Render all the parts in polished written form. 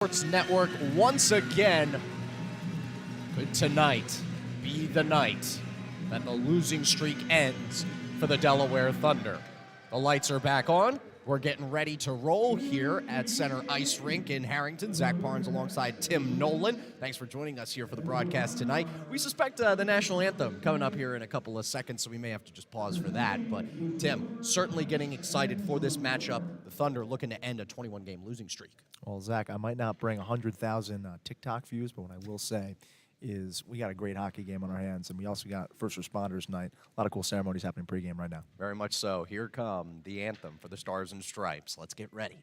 Sports Network once again. Could tonight be the night that the losing streak ends for the Delaware Thunder? The lights are back on. We're getting ready to roll here at Center Ice Rink in Harrington. Zach Barnes alongside Tim Nolan. Thanks for joining us here for the broadcast tonight. We suspect the national anthem coming up here in a couple of seconds, so we may have to just pause for that. But Tim, certainly getting excited for this matchup. The Thunder looking to end a 21-game losing streak. Well, Zach, I might not bring 100,000 TikTok views, but what I will say is we got a great hockey game on our hands, and we also got first responders night. A lot of cool ceremonies happening pregame right now. Very much so. Here come the anthem for the Stars and Stripes. Let's get ready.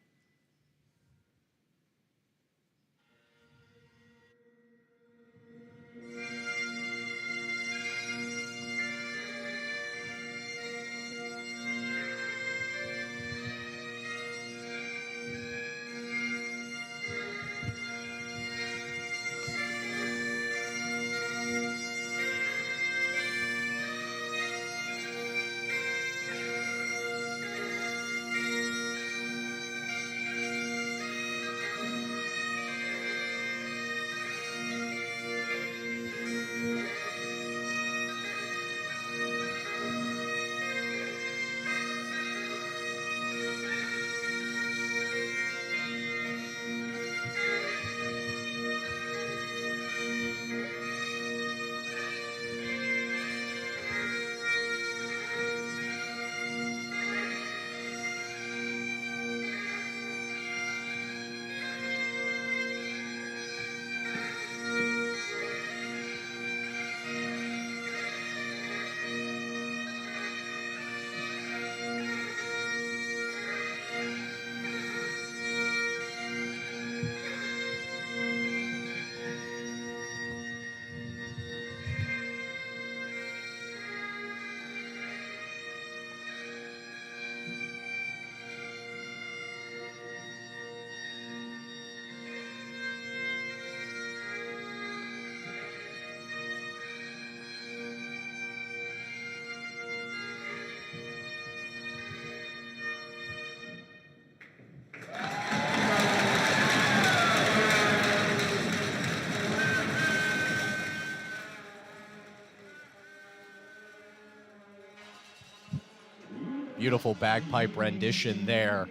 Beautiful bagpipe rendition there.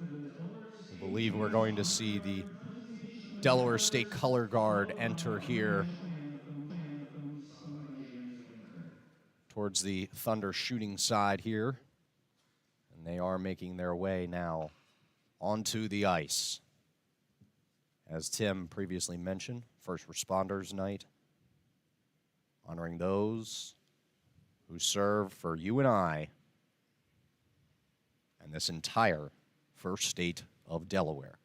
I believe we're going to see the Delaware State Color Guard enter here towards the Thunder shooting side here. And they are making their way now onto the ice. As Tim previously mentioned, First Responders Night, honoring those who serve for you and I and this entire first state of Delaware.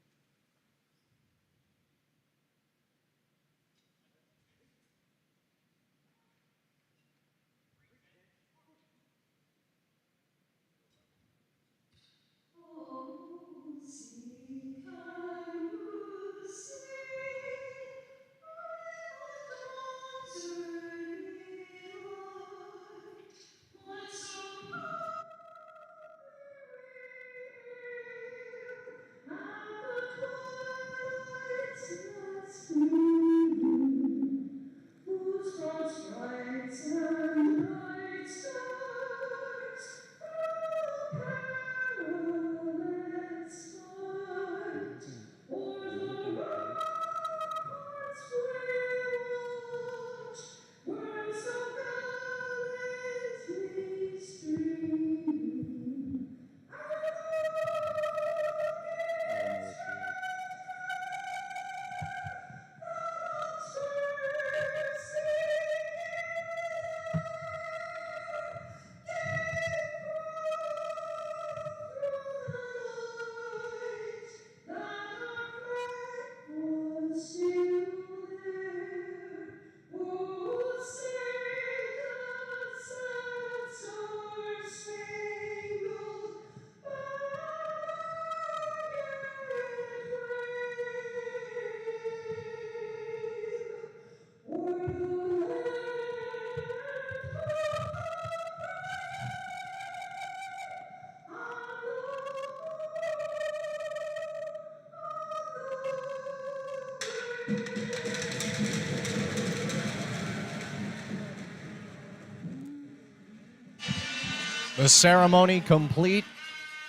The ceremony complete.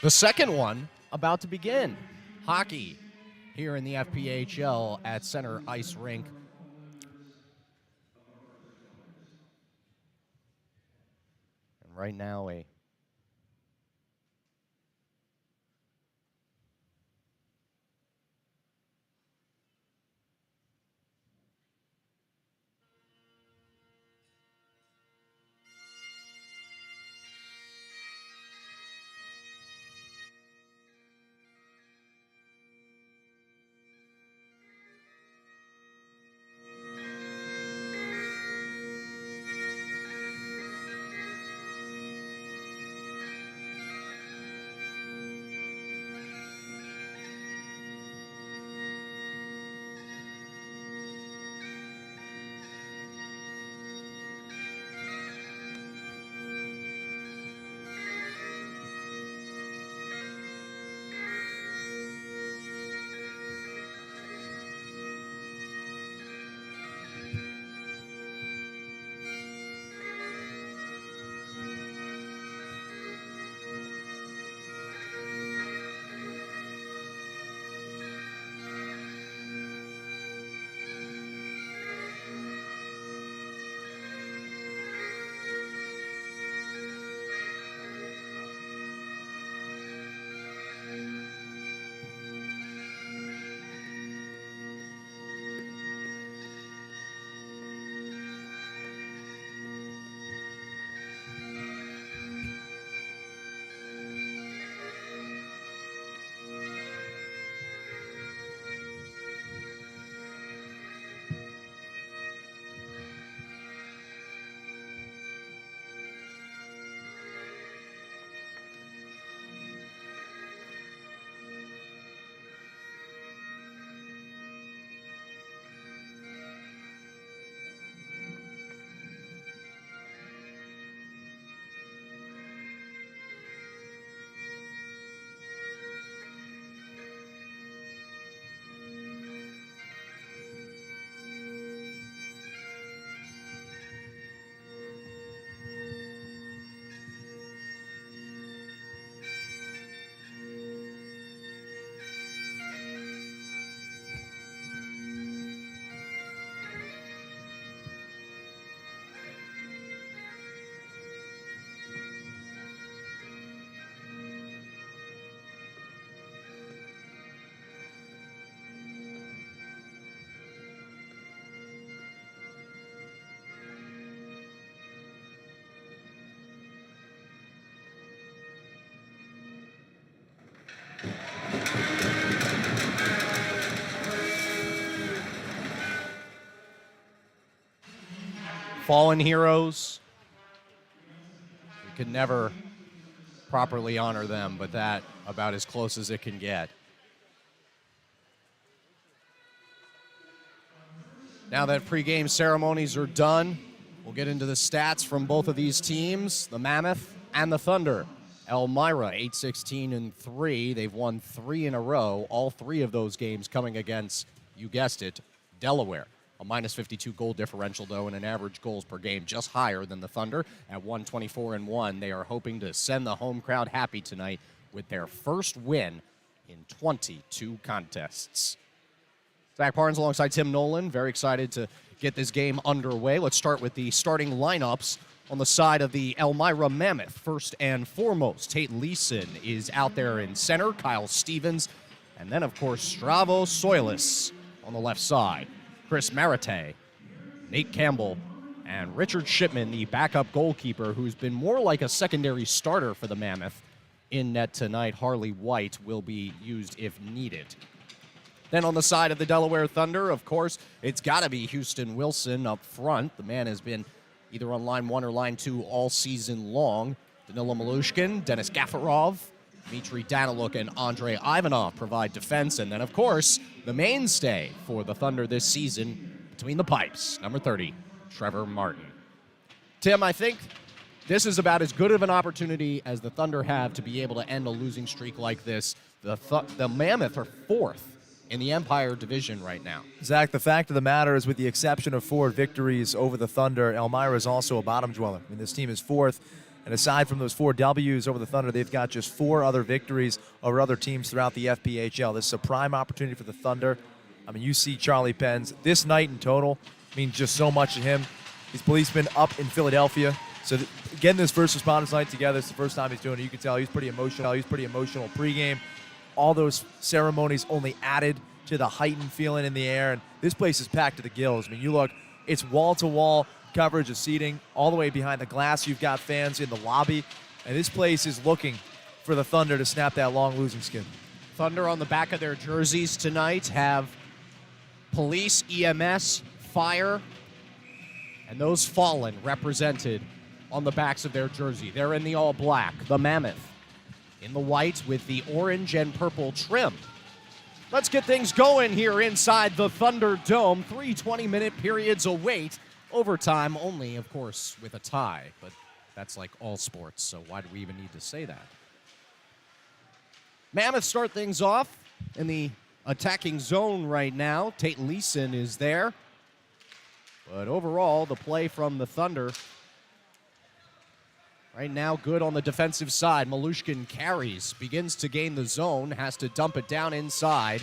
The second one about to begin. Hockey here in the FPHL at Center Ice Rink. And right now, a fallen heroes. We could never properly honor them, but that about as close as it can get. Now that pregame ceremonies are done, we'll get into the stats from both of these teams, the Mammoth and the Thunder. Elmira, 8-16-3. They've won 3 in a row, all 3 of those games coming against, you guessed it, Delaware. A -52 goal differential, though, and an average goals per game just higher than the Thunder at 124-1. They are hoping to send the home crowd happy tonight with their first win in 22 contests. Zach Barnes alongside Tim Nolan. Very excited to get this game underway. Let's start with the starting lineups on the side of the Elmira Mammoth. First and foremost, Tate Leeson is out there in center. Kyle Stevens. And then, of course, Stravo Soilis on the left side. Chris Marite, Nate Campbell, and Richard Shipman, the backup goalkeeper, who's been more like a secondary starter for the Mammoth. In net tonight, Harley White will be used if needed. Then on the side of the Delaware Thunder, of course, it's got to be Houston Wilson up front. The man has been either on line 1 or line 2 all season long. Danilo Malushkin, Dennis Gafarov, Dmitry Daniluk, and Andrei Ivanov provide defense. And then, of course, the mainstay for the Thunder this season between the pipes, number 30, Trevor Martin. Tim, I think this is about as good of an opportunity as the Thunder have to be able to end a losing streak like this. The Mammoth are 4th in the Empire Division right now. Zach, the fact of the matter is, with the exception of 4 victories over the Thunder, Elmira is also a bottom dweller. I mean, this team is 4th, and aside from those 4 W's over the Thunder, they've got just 4 other victories over other teams throughout the FPHL. This is a prime opportunity for the Thunder. I mean, you see Charlie Penn's this night in total means just so much to him. He's policeman up in Philadelphia. So getting this first responders night together, it's the first time he's doing it. You can tell he's pretty emotional. He's pretty emotional pregame. All those ceremonies only added to the heightened feeling in the air. And this place is packed to the gills. I mean, you look, it's wall-to-wall coverage of seating. All the way behind the glass, you've got fans in the lobby. And this place is looking for the Thunder to snap that long losing skid. Thunder on the back of their jerseys tonight have police, EMS, fire, and those fallen represented on the backs of their jersey. They're in the all black, the Mammoth in the white with the orange and purple trim. Let's get things going here inside the Thunder Dome. 3 20-minute periods await. Overtime only, of course, with a tie, but that's like all sports, so why do we even need to say that? Mammoth start things off in the attacking zone right now. Tate Leeson is there. But overall, the play from the Thunder right now good on the defensive side. Malushkin carries, begins to gain the zone, has to dump it down inside.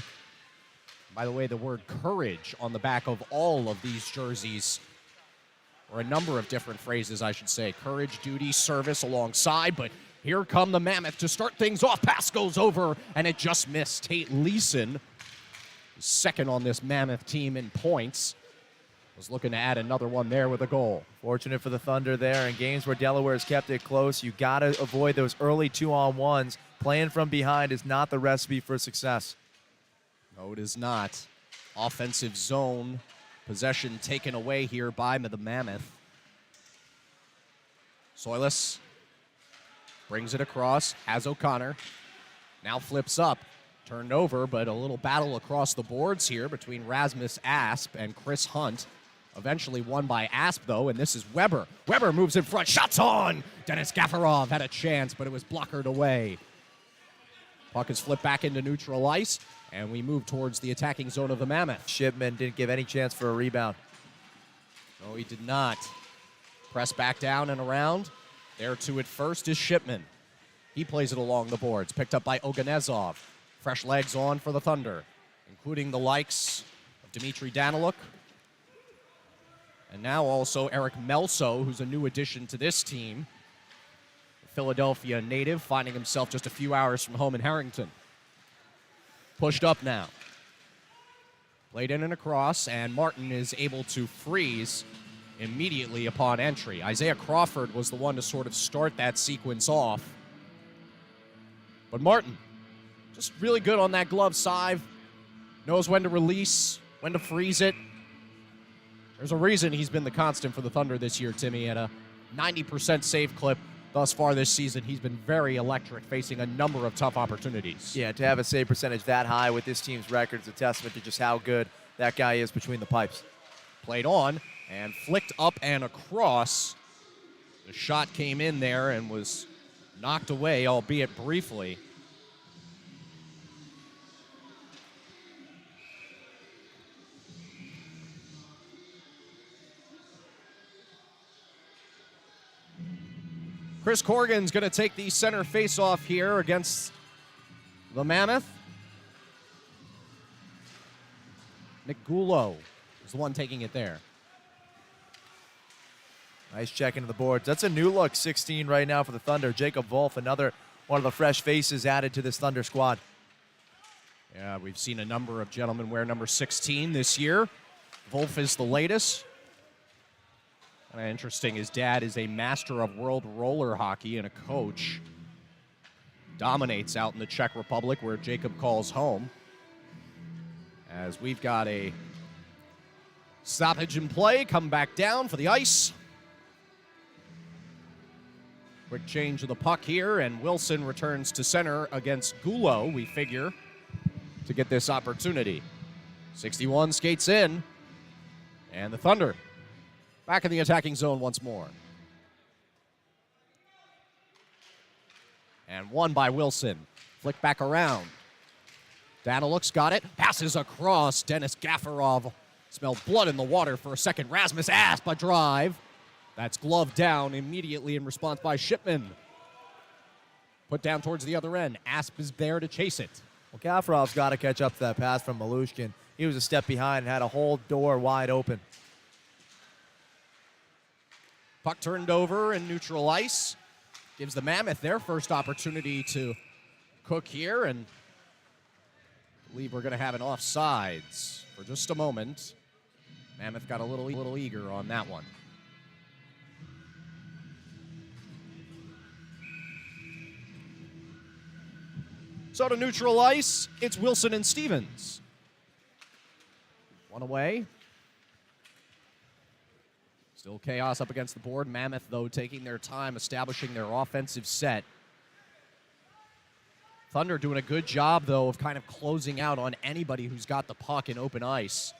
By the way, the word courage on the back of all of these jerseys, or a number of different phrases, I should say. Courage, duty, service alongside, but here come the Mammoth to start things off. Pass goes over, and it just missed. Tate Leeson, second on this Mammoth team in points, was looking to add another one there with a goal. Fortunate for the Thunder there. In games where Delaware has kept it close, you got to avoid those early 2-on-1s. Playing from behind is not the recipe for success. No, it is not. Offensive zone possession taken away here by the Mammoth. Soilis brings it across, has O'Connor. Now flips up, turned over, but a little battle across the boards here between Rasmus Asp and Chris Hunt. Eventually won by Asp, though, and this is Weber. Weber moves in front, shots on! Dennis Gafarov had a chance, but it was blockered away. Puck is flipped back into neutral ice, and we move towards the attacking zone of the Mammoth. Shipman didn't give any chance for a rebound. No, he did not. Press back down and around. There to it first is Shipman. He plays it along the boards, picked up by Oganezov. Fresh legs on for the Thunder, including the likes of Dmitry Daniluk. And now also Eric Melso, who's a new addition to this team. A Philadelphia native, finding himself just a few hours from home in Harrington. Pushed up now. Played in and across, and Martin is able to freeze immediately upon entry. Isaiah Crawford was the one to sort of start that sequence off. But Martin, just really good on that glove side. Knows when to release, when to freeze it. There's a reason he's been the constant for the Thunder this year, Timmy. At a 90% save clip thus far this season, he's been very electric, facing a number of tough opportunities. Yeah, to have a save percentage that high with this team's record is a testament to just how good that guy is between the pipes. Played on and flicked up and across. The shot came in there and was knocked away, albeit briefly. Chris Corrigan's going to take the center face-off here against the Mammoth. Nick Gulo is the one taking it there. Nice check into the boards. That's a new look 16 right now for the Thunder. Jacob Wolf, another one of the fresh faces added to this Thunder squad. Yeah, we've seen a number of gentlemen wear number 16 this year. Wolf is the latest. Kind of interesting, his dad is a master of world roller hockey and a coach. Dominates out in the Czech Republic, where Jacob calls home. As we've got a stoppage in play, come back down for the ice. Quick change of the puck here, and Wilson returns to center against Gulo, we figure, to get this opportunity. 61 skates in, and the Thunder back in the attacking zone once more. And won by Wilson. Flick back around. Daniluk's got it. Passes across. Dennis Gafarov smelled blood in the water for a second. Rasmus Asp, a drive. That's gloved down immediately in response by Shipman. Put down towards the other end. Asp is there to chase it. Well, Gafarov's got to catch up to that pass from Malushkin. He was a step behind and had a whole door wide open. Puck turned over in neutral ice. Gives the Mammoth their first opportunity to cook here, and I believe we're going to have an offsides for just a moment. Mammoth got a little eager on that one. So to neutral ice, it's Wilson and Stevens. One away. Still chaos up against the board. Mammoth, though, taking their time, establishing their offensive set. Thunder doing a good job, though, of kind of closing out on anybody who's got the puck in open ice.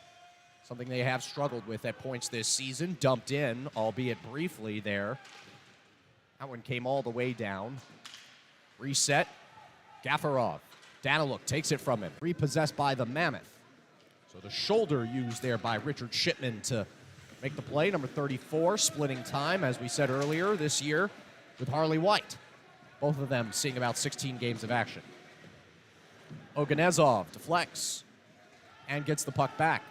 Something they have struggled with at points this season. Dumped in, albeit briefly there. That one came all the way down. Reset. Gafarov. Daniluk takes it from him. Repossessed by the Mammoth. So the shoulder used there by Richard Shipman to make the play. Number 34, splitting time, as we said earlier, this year with Harley White. Both of them seeing about 16 games of action. Oganezov deflects and gets the puck back.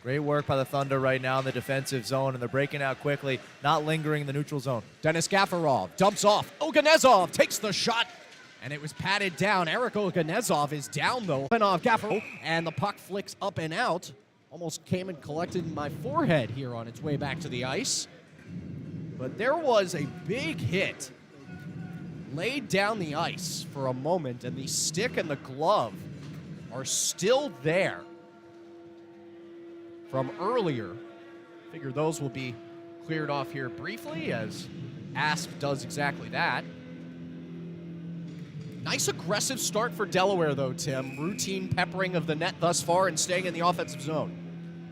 Great work by the Thunder right now in the defensive zone, and they're breaking out quickly, not lingering in the neutral zone. Dennis Gafarov dumps off. Oganezov takes the shot, and it was patted down. Eric Oganezov is down, though. Gafarov, and the puck flicks up and out. Almost came and collected in my forehead here on its way back to the ice. But there was a big hit laid down the ice for a moment, and the stick and the glove are still there from earlier. Figure those will be cleared off here briefly as Asp does exactly that. Nice aggressive start for Delaware, though, Tim. Routine peppering of the net thus far and staying in the offensive zone.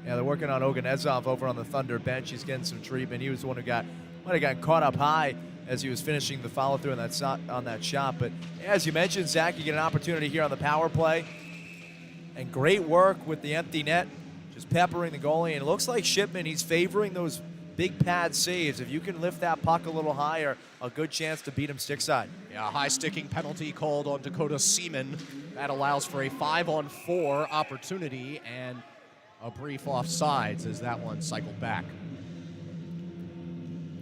Yeah, they're working on Oganezov over on the Thunder bench. He's getting some treatment. He was the one who might have gotten caught up high as he was finishing the follow-through on that shot. But as you mentioned, Zach, you get an opportunity here on the power play. And great work with the empty net, just peppering the goalie. And it looks like Shipman, he's favoring those big pad saves. If you can lift that puck a little higher, a good chance to beat him stick side. Yeah, a high sticking penalty called on Dakota Seaman. That allows for a 5-on-4 opportunity and a brief offsides as that one cycled back.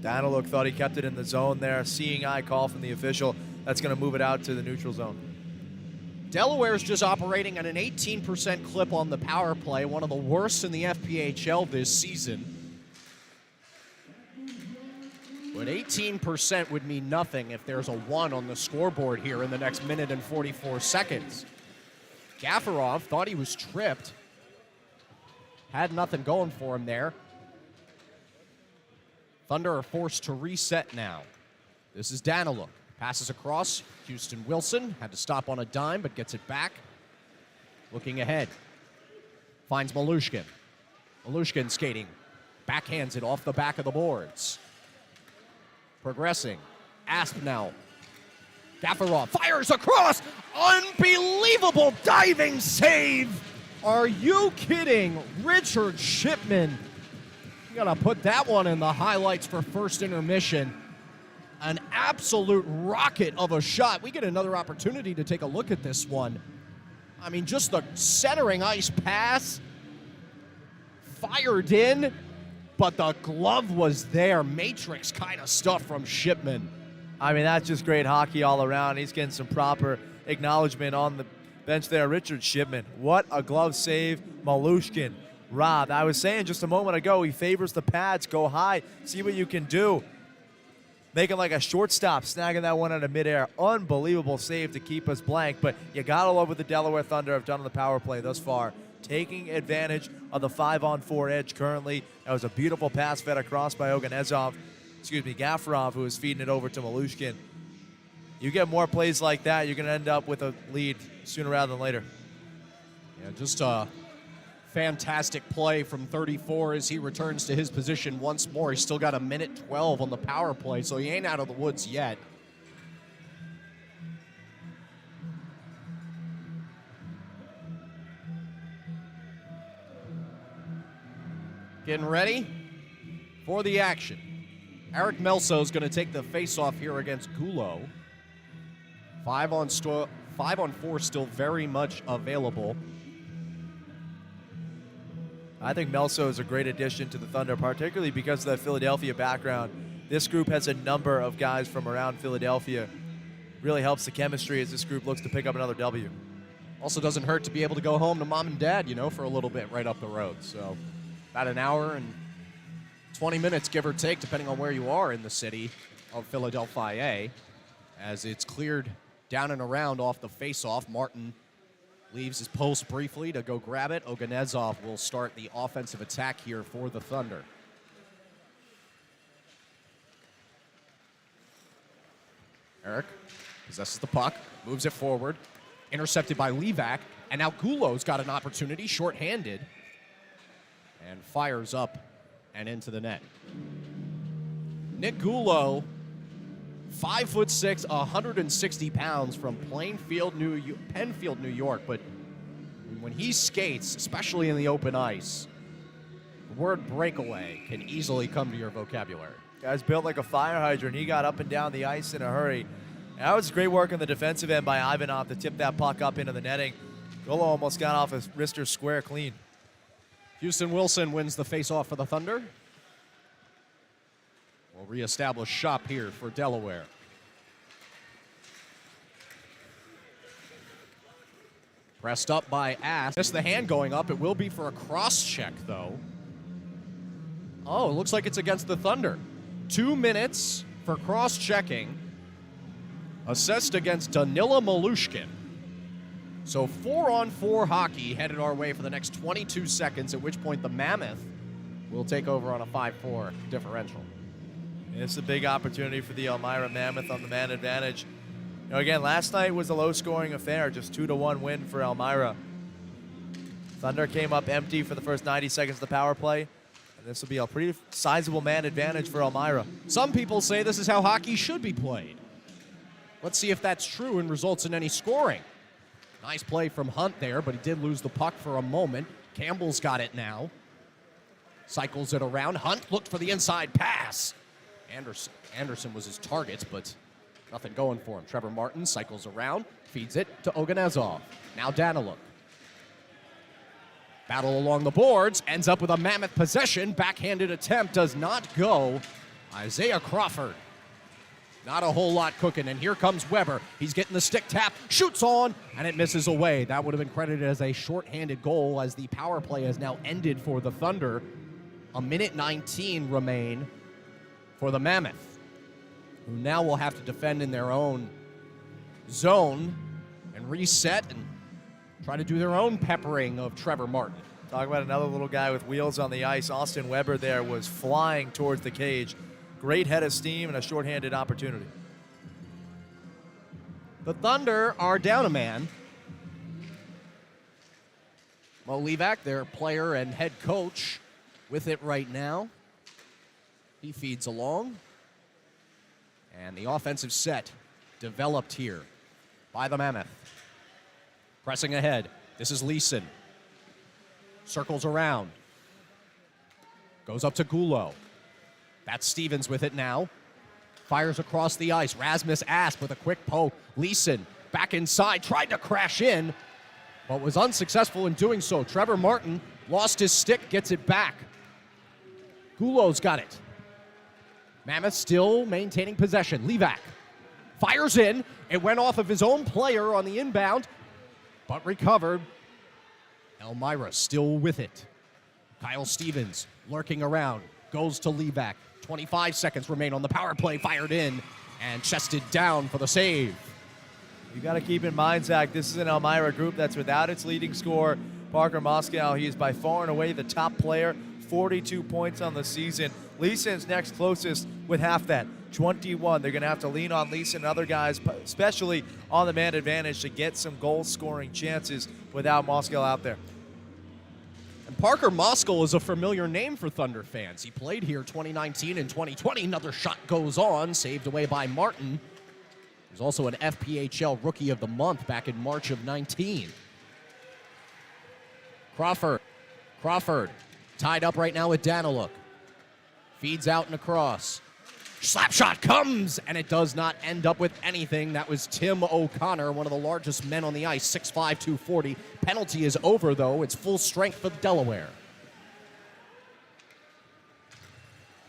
Daniluk thought he kept it in the zone there. Seeing eye call from the official. That's going to move it out to the neutral zone. Delaware's just operating at an 18% clip on the power play, one of the worst in the FPHL this season. But 18% would mean nothing if there's a 1 on the scoreboard here in the next minute and 44 seconds. Gafarov thought he was tripped. Had nothing going for him there. Thunder are forced to reset now. This is Daniluk. Passes across. Houston Wilson had to stop on a dime, but gets it back. Looking ahead. Finds Malushkin. Malushkin skating. Backhands it off the back of the boards. Progressing. Asp now. Gafarov fires across. Unbelievable diving save. Are you kidding? Richard Shipman. You gotta put that one in the highlights for first intermission. An absolute rocket of a shot. We get another opportunity to take a look at this one. I mean, just the centering ice pass. Fired in. But the glove was there. Matrix kind of stuff from Shipman. I mean, that's just great hockey all around. He's getting some proper acknowledgement on the bench there. Richard Shipman. What a glove save. Malushkin. Rob, I was saying just a moment ago, he favors the pads. Go high. See what you can do. Making like a shortstop, snagging that one out of midair. Unbelievable save to keep us blank. But you got to love what the Delaware Thunder have done on the power play thus far. Taking advantage of the 5-on-4 edge currently. That was a beautiful pass fed across by Gafarov, who was feeding it over to Malushkin. You get more plays like that, you're going to end up with a lead sooner rather than later. Yeah, just a fantastic play from 34 as he returns to his position once more. He's still got a minute 12 on the power play, so he ain't out of the woods yet. getting ready for the action. Eric Melso's going to take the face-off here against Gulo. 5 on 4 still very much available. I think Melso is a great addition to the Thunder, particularly because of that Philadelphia background. This group has a number of guys from around Philadelphia. Really helps the chemistry as this group looks to pick up another W. Also doesn't hurt to be able to go home to mom and dad, for a little bit right up the road. So about an hour and 20 minutes, give or take, depending on where you are in the city of Philadelphia, as it's cleared down and around off the face-off. Martin leaves his post briefly to go grab it. Oganezov will start the offensive attack here for the Thunder. Eric possesses the puck, moves it forward, intercepted by Levac, and now Gulo's got an opportunity, shorthanded, and fires up and into the net. Nick Gulo, 5'6", 160 pounds from Penfield, New York. But when he skates, especially in the open ice, the word breakaway can easily come to your vocabulary. Guy's built like a fire hydrant. He got up and down the ice in a hurry. And that was great work on the defensive end by Ivanov to tip that puck up into the netting. Gulo almost got off his wrister square clean. Houston Wilson wins the face-off for the Thunder. We'll reestablish shop here for Delaware. Pressed up by Ass. Just the hand going up. It will be for a cross-check, though. Oh, it looks like it's against the Thunder. 2 minutes for cross-checking. Assessed against Danila Malushkin. So 4-on-4 hockey headed our way for the next 22 seconds, at which point the Mammoth will take over on a 5-4 differential. It's a big opportunity for the Elmira Mammoth on the man advantage. Again, last night was a low-scoring affair, just 2-1 win for Elmira. Thunder came up empty for the first 90 seconds of the power play, and this will be a pretty sizable man advantage for Elmira. Some people say this is how hockey should be played. Let's see if that's true and results in any scoring. Nice play from Hunt there, but he did lose the puck for a moment. Campbell's got it now. Cycles it around. Hunt looked for the inside pass. Anderson was his target, but nothing going for him. Trevor Martin cycles around, feeds it to Oganezov. Now Daniluk. Battle along the boards, ends up with a Mammoth possession. Backhanded attempt does not go. Isaiah Crawford. Not a whole lot cooking, and here comes Weber. He's getting the stick tap, shoots on, and it misses away. That would have been credited as a shorthanded goal, as the power play has now ended for the Thunder. A minute 19 remain for the Mammoth, who now will have to defend in their own zone and reset and try to do their own peppering of Trevor Martin. Talk about another little guy with wheels on the ice. Austin Weber there was flying towards the cage. Great head of steam and a shorthanded opportunity. The Thunder are down a man. Mo Levac, their player and head coach, with it right now. He feeds along. And the offensive set developed here by the Mammoth. Pressing ahead. This is Leeson. Circles around. Goes up to Gulo. That's Stevens with it now. Fires across the ice. Rasmus Asp with a quick poke. Leeson back inside. Tried to crash in, but was unsuccessful in doing so. Trevor Martin lost his stick, gets it back. Gulo's got it. Mammoth still maintaining possession. Levac fires in. It went off of his own player on the inbound, but recovered. Elmira still with it. Kyle Stevens lurking around. Goes to Levac. 25 seconds remain on the power play. Fired in and chested down for the save. You got to keep in mind, Zach, this is an Elmira group that's without its leading scorer, Parker Moscow. He is by far and away the top player, 42 points on the season. Leeson's next closest with half that, 21. They're going to have to lean on Leeson and other guys, especially on the man advantage, to get some goal-scoring chances without Moscow out there. And Parker Moskal is a familiar name for Thunder fans. He played here 2019 and 2020. Another shot goes on, saved away by Martin. He was also an FPHL Rookie of the Month back in March of 19. Crawford Tied up right now with Daniluk. Feeds out and across. Slap shot comes, and it does not end up with anything. That was Tim O'Connor, one of the largest men on the ice, 6'5", 240. Penalty is over, though. It's full strength for Delaware.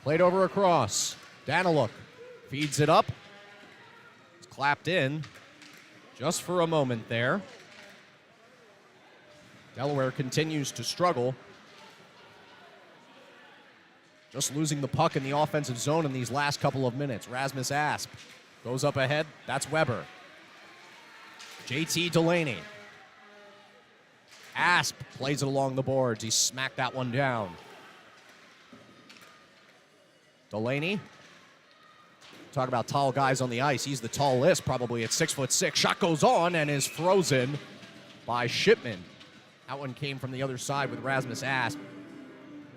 Played over across. Daniluk feeds it up. It's clapped in just for a moment there. Delaware continues to struggle. Just losing the puck in the offensive zone in these last couple of minutes. Rasmus Asp goes up ahead. That's Weber. JT Delaney. Asp plays it along the boards. He smacked that one down. Delaney. Talk about tall guys on the ice. He's the tallest, probably at 6'6". Shot goes on and is frozen by Shipman. That one came from the other side with Rasmus Asp.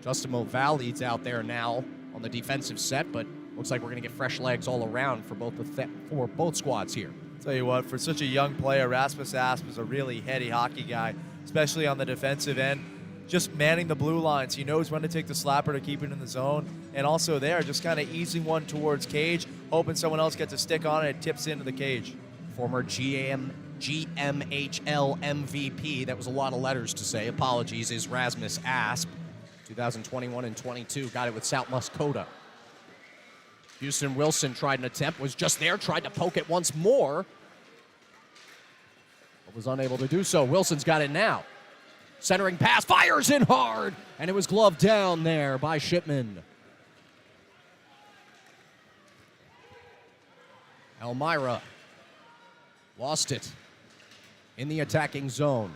Justin Moval leads out there now on the defensive set, but looks like we're going to get fresh legs all around for both squads here. Tell you what, for such a young player, Rasmus Asp is a really heady hockey guy, especially on the defensive end. Just manning the blue lines. He knows when to take the slapper to keep it in the zone. And also there, just kind of easing one towards cage, hoping someone else gets a stick on it and tips into the cage. Former GMHL MVP, that was a lot of letters to say, apologies, is Rasmus Asp. 2021 and 22, got it with South Muskota. Houston Wilson tried an attempt, was just there, tried to poke it once more, but was unable to do so. Wilson's got it now. Centering pass, fires in hard, and it was gloved down there by Shipman. Elmira lost it in the attacking zone.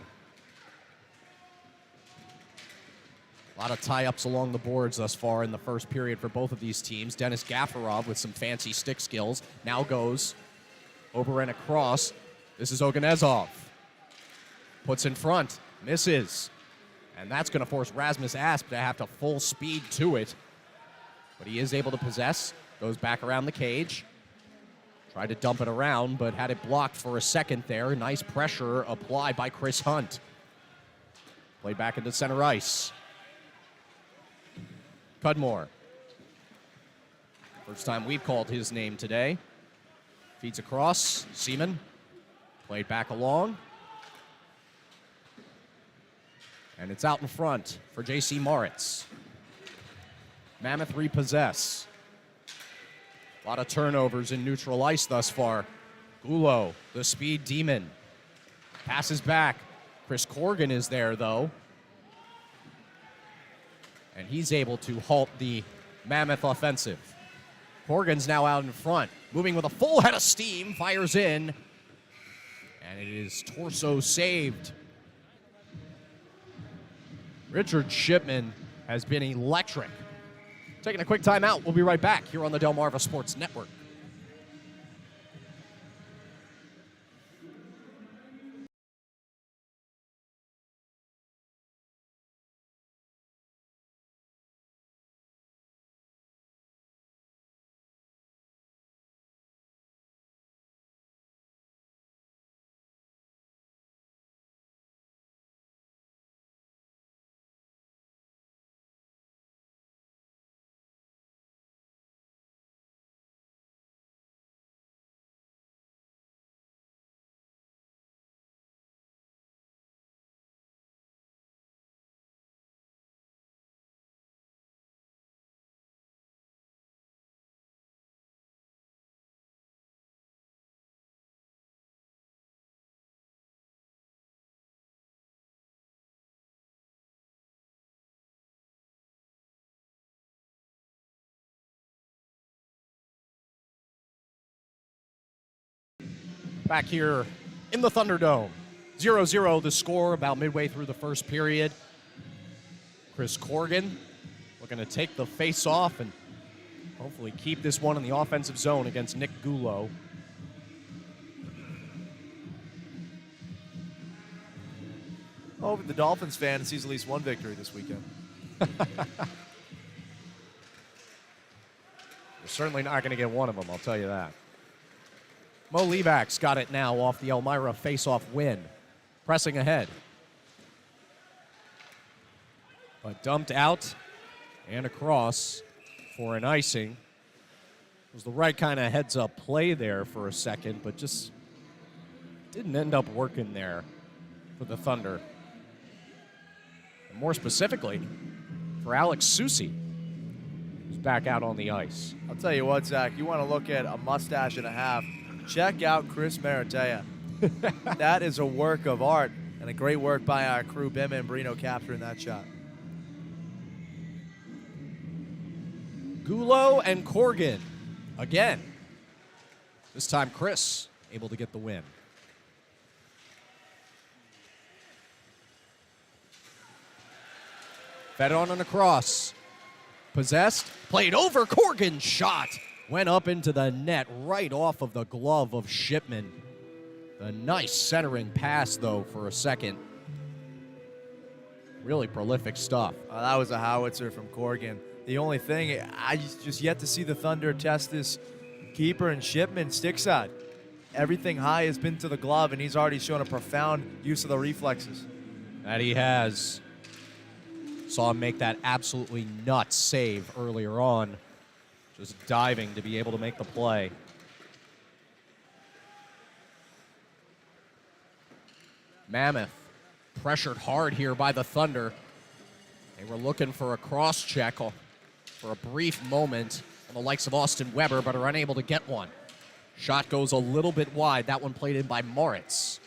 A lot of tie-ups along the boards thus far in the first period for both of these teams. Dennis Gafarov with some fancy stick skills now goes over and across. This is Oganezov. Puts in front, misses. And that's going to force Rasmus Asp to have to full speed to it. But he is able to possess, goes back around the cage. Tried to dump it around, but had it blocked for a second there. Nice pressure applied by Chris Hunt. Played back into center ice. Cudmore. First time we've called his name today. Feeds across. Seaman. Played back along. And it's out in front for J.C. Moritz. Mammoth repossess. A lot of turnovers in neutral ice thus far. Gulo, the speed demon. Passes back. Chris Corrigan is there, though. And he's able to halt the Mammoth offensive. Corrigan's now out in front. Moving with a full head of steam. Fires in. And it is torso saved. Richard Shipman has been electric. Taking a quick timeout. We'll be right back here on the Delmarva Sports Network. Back here in the Thunderdome. 0-0 the score about midway through the first period. Chris Corrigan looking to take the face off and hopefully keep this one in the offensive zone against Nick Gulo. Oh, but the Dolphins fan sees at least one victory this weekend. We're certainly not going to get one of them, I'll tell you that. Mo Levack's got it now off the Elmira face-off win. Pressing ahead. but dumped out and across for an icing. It was the right kind of heads-up play there for a second, but just didn't end up working there for the Thunder. And more specifically, for Alex Susi, who's back out on the ice. I'll tell you what, Zach, you want to look at a mustache and a half, check out Chris Maratea. That is a work of art, and a great work by our crew, Bim and Brino, capturing that shot. Gulo and Corgan again. This time Chris able to get the win. Fed on and across. Possessed, played over, Corgan shot. Went up into the net right off of the glove of Shipman. A nice centering pass, though, for a second. Really prolific stuff. That was a howitzer from Corgan. The only thing, I just yet to see the Thunder test this keeper and Shipman stick side. Everything high has been to the glove, and he's already shown a profound use of the reflexes. That he has. Saw him make that absolutely nuts save earlier on. Just diving to be able to make the play. Mammoth pressured hard here by the Thunder. They were looking for a cross-check for a brief moment on the likes of Austin Weber, but are unable to get one. Shot goes a little bit wide. That one played in by Moritz.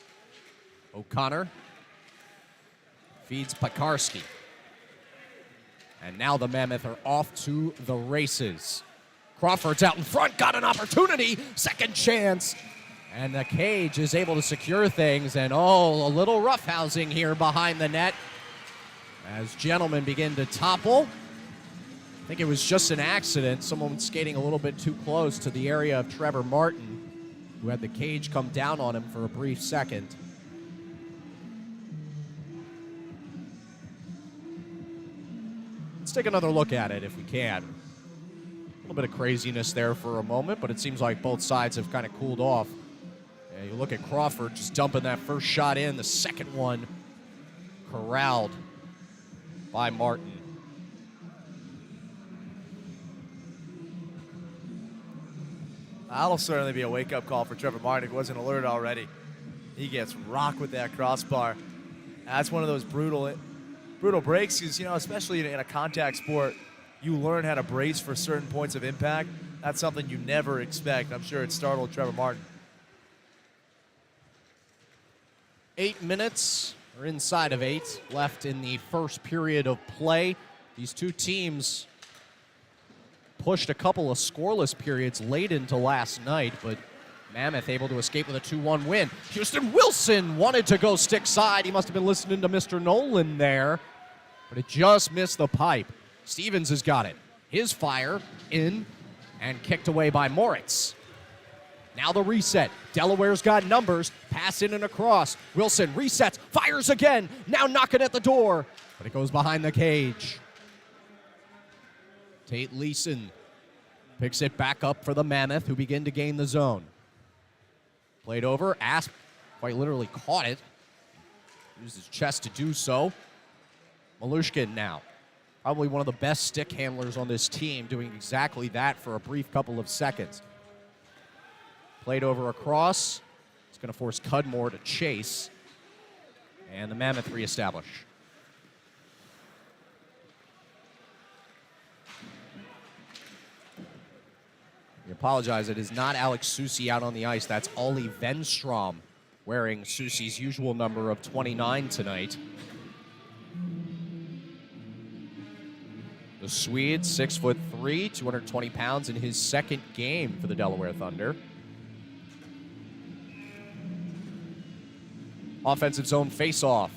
O'Connor feeds Pekarski. And now the Mammoth are off to the races. Crawford's out in front, got an opportunity, second chance. And the Cage is able to secure things, and a little roughhousing here behind the net as gentlemen begin to topple. I think it was just an accident. Someone skating a little bit too close to the area of Trevor Martin, who had the Cage come down on him for a brief second. Let's take another look at it if we can. A little bit of craziness there for a moment, but it seems like both sides have kind of cooled off. Yeah, you look at Crawford just dumping that first shot in, the second one corralled by Martin. That'll certainly be a wake-up call for Trevor Martin if he wasn't alerted already. He gets rocked with that crossbar. That's one of those brutal breaks because, especially in a contact sport, you learn how to brace for certain points of impact. That's something you never expect. I'm sure it startled Trevor Martin. 8 minutes, or inside of 8, left in the first period of play. These two teams pushed a couple of scoreless periods late into last night, but Mammoth able to escape with a 2-1 win. Houston Wilson wanted to go stick side. He must have been listening to Mr. Nolan there, but it just missed the pipe. Stevens has got it. His fire in and kicked away by Moritz. Now the reset. Delaware's got numbers. Pass in and across. Wilson resets, fires again. Now knocking at the door, but it goes behind the Cage. Tate Leeson picks it back up for the Mammoth, who begin to gain the zone. Played over. Asp quite literally caught it. Used his chest to do so. Malushkin now. Probably one of the best stick handlers on this team, doing exactly that for a brief couple of seconds. Played over across. It's going to force Cudmore to chase. And the Mammoth reestablish. We apologize. It is not Alex Susi out on the ice. That's Ollie Venstrom wearing Susi's usual number of 29 tonight. The Swede, 6'3", 220 pounds in his second game for the Delaware Thunder. Offensive zone face-off.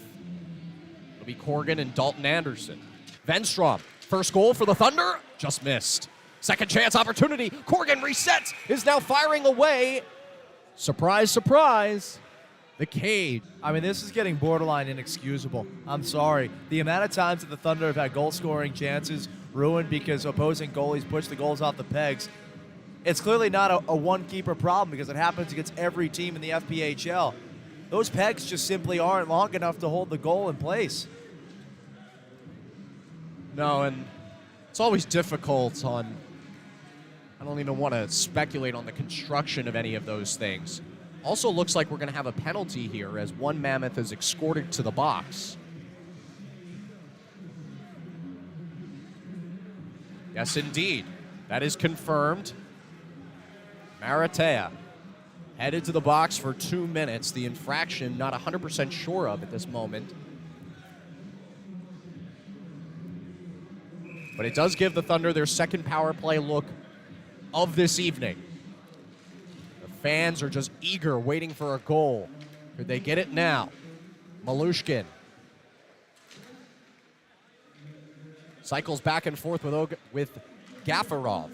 It'll be Corgan and Dalton Anderson. Venstrom, first goal for the Thunder, just missed. Second chance opportunity. Corgan resets, is now firing away. Surprise, surprise. The Cage. I mean, this is getting borderline inexcusable. I'm sorry. The amount of times that the Thunder have had goal-scoring chances ruined because opposing goalies push the goals off the pegs, it's clearly not a one-keeper problem because it happens against every team in the FPHL. Those pegs just simply aren't long enough to hold the goal in place. No, and it's always difficult on, I don't even want to speculate on the construction of any of those things. Also looks like we're going to have a penalty here as one Mammoth is escorted to the box. Yes, indeed. That is confirmed. Maratea headed to the box for 2 minutes. The infraction, not 100% sure of at this moment. But it does give the Thunder their second power play look of this evening. The fans are just eager, waiting for a goal. Could they get it now? Malushkin cycles back and forth with Gafarov.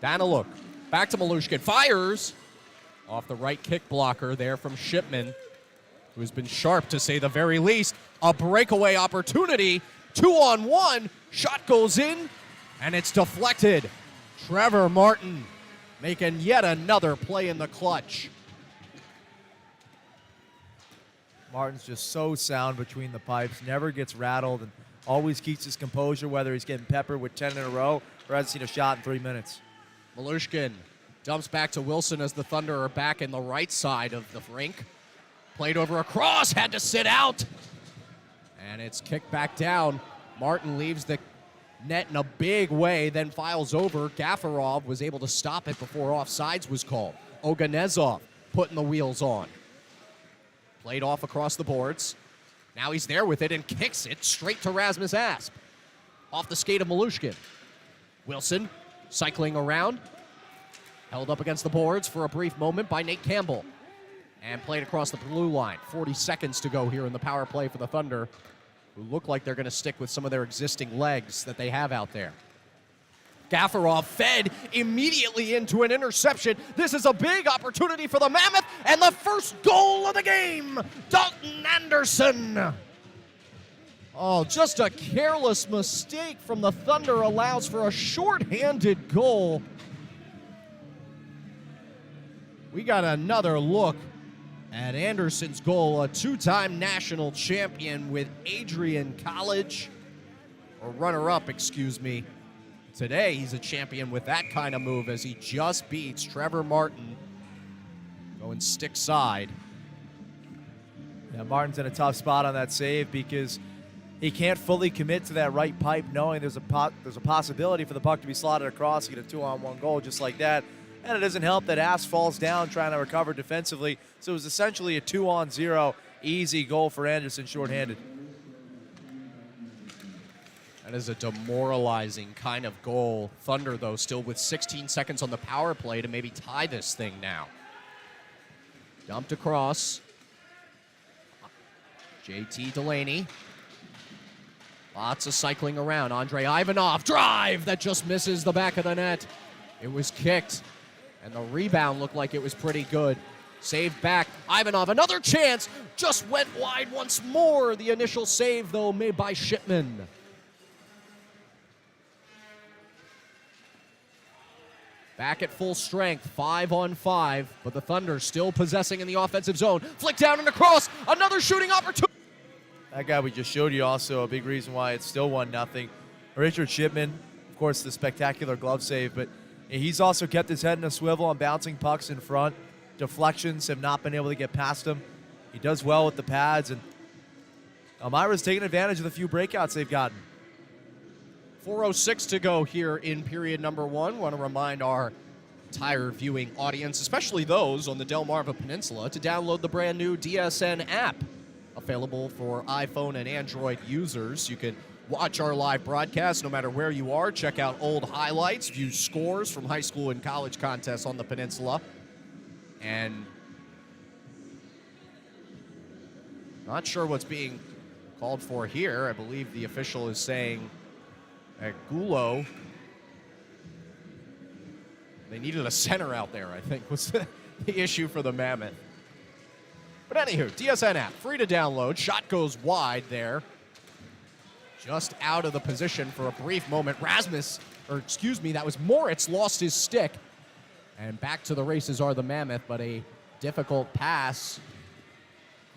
Daniluk back to Malushkin. Fires off the right kick blocker there from Shipman, who has been sharp to say the very least. A breakaway opportunity. 2-on-1. Shot goes in, and it's deflected. Trevor Martin making yet another play in the clutch. Martin's just so sound between the pipes, never gets rattled, and always keeps his composure, whether he's getting peppered with 10 in a row or hasn't seen a shot in 3 minutes. Malushkin dumps back to Wilson as the Thunder are back in the right side of the rink. Played over a cross, had to sit out. And it's kicked back down. Martin leaves the net in a big way, then files over. Gafarov was able to stop it before offsides was called. Oganezov putting the wheels on. Played off across the boards. Now he's there with it and kicks it straight to Rasmus Asp. Off the skate of Malushkin. Wilson cycling around. Held up against the boards for a brief moment by Nate Campbell. And played across the blue line. 40 seconds to go here in the power play for the Thunder, who look like they're going to stick with some of their existing legs that they have out there. Gafarov fed immediately into an interception. This is a big opportunity for the Mammoth, and the first goal of the game, Dalton Anderson. Oh, just a careless mistake from the Thunder allows for a shorthanded goal. We got another look at Anderson's goal, a two-time national champion with Adrian College, or runner-up, excuse me. Today, he's a champion with that kind of move as he just beats Trevor Martin going stick side. Yeah, Martin's in a tough spot on that save because he can't fully commit to that right pipe, knowing there's a possibility for the puck to be slotted across to get a 2-on-1 goal just like that. And it doesn't help that Ass falls down trying to recover defensively. So it was essentially a 2-on-0 easy goal for Anderson shorthanded. That is a demoralizing kind of goal. Thunder, though, still with 16 seconds on the power play to maybe tie this thing now. Dumped across. JT Delaney. Lots of cycling around. Andrei Ivanov, drive that just misses the back of the net. It was kicked, and the rebound looked like it was pretty good. Saved back. Ivanov, another chance. Just went wide once more. The initial save, though, made by Shipman. Back at full strength, 5-on-5, but the Thunder still possessing in the offensive zone. Flick down and across, another shooting opportunity. That guy we just showed you also a big reason why it's still 1-0. Richard Shipman, of course, the spectacular glove save, but he's also kept his head in a swivel on bouncing pucks in front. Deflections have not been able to get past him. He does well with the pads, and Elmira's taking advantage of the few breakouts they've gotten. 4:06 to go here in period number one. Want to remind our entire viewing audience, especially those on the Delmarva Peninsula, to download the brand new DSN app, available for iPhone and Android users. You can watch our live broadcast no matter where you are, check out old highlights, view scores from high school and college contests on the peninsula. And not sure what's being called for here. I believe the official is saying at Gulo, they needed a center out there, I think, was the issue for the Mammoth. But anywho, DSN app, free to download. Shot goes wide there. Just out of the position for a brief moment. That was Moritz, lost his stick. And back to the races are the Mammoth, but a difficult pass.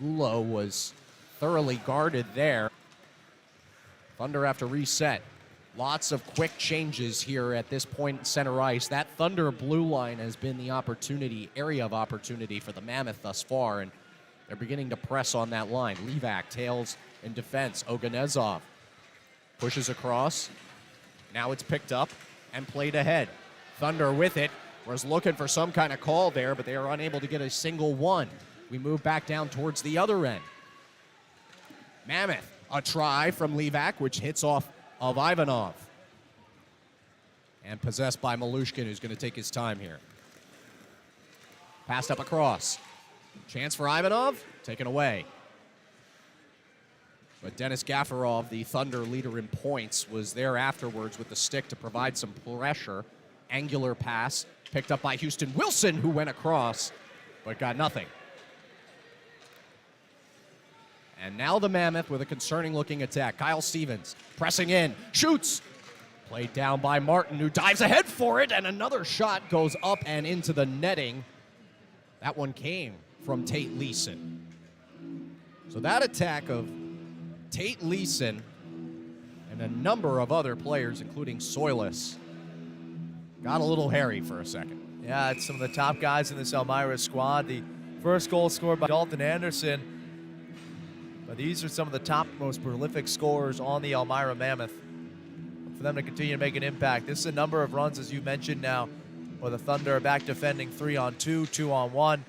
Gulo was thoroughly guarded there. Thunder have to reset. Lots of quick changes here at this point in center ice. That Thunder blue line has been the area of opportunity for the Mammoth thus far, and they're beginning to press on that line. Levac tails in defense. Oganezov pushes across. Now it's picked up and played ahead. Thunder with it. Was looking for some kind of call there, but they are unable to get a single one. We move back down towards the other end. Mammoth, a try from Levac, which hits off of Ivanov. And possessed by Malushkin, who's going to take his time here. Passed up across. Chance for Ivanov, taken away. But Dennis Gafarov, the Thunder leader in points, was there afterwards with the stick to provide some pressure. Angular pass, picked up by Houston Wilson, who went across, but got nothing. And now the Mammoth with a concerning-looking attack. Kyle Stevens pressing in, shoots. Played down by Martin, who dives ahead for it, and another shot goes up and into the netting. That one came from Tate Leeson. So that attack of Tate Leeson and a number of other players, including Soilis, got a little hairy for a second. Yeah, it's some of the top guys in this Elmira squad. The first goal scored by Dalton Anderson. But these are some of the top, most prolific scorers on the Elmira Mammoth. For them to continue to make an impact. This is a number of runs, as you mentioned now, where the Thunder are back defending 3-on-2, 2-on-1.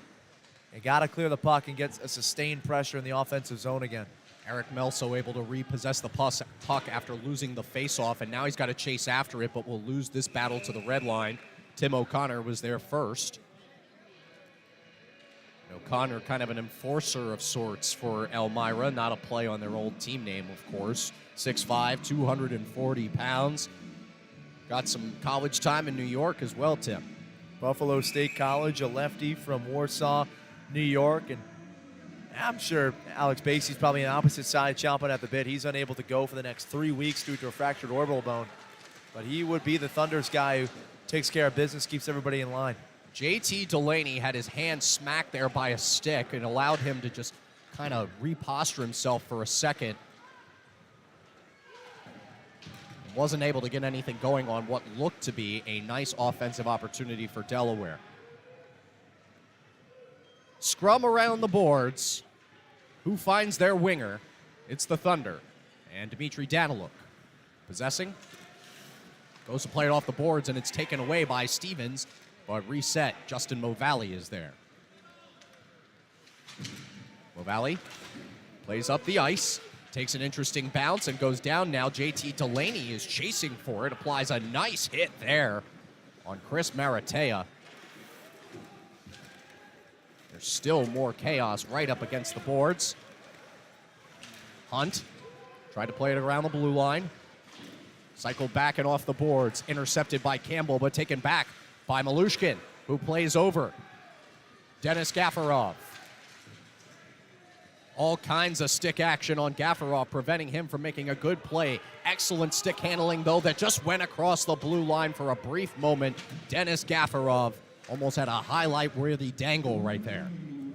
They got to clear the puck and get a sustained pressure in the offensive zone again. Eric Melso able to repossess the puck after losing the faceoff, and now he's got to chase after it, but will lose this battle to the red line. Tim O'Connor was there first. O'Connor kind of an enforcer of sorts for Elmira, not a play on their old team name, of course. 6'5", 240 pounds. Got some college time in New York as well, Tim. Buffalo State College, a lefty from Warsaw, New York, and I'm sure Alex Basie's probably on the opposite side chomping at the bit. He's unable to go for the next 3 weeks due to a fractured orbital bone. But he would be the Thunder's guy who takes care of business, keeps everybody in line. JT Delaney had his hand smacked there by a stick and allowed him to just kind of reposture himself for a second. Wasn't able to get anything going on what looked to be a nice offensive opportunity for Delaware. Scrum around the boards. Who finds their winger? It's the Thunder. And Dmitry Daniluk possessing. Goes to play it off the boards, and it's taken away by Stevens. But reset, Justin Movali is there. Movali plays up the ice, takes an interesting bounce and goes down now. JT Delaney is chasing for it, applies a nice hit there on Chris Maratea. There's still more chaos right up against the boards. Hunt tried to play it around the blue line. Cycled back and off the boards, intercepted by Campbell, but taken back by Malushkin, who plays over Dennis Gafarov. All kinds of stick action on Gafarov, preventing him from making a good play. Excellent stick handling, though, that just went across the blue line for a brief moment. Dennis Gafarov almost had a highlight-worthy dangle right there.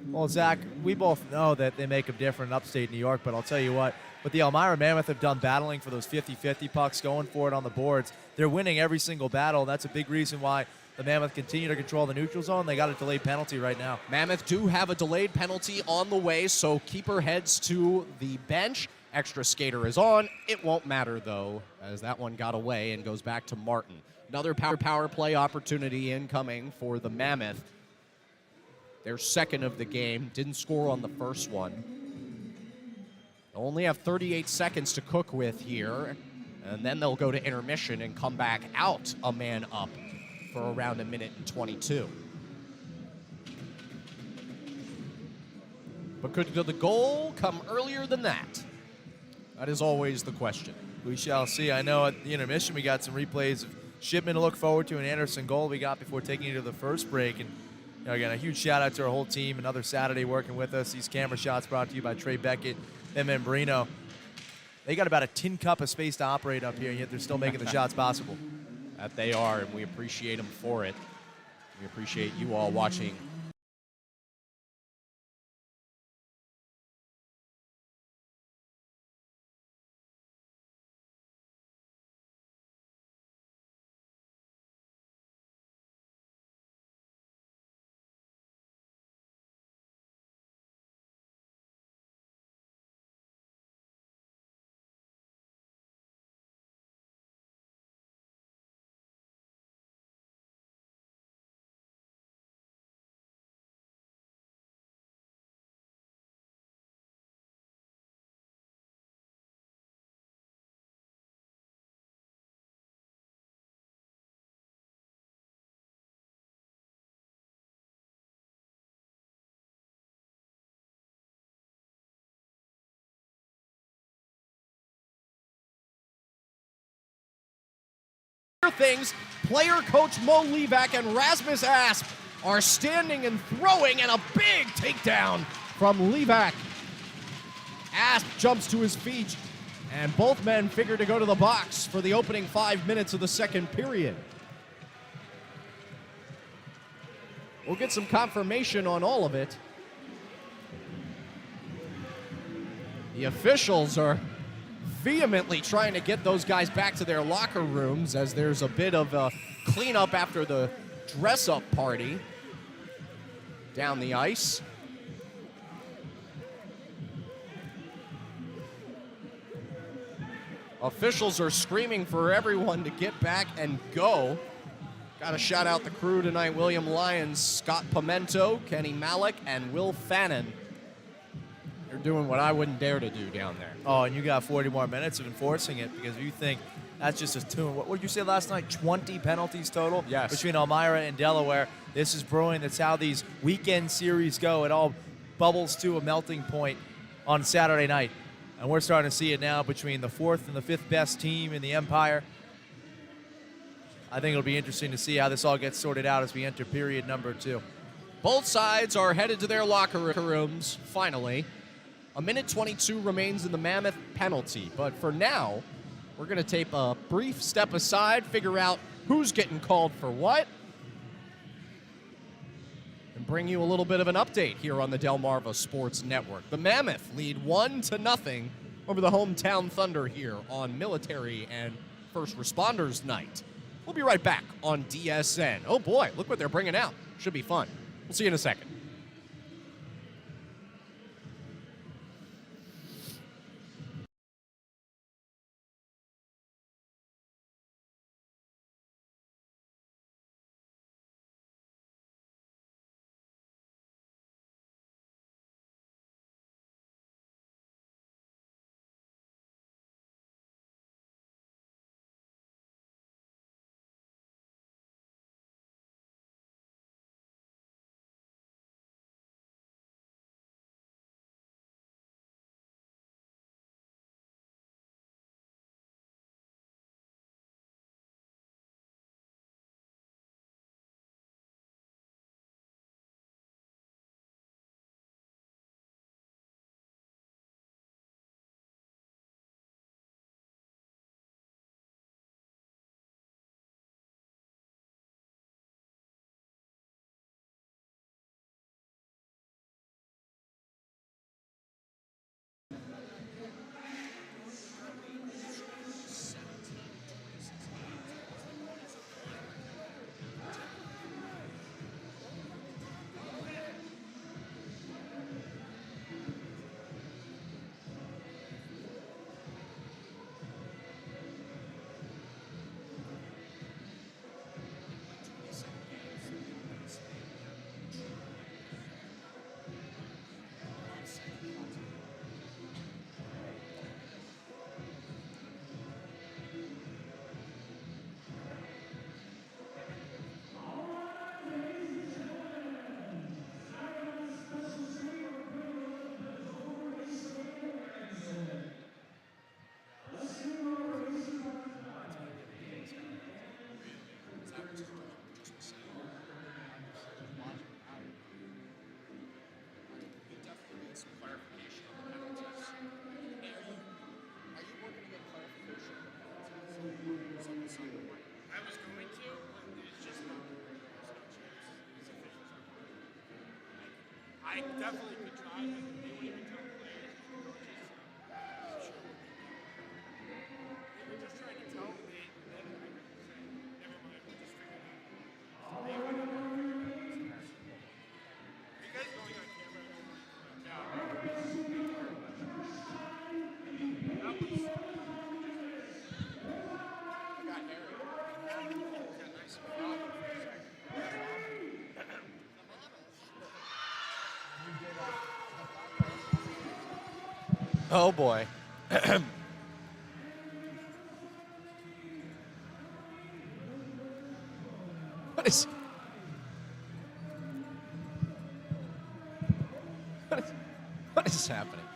Well, Zach, we both know that they make them different in upstate New York, but I'll tell you what the Elmira Mammoth have done battling for those 50-50 pucks, going for it on the boards, they're winning every single battle. That's a big reason why the Mammoth continue to control the neutral zone. They got a delayed penalty right now. Mammoth do have a delayed penalty on the way, so keeper heads to the bench. Extra skater is on. It won't matter, though, as that one got away and goes back to Martin. Another power play opportunity incoming for the Mammoth. Their second of the game. Didn't score on the first one. Only have 38 seconds to cook with here, and then they'll go to intermission and come back out a man up for around 1:22. But could the goal come earlier than that? That is always the question. We shall see. I know at the intermission we got some replays of Shipman to look forward to, an Anderson goal we got before taking it to the first break. And again, a huge shout out to our whole team. Another Saturday working with us. These camera shots brought to you by Trey Beckett and Membrino. They got about a tin cup of space to operate up here, and yet they're still making the shots possible. That they are, and we appreciate them for it. We appreciate you all watching other things, player coach Mo Levac and Rasmus Asp are standing and throwing, and a big takedown from Levac. Asp jumps to his feet, and both men figure to go to the box for the opening 5 minutes of the second period. We'll get some confirmation on all of it. The officials are vehemently trying to get those guys back to their locker rooms as there's a bit of a cleanup after the dress-up party down the ice. Officials are screaming for everyone to get back and go. Got to shout out the crew tonight: William Lyons, Scott Pimento, Kenny Malik, and Will Fannin. They're doing what I wouldn't dare to do down there. Oh, and you got 40 more minutes of enforcing it, because if you think that's just a tune. What did you say last night? 20 penalties total? Yes. Between Elmira and Delaware. This is brewing. That's how these weekend series go. It all bubbles to a melting point on Saturday night. And we're starting to see it now between the fourth and the fifth best team in the Empire. I think it'll be interesting to see how this all gets sorted out as we enter period number 2. Both sides are headed to their locker rooms, finally. A minute 22 remains in the Mammoth penalty, but for now, we're going to take a brief step aside, figure out who's getting called for what, and bring you a little bit of an update here on the Delmarva Sports Network. The Mammoth lead 1-0 over the hometown Thunder here on Military and First Responders Night. We'll be right back on DSN. Oh boy, look what they're bringing out. Should be fun. We'll see you in a second. I definitely could try, but they wouldn't even tell players and coaches. Sure. They were just trying to tell me that I could say, never mind, we'll just figure it out. So they were going to figure it out. Are you guys going on camera? No. That was... I got Harry. Got nice and problem for a second. Oh boy. What is happening?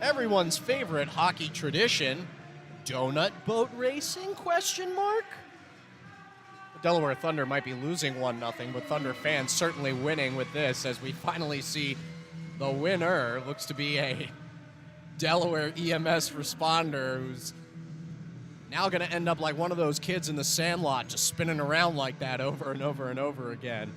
Everyone's favorite hockey tradition, donut boat racing, question mark? The Delaware Thunder might be losing 1-0, but Thunder fans certainly winning with this as we finally see the winner. Looks to be a Delaware EMS responder who's now going to end up like one of those kids in the Sandlot, just spinning around like that over and over and over again.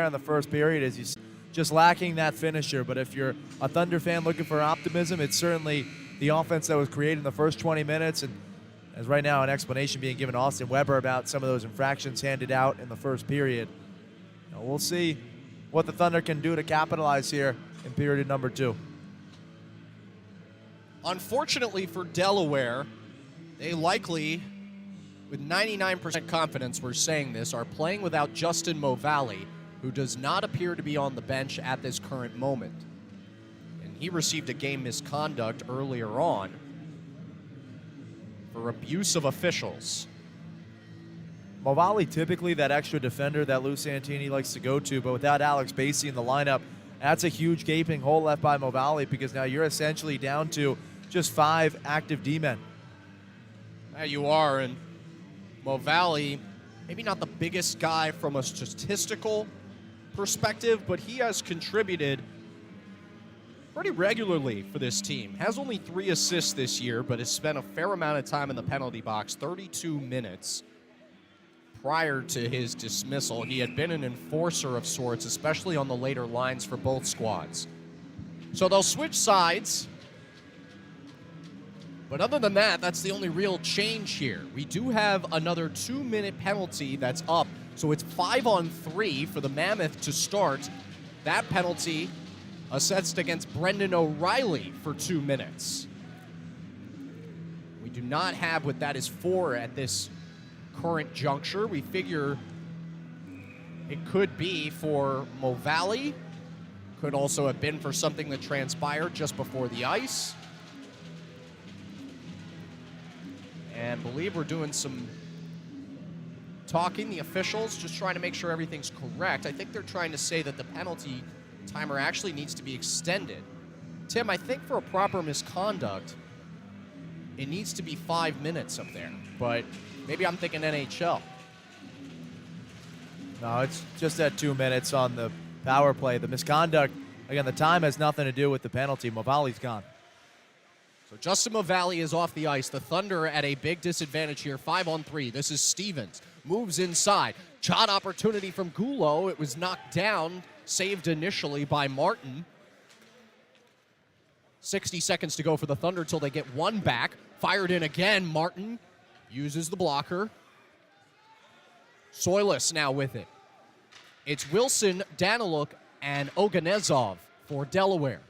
in the first period, as you see, just lacking that finisher. But if you're a Thunder fan looking for optimism, it's certainly the offense that was created in the first 20 minutes. And as right now, an explanation being given to Austin Weber about some of those infractions handed out in the first period. Now, we'll see what the Thunder can do to capitalize here in period number 2. Unfortunately for Delaware, they likely, with 99% confidence we're saying this, are playing without Justin Movalle, who does not appear to be on the bench at this current moment. And he received a game misconduct earlier on for abuse of officials. Movalle typically that extra defender that Lou Santini likes to go to, but without Alex Basie in the lineup, that's a huge gaping hole left by Movalle, because now you're essentially down to just 5 active D-men. There you are, and Movalle, maybe not the biggest guy from a statistical perspective, but he has contributed pretty regularly for this team. Has only 3 assists this year, but has spent a fair amount of time in the penalty box, 32 minutes. Prior to his dismissal, he had been an enforcer of sorts, especially on the later lines for both squads. So they'll switch sides. But other than that, that's the only real change here. We do have another 2-minute penalty that's up. So it's 5-on-3 for the Mammoth to start. That penalty assessed against Brendan O'Reilly for 2 minutes. We do not have what that is for at this current juncture. We figure it could be for Movalle. Could also have been for something that transpired just before the ice. And believe we're doing some talking, the officials, just trying to make sure everything's correct. I think they're trying to say that the penalty timer actually needs to be extended. Tim, I think for a proper misconduct, it needs to be 5 minutes up there. But maybe I'm thinking NHL. No, it's just at 2 minutes on the power play. The misconduct, again, the time has nothing to do with the penalty. Movalle's gone. So Justin Movalle is off the ice. The Thunder at a big disadvantage here, 5-on-3. This is Stevens. Moves inside. Shot opportunity from Gulo. It was knocked down, saved initially by Martin. 60 seconds to go for the Thunder till they get one back. Fired in again. Martin uses the blocker. Soilis now with it. It's Wilson, Daniluk, and Oganezov for Delaware.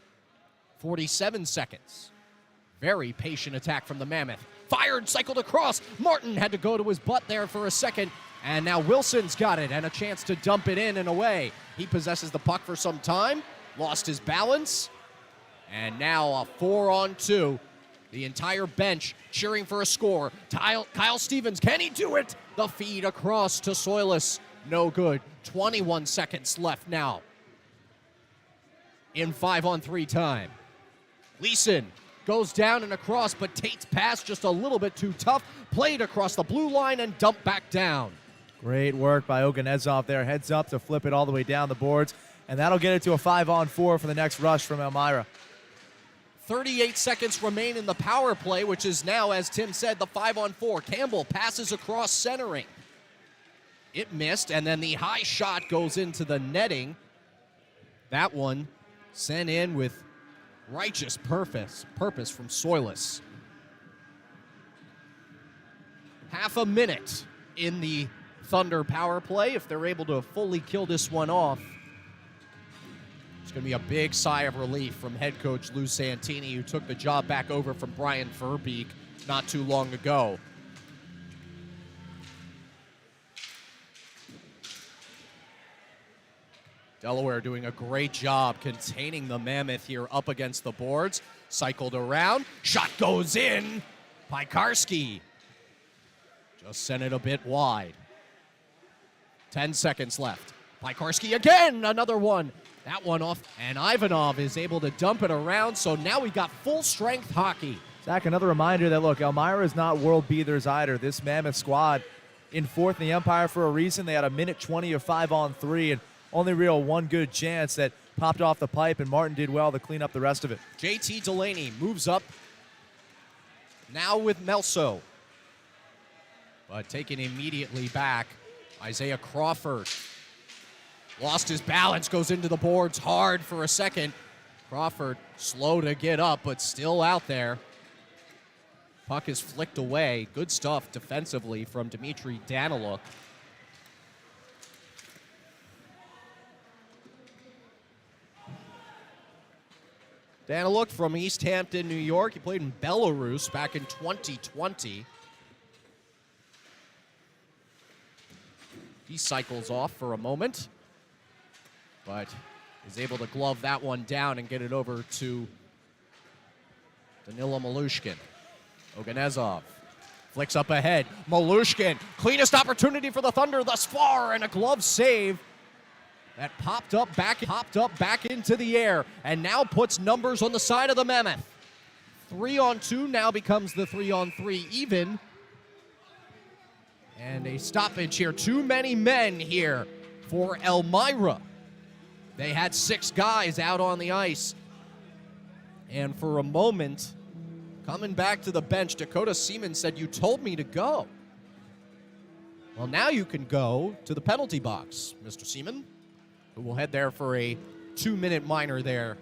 47 seconds. Very patient attack from the Mammoth. Fired, cycled across. Martin had to go to his butt there for a second. And now Wilson's got it and a chance to dump it in and away. He possesses the puck for some time. Lost his balance. And now a 4-on-2. The entire bench cheering for a score. Kyle Stevens, can he do it? The feed across to Soilis. No good. 21 seconds left now in 5-on-3 time. Leeson goes down and across, but Tate's pass just a little bit too tough. Played across the blue line and dumped back down. Great work by Oganezov there. Heads up to flip it all the way down the boards. And that'll get it to a 5-on-4 for the next rush from Elmira. 38 seconds remain in the power play, which is now, as Tim said, the 5-on-4. Campbell passes across centering. It missed, and then the high shot goes into the netting. That one sent in with righteous purpose from Soilis. Half a minute in the Thunder power play. If they're able to fully kill this one off, it's going to be a big sigh of relief from head coach Lou Santini, who took the job back over from Brian Verbeek not too long ago. Delaware doing a great job containing the Mammoth here up against the boards. Cycled around. Shot goes in. Piekarski just sent it a bit wide. 10 seconds left. Piekarski again, another one. That one off, and Ivanov is able to dump it around, so now we got full-strength hockey. Zach, another reminder that, look, Elmira is not world beaters either. This Mammoth squad in fourth in the Empire for a reason. They had a minute 20 of 5-on-3, and only real one good chance that popped off the pipe, and Martin did well to clean up the rest of it. JT Delaney moves up now with Melso. But taken immediately back, Isaiah Crawford. Lost his balance, goes into the boards hard for a second. Crawford slow to get up, but still out there. Puck is flicked away. Good stuff defensively from Dmitry Daniluk. Daniluk from East Hampton, New York. He played in Belarus back in 2020. He cycles off for a moment, but is able to glove that one down and get it over to Danilo Malushkin. Oganezov flicks up ahead. Malushkin, cleanest opportunity for the Thunder thus far, and a glove save that popped up back into the air, and now puts numbers on the side of the Mammoth. 3-on-2 now becomes the 3-on-3 even. And a stoppage here. Too many men here for Elmira. They had 6 guys out on the ice. And for a moment, coming back to the bench, Dakota Seaman said, "You told me to go." Well, now you can go to the penalty box, Mr. Seaman, who will head there for a 2-minute minor there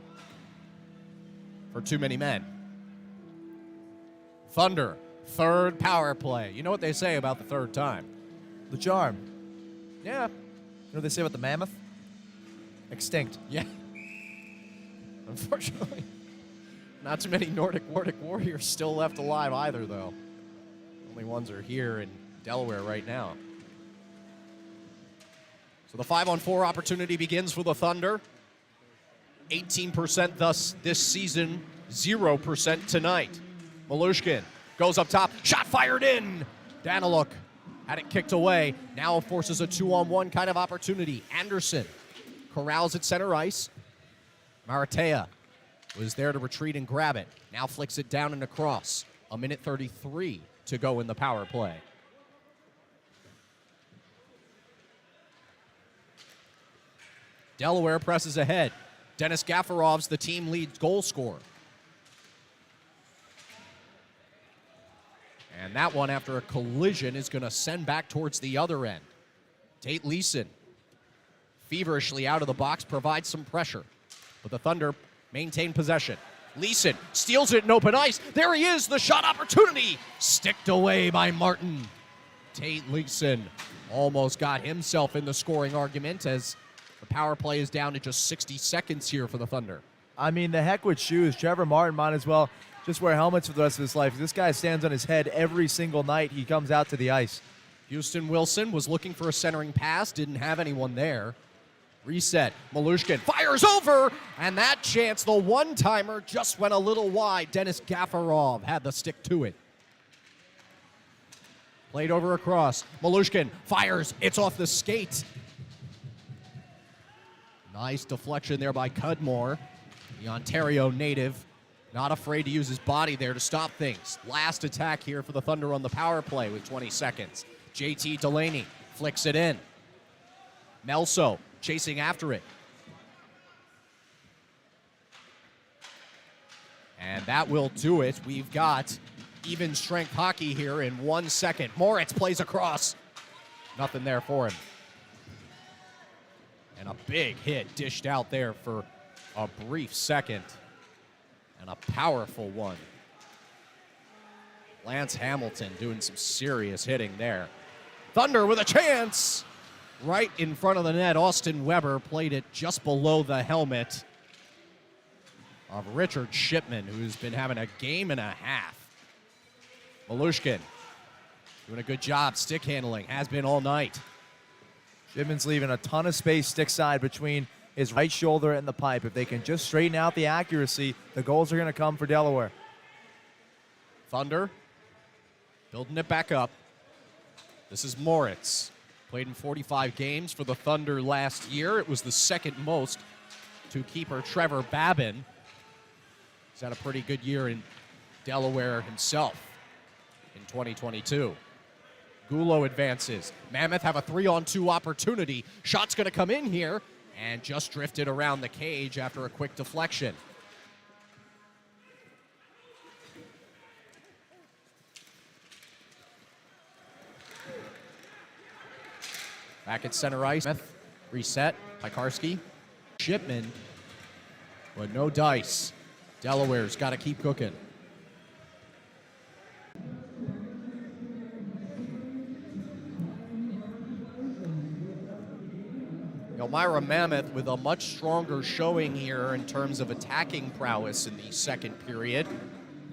for too many men. Thunder, third power play. You know what they say about the third time? The charm. Yeah. You know what they say about the Mammoth? Extinct. Yeah. Unfortunately, not too many Nordic warriors still left alive either, though. Only ones are here in Delaware right now. So the 5-on-4 opportunity begins for the Thunder. 18% thus this season, 0% tonight. Malushkin goes up top, shot fired in. Daniluk had it kicked away. Now forces a 2-on-1 kind of opportunity. Anderson corrals at center ice. Maratea was there to retreat and grab it. Now flicks it down and across. 1:33 to go in the power play. Delaware presses ahead. Denis Gafarov's the team lead goal scorer. And that one, after a collision, is going to send back towards the other end. Tate Leeson, feverishly out of the box, provides some pressure. But the Thunder maintain possession. Leeson steals it in open ice. There he is, the shot opportunity. Sticked away by Martin. Tate Leeson almost got himself in the scoring argument as the power play is down to just 60 seconds here for the Thunder. I mean, the heck with shoes. Trevor Martin might as well just wear helmets for the rest of his life. This guy stands on his head every single night he comes out to the ice. Houston Wilson was looking for a centering pass, didn't have anyone there. Reset, Malushkin fires over, and that chance, the one-timer, just went a little wide. Denis Gafarov had the stick to it. Played over across, Malushkin fires, it's off the skate. Nice deflection there by Cudmore, the Ontario native. Not afraid to use his body there to stop things. Last attack here for the Thunder on the power play with 20 seconds. JT Delaney flicks it in. Melso chasing after it. And that will do it. We've got even strength hockey here in 1 second. Moritz plays across. Nothing there for him. And a big hit dished out there for a brief second. And a powerful one. Lance Hamilton doing some serious hitting there. Thunder with a chance. Right in front of the net, Austin Weber played it just below the helmet of Richard Shipman, who's been having a game and a half. Malushkin doing a good job stick handling, has been all night. Shipman's leaving a ton of space stick side between his right shoulder and the pipe. If they can just straighten out the accuracy, the goals are going to come for Delaware. Thunder building it back up. This is Moritz. Played in 45 games for the Thunder last year. It was the second most to keeper Trevor Babin. He's had a pretty good year in Delaware himself in 2022. Gulo advances. Mammoth have a 3-on-2 opportunity. Shot's going to come in here and just drifted around the cage after a quick deflection. Back at center ice. Reset, Pikarski, Shipman, but no dice. Delaware's got to keep cooking. Elmira Mammoth with a much stronger showing here in terms of attacking prowess in the second period.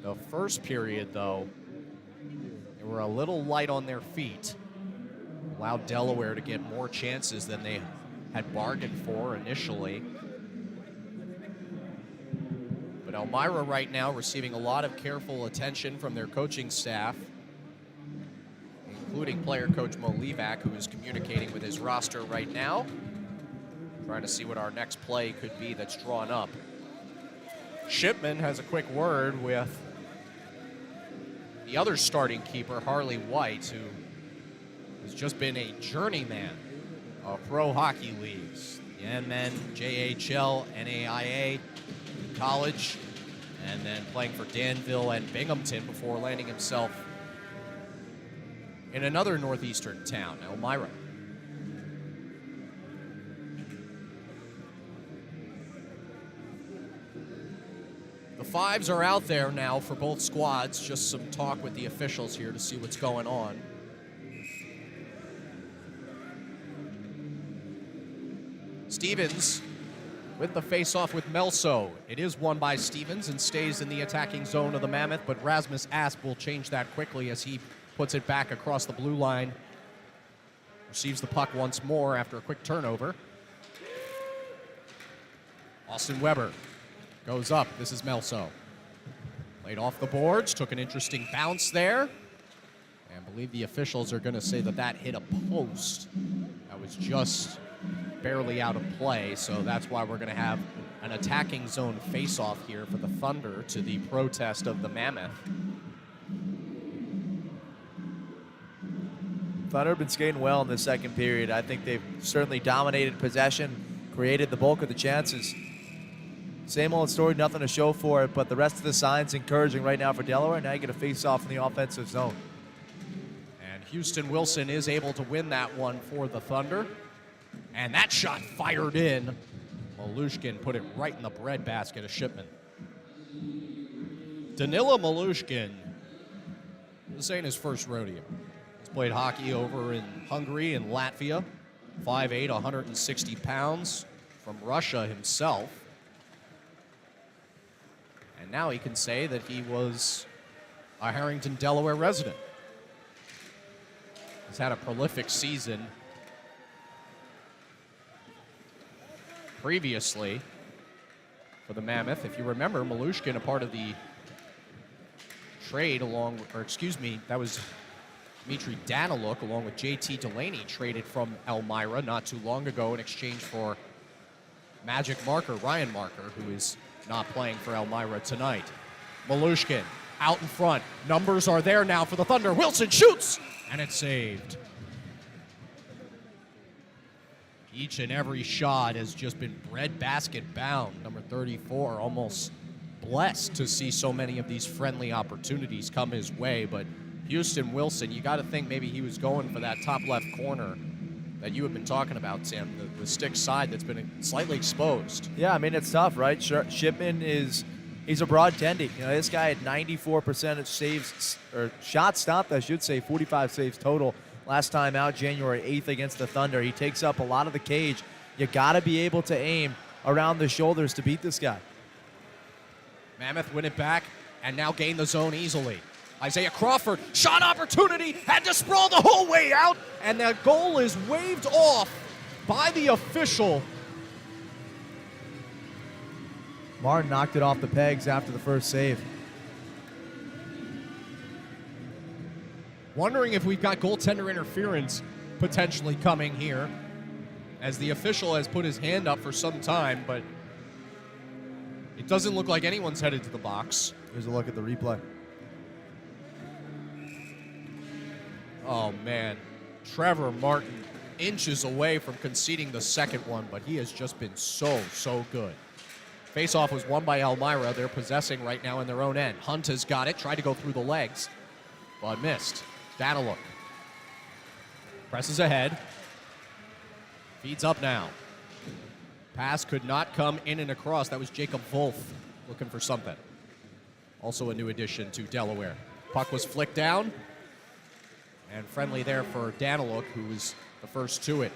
The first period, though, they were a little light on their feet. Allowed Delaware to get more chances than they had bargained for initially. But Elmira right now receiving a lot of careful attention from their coaching staff, including player coach Mo Levac, who is communicating with his roster right now, trying to see what our next play could be that's drawn up. Shipman has a quick word with the other starting keeper, Harley White, who has just been a journeyman of pro hockey leagues, the MN, JHL, NAIA, college, and then playing for Danville and Binghamton before landing himself in another northeastern town, Elmira. The fives are out there now for both squads. Just some talk with the officials here to see what's going on. Stevens with the face-off with Melso. It is won by Stevens and stays in the attacking zone of the Mammoth, but Rasmus Asp will change that quickly as he puts it back across the blue line. Receives the puck once more after a quick turnover. Austin Weber goes up. This is Melso. Played off the boards, took an interesting bounce there. And I believe the officials are going to say that that hit a post. That was just barely out of play, so that's why we're going to have an attacking zone face-off here for the Thunder to the protest of the Mammoth. Thunder have been skating well in the second period. I think they've certainly dominated possession, created the bulk of the chances. Same old story, nothing to show for it, but the rest of the signs encouraging right now for Delaware. Now you get a face-off in the offensive zone. And Houston Wilson is able to win that one for the Thunder. And that shot fired in. Malushkin put it right in the breadbasket of Shipman. Danila Malushkin, this ain't his first rodeo. He's played hockey over in Hungary and Latvia. 5'8", 160 pounds, from Russia himself. And now he can say that he was a Harrington, Delaware resident. He's had a prolific season previously for the Mammoth. If you remember, Malushkin, a part of the trade that was Dmitry Daniluk along with JT Delaney traded from Elmira not too long ago in exchange for Magic Marker, Ryan Marker, who is not playing for Elmira tonight. Malushkin out in front. Numbers are there now for the Thunder. Wilson shoots, and it's saved. Each and every shot has just been breadbasket bound. Number 34, almost blessed to see so many of these friendly opportunities come his way. But Houston Wilson, you got to think maybe he was going for that top left corner that you have been talking about, Sam, the stick side that's been slightly exposed. Yeah, I mean, it's tough, right? Shipman he's a broad tendy. You know, this guy had 94% of saves, or shots stopped, I should say, 45 saves total. Last time out, January 8th against the Thunder. He takes up a lot of the cage. You got to be able to aim around the shoulders to beat this guy. Mammoth win it back and now gain the zone easily. Isaiah Crawford, shot opportunity, had to sprawl the whole way out, and that goal is waved off by the official. Martin knocked it off the pegs after the first save. Wondering if we've got goaltender interference potentially coming here, as the official has put his hand up for some time, but it doesn't look like anyone's headed to the box. Here's a look at the replay. Oh, man. Trevor Martin inches away from conceding the second one, but he has just been so good. Faceoff was won by Elmira. They're possessing right now in their own end. Hunt has got it, tried to go through the legs, but missed. Daniluk presses ahead. Feeds up now. Pass could not come in and across. That was Jacob Wolf looking for something. Also a new addition to Delaware. Puck was flicked down. And friendly there for Daniluk, who was the first to it.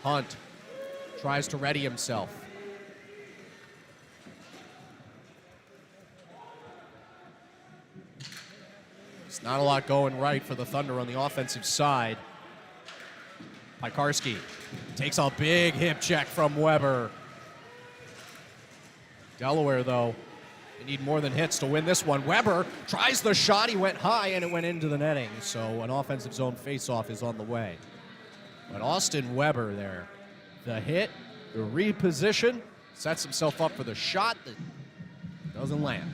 Hunt tries to ready himself. There's not a lot going right for the Thunder on the offensive side. Pikarski takes a big hip check from Weber. Delaware, though, they need more than hits to win this one. Weber tries the shot. He went high, and it went into the netting. So an offensive zone faceoff is on the way. But Austin Weber there, the hit, the reposition, sets himself up for the shot that doesn't land.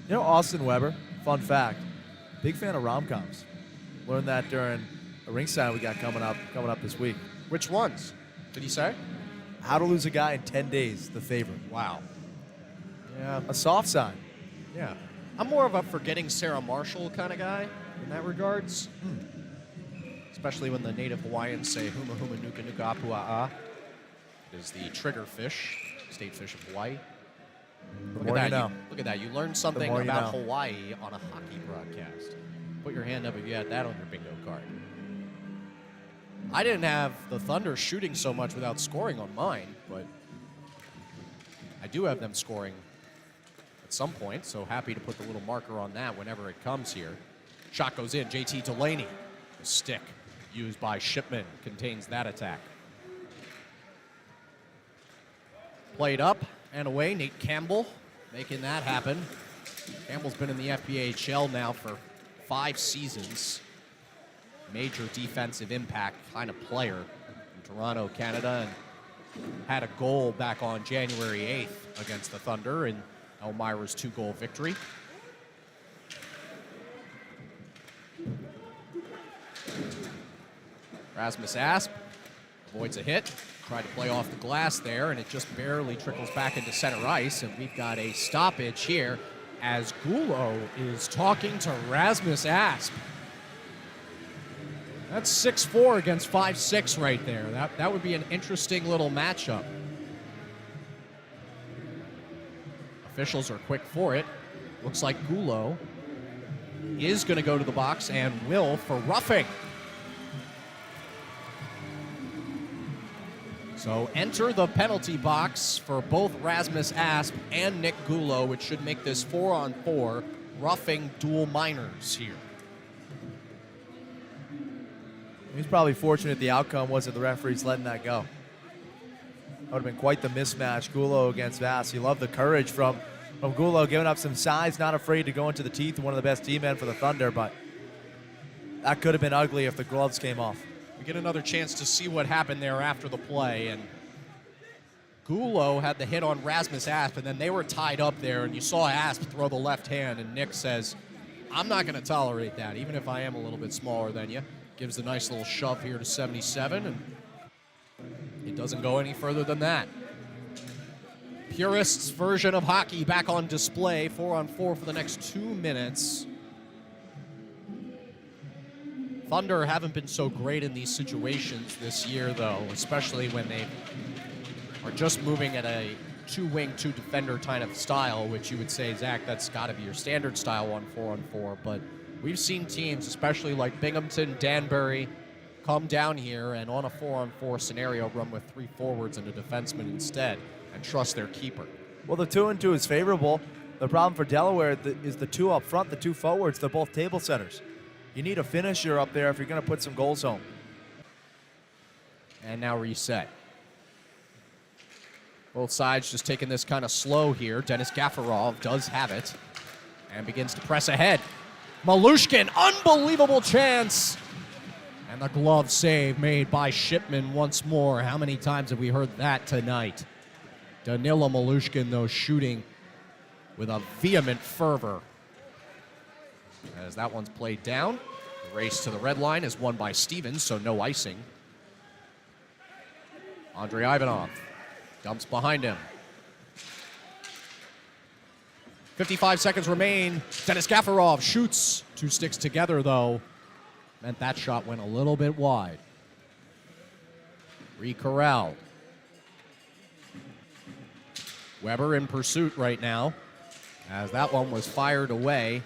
You know, Austin Weber, fun fact, big fan of rom-coms. Learned that during a Rink sign we got coming up this week. Which ones did he say? How to Lose a Guy in 10 Days, The Favorite. Wow. Yeah. A soft sign. Yeah. I'm more of a forgetting Sarah Marshall kind of guy in that regards. Especially when the native Hawaiians say huma huma nuka nuka apua'a. It is the trigger fish, state fish of Hawaii. Look at that. Look at that. You learned something about Hawaii on a hockey broadcast. Put your hand up if you had that on your bingo card. I didn't have the Thunder shooting so much without scoring on mine, but I do have them scoring at some point, so happy to put the little marker on that whenever it comes here. Shot goes in. JT Delaney. The stick used by Shipman contains that attack. Played up and away. Nate Campbell making that happen. Campbell's been in the FPHL now for 5 seasons. Major defensive impact kind of player in Toronto, Canada, and had a goal back on January 8th against the Thunder in Elmira's 2-goal victory. Rasmus Asp avoids a hit, tried to play off the glass there, and it just barely trickles back into center ice, and we've got a stoppage here as Gulo is talking to Rasmus Asp. That's 6'4" against 5'6" right there. That would be an interesting little matchup. Officials are quick for it. Looks like Gulo is going to go to the box and will for roughing. So enter the penalty box for both Rasmus Asp and Nick Gulo, which should make this 4-on-4 roughing dual minors here. He's probably fortunate the outcome wasn't the referees letting that go. That would have been quite the mismatch, Gulo against Vass. You love the courage from Gulo, giving up some size, not afraid to go into the teeth of one of the best D-men for the Thunder, but that could have been ugly if the gloves came off. We get another chance to see what happened there after the play, and Gulo had the hit on Rasmus Asp, and then they were tied up there, and you saw Asp throw the left hand, and Nick says, I'm not going to tolerate that, even if I am a little bit smaller than you. Gives a nice little shove here to 77, and it doesn't go any further than that. Purists' version of hockey back on display, 4-on-4 for the next 2 minutes. Thunder haven't been so great in these situations this year, though, especially when they are just moving at a 2-wing, 2-defender kind of style, which you would say, Zach, that's got to be your standard style on 4-on-4, but we've seen teams, especially like Binghamton, Danbury, come down here and on a 4-on-4 scenario run with 3 forwards and a defenseman instead and trust their keeper. Well, the 2-and-2 is favorable. The problem for Delaware is the 2 up front, the 2 forwards, they're both table centers. You need a finisher up there if you're going to put some goals home. And now reset. Both sides just taking this kind of slow here. Denis Gafarov does have it and begins to press ahead. Malushkin, unbelievable chance. And the glove save made by Shipman once more. How many times have we heard that tonight? Danila Malushkin, though, shooting with a vehement fervor. As that one's played down. The race to the red line is won by Stevens, so no icing. Andrei Ivanov dumps behind him. 55 seconds remain. Denis Gafarov shoots. 2 sticks together, though. Meant that shot went a little bit wide. Recorralled. Weber in pursuit right now, as that one was fired away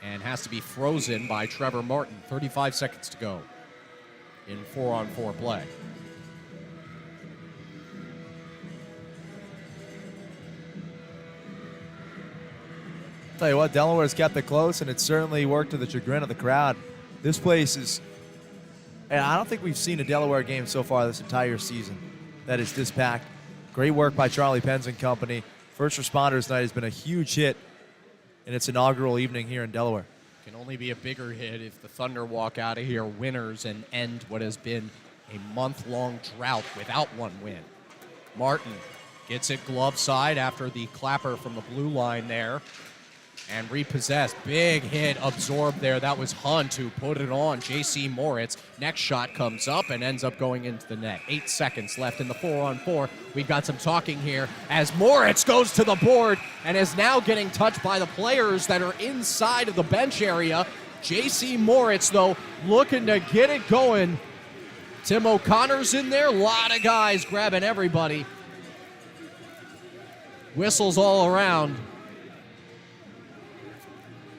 and has to be frozen by Trevor Martin. 35 seconds to go in 4-on-4 play. Tell you what, Delaware's kept it close, and it certainly worked to the chagrin of the crowd. This place is, and I don't think we've seen a Delaware game so far this entire season that is this packed. Great work by Charlie Penn's and company. First Responders Night has been a huge hit in its inaugural evening here in Delaware. Can only be a bigger hit if the Thunder walk out of here winners and end what has been a month-long drought without one win. Martin gets it glove side after the clapper from the blue line there. And repossessed. Big hit absorbed there. That was Hunt who put it on J.C. Moritz. Next shot comes up and ends up going into the net. 8 seconds left in the 4-on-4. We've got some talking here as Moritz goes to the board and is now getting touched by the players that are inside of the bench area. J.C. Moritz, though, looking to get it going. Tim O'Connor's in there. A lot of guys grabbing everybody. Whistles all around.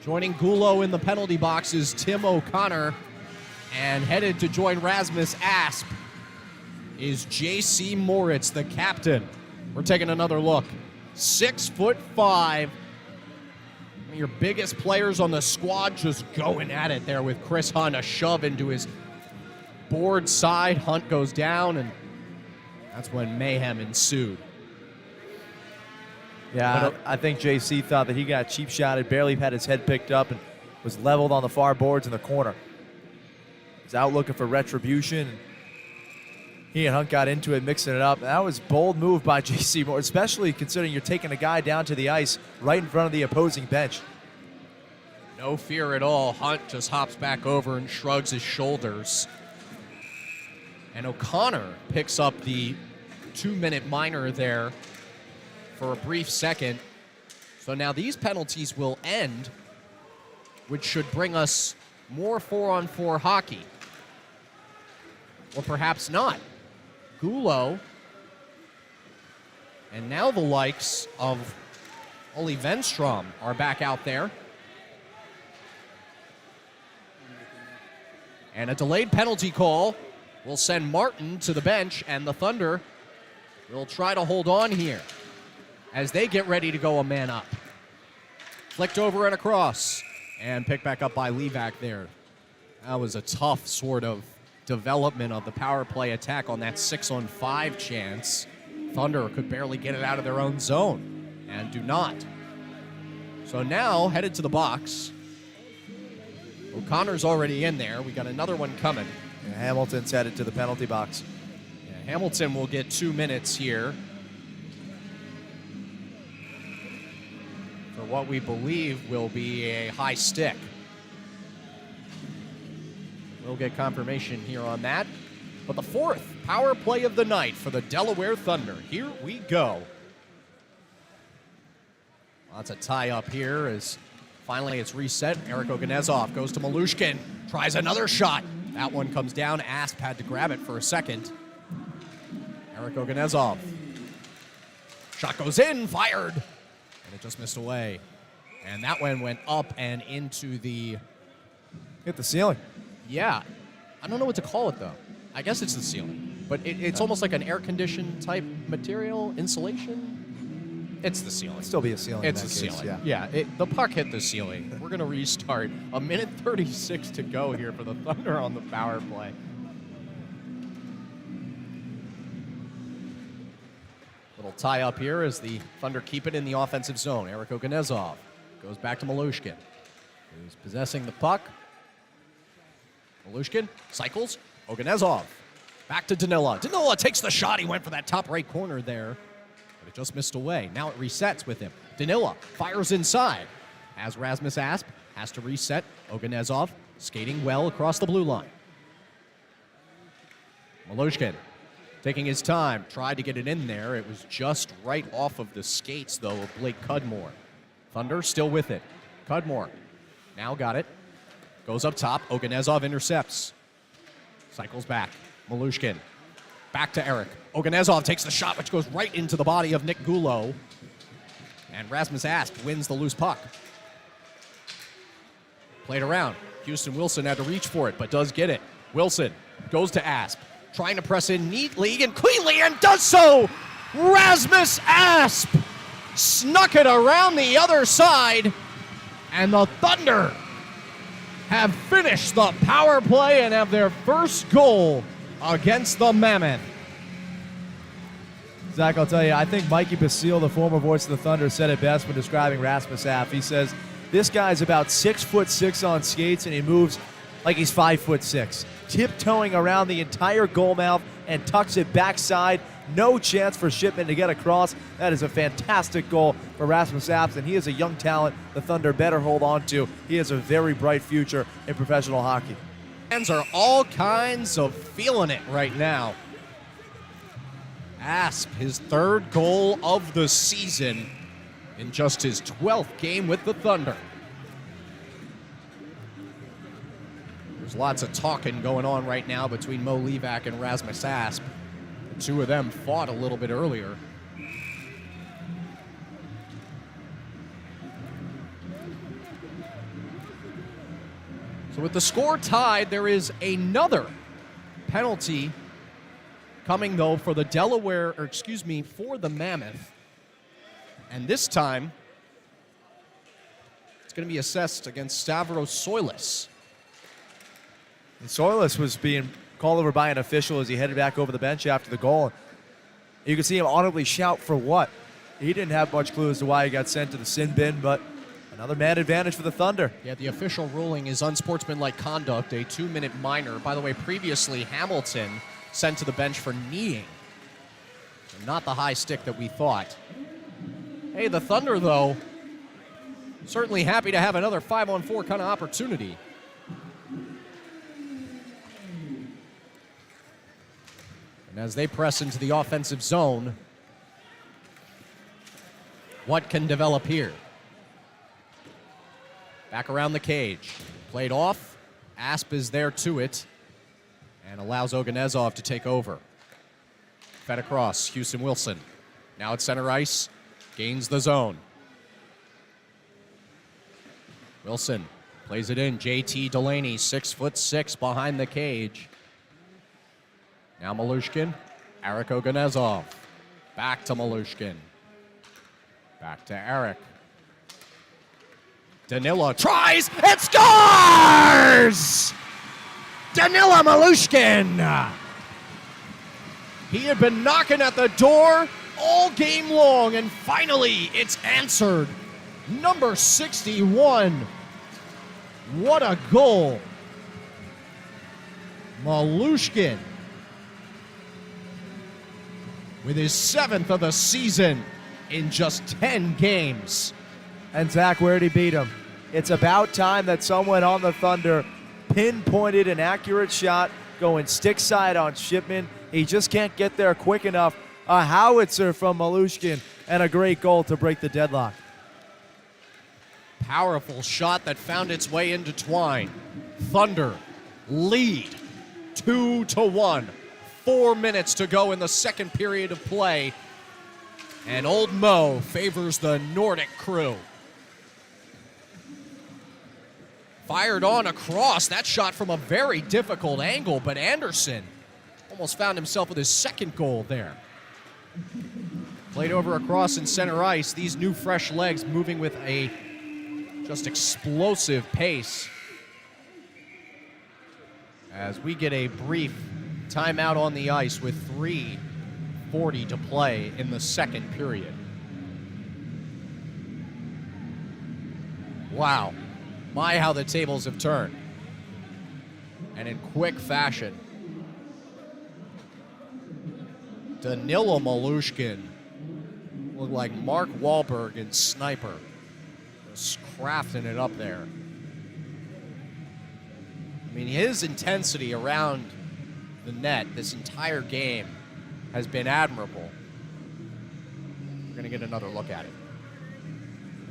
Joining Gulo in the penalty box is Tim O'Connor, and headed to join Rasmus Asp is J.C. Moritz, the captain. We're taking another look. 6'5", one of your biggest players on the squad, just going at it there with Chris Hunt. A shove into his board side. Hunt goes down, and that's when mayhem ensued. Yeah, I think JC thought that he got cheap shotted, barely had his head picked up, and was leveled on the far boards in the corner. He's out looking for retribution. He and Hunt got into it, mixing it up. That was a bold move by JC Moore, especially considering you're taking a guy down to the ice right in front of the opposing bench. No fear at all. Hunt just hops back over and shrugs his shoulders. And O'Connor picks up the 2-minute minor there for a brief second. So now these penalties will end, which should bring us more 4-on-4 hockey. Or perhaps not. Gulo, and now the likes of Oli Venstrom are back out there. And a delayed penalty call will send Martin to the bench, and the Thunder will try to hold on here as they get ready to go a man up. Flicked over and across, and picked back up by Levac there. That was a tough sort of development of the power play attack on that 6-on-5 chance. Thunder could barely get it out of their own zone, and do not. So now, headed to the box. O'Connor's already in there. We got another one coming. And Hamilton's headed to the penalty box. Yeah, Hamilton will get 2 minutes here for what we believe will be a high stick. We'll get confirmation here on that. But the fourth power play of the night for the Delaware Thunder. Here we go. Lots of tie-up here as finally it's reset. Eric Oganezov goes to Malushkin. Tries another shot. That one comes down. Asp had to grab it for a second. Eric Oganezov. Shot goes in, fired. And it just missed away. And that one went up and into the... Hit the ceiling. Yeah. I don't know what to call it, though. I guess it's the ceiling. But it's almost like an air-conditioned type material, insulation. It's the ceiling. It'd still be a ceiling. It's in the that case, ceiling. Yeah. The puck hit the ceiling. We're going to restart. 1:36 to go here for the Thunder on the power play. Little tie up here as the Thunder keep it in the offensive zone. Eric Oganezov goes back to Malushkin, who's possessing the puck. Malushkin cycles. Oganezov back to Danila. Danila takes the shot. He went for that top right corner there, but it just missed away. Now it resets with him. Danila fires inside as Rasmus Asp has to reset. Oganezov skating well across the blue line. Malushkin taking his time, tried to get it in there. It was just right off of the skates, though, of Blake Cudmore. Thunder still with it. Cudmore now got it. Goes up top. Oganezov intercepts. Cycles back. Malushkin Back to Eric. Oganezov takes the shot, which goes right into the body of Nick Gulo. And Rasmus Asp wins the loose puck. Played around. Houston Wilson had to reach for it, but does get it. Wilson goes to Asp, trying to press in neatly and cleanly, and does so! Rasmus Asp snuck it around the other side, and the Thunder have finished the power play and have their first goal against the Mammoth. Zach, I'll tell you, I think Mikey Basile, the former voice of the Thunder, said it best when describing Rasmus Asp. He says, this guy's about 6'6" on skates, and he moves like he's 5'6", tiptoeing around the entire goal mouth and tucks it backside. No chance for Shipman to get across. That is a fantastic goal for Rasmus Asp, and he is a young talent the Thunder better hold on to. He has a very bright future in professional hockey. Fans are all kinds of feeling it right now. Asp, his third goal of the season in just his 12th game with the Thunder. There's lots of talking going on right now between Mo Levac and Rasmus Asp. The two of them fought a little bit earlier. So with the score tied, there is another penalty coming, though, for the for the Mammoth. And this time, it's going to be assessed against Stavros Soilis. And Soilis was being called over by an official as he headed back over the bench after the goal. You can see him audibly shout for what. He didn't have much clue as to why he got sent to the sin bin, but another man advantage for the Thunder. Yeah, the official ruling is unsportsmanlike conduct, a 2-minute minor. By the way, previously, Hamilton sent to the bench for kneeing. So not the high stick that we thought. Hey, the Thunder, though, certainly happy to have another 5-on-4 kind of opportunity. And as they press into the offensive zone, what can develop here? Back around the cage. Played off. Asp is there to it and allows Oganezov to take over. Fed across. Houston Wilson. Now at center ice. Gains the zone. Wilson plays it in. JT Delaney, 6'6" behind the cage. Now Malushkin. Eric Oganezov. Back to Malushkin. Back to Eric. Danila tries and scores! Danila Malushkin! He had been knocking at the door all game long, and finally it's answered. Number 61. What a goal. Malushkin with his 7th of the season in just 10 games. And Zach, where'd he beat him? It's about time that someone on the Thunder pinpointed an accurate shot going stick side on Shipman. He just can't get there quick enough. A howitzer from Malushkin and a great goal to break the deadlock. Powerful shot that found its way into Twine. Thunder lead 2-1. 4 minutes to go in the second period of play. And Old Mo favors the Nordic crew. Fired on across. That shot from a very difficult angle, but Anderson almost found himself with his second goal there. Played over across in center ice. These new fresh legs moving with a just explosive pace. As we get a brief timeout on the ice with 3:40 to play in the second period. Wow. My, how the tables have turned. And in quick fashion. Danilo Malushkin looked like Mark Wahlberg in Sniper. Just crafting it up there. I mean, his intensity around the net this entire game has been admirable. We're going to get another look at it.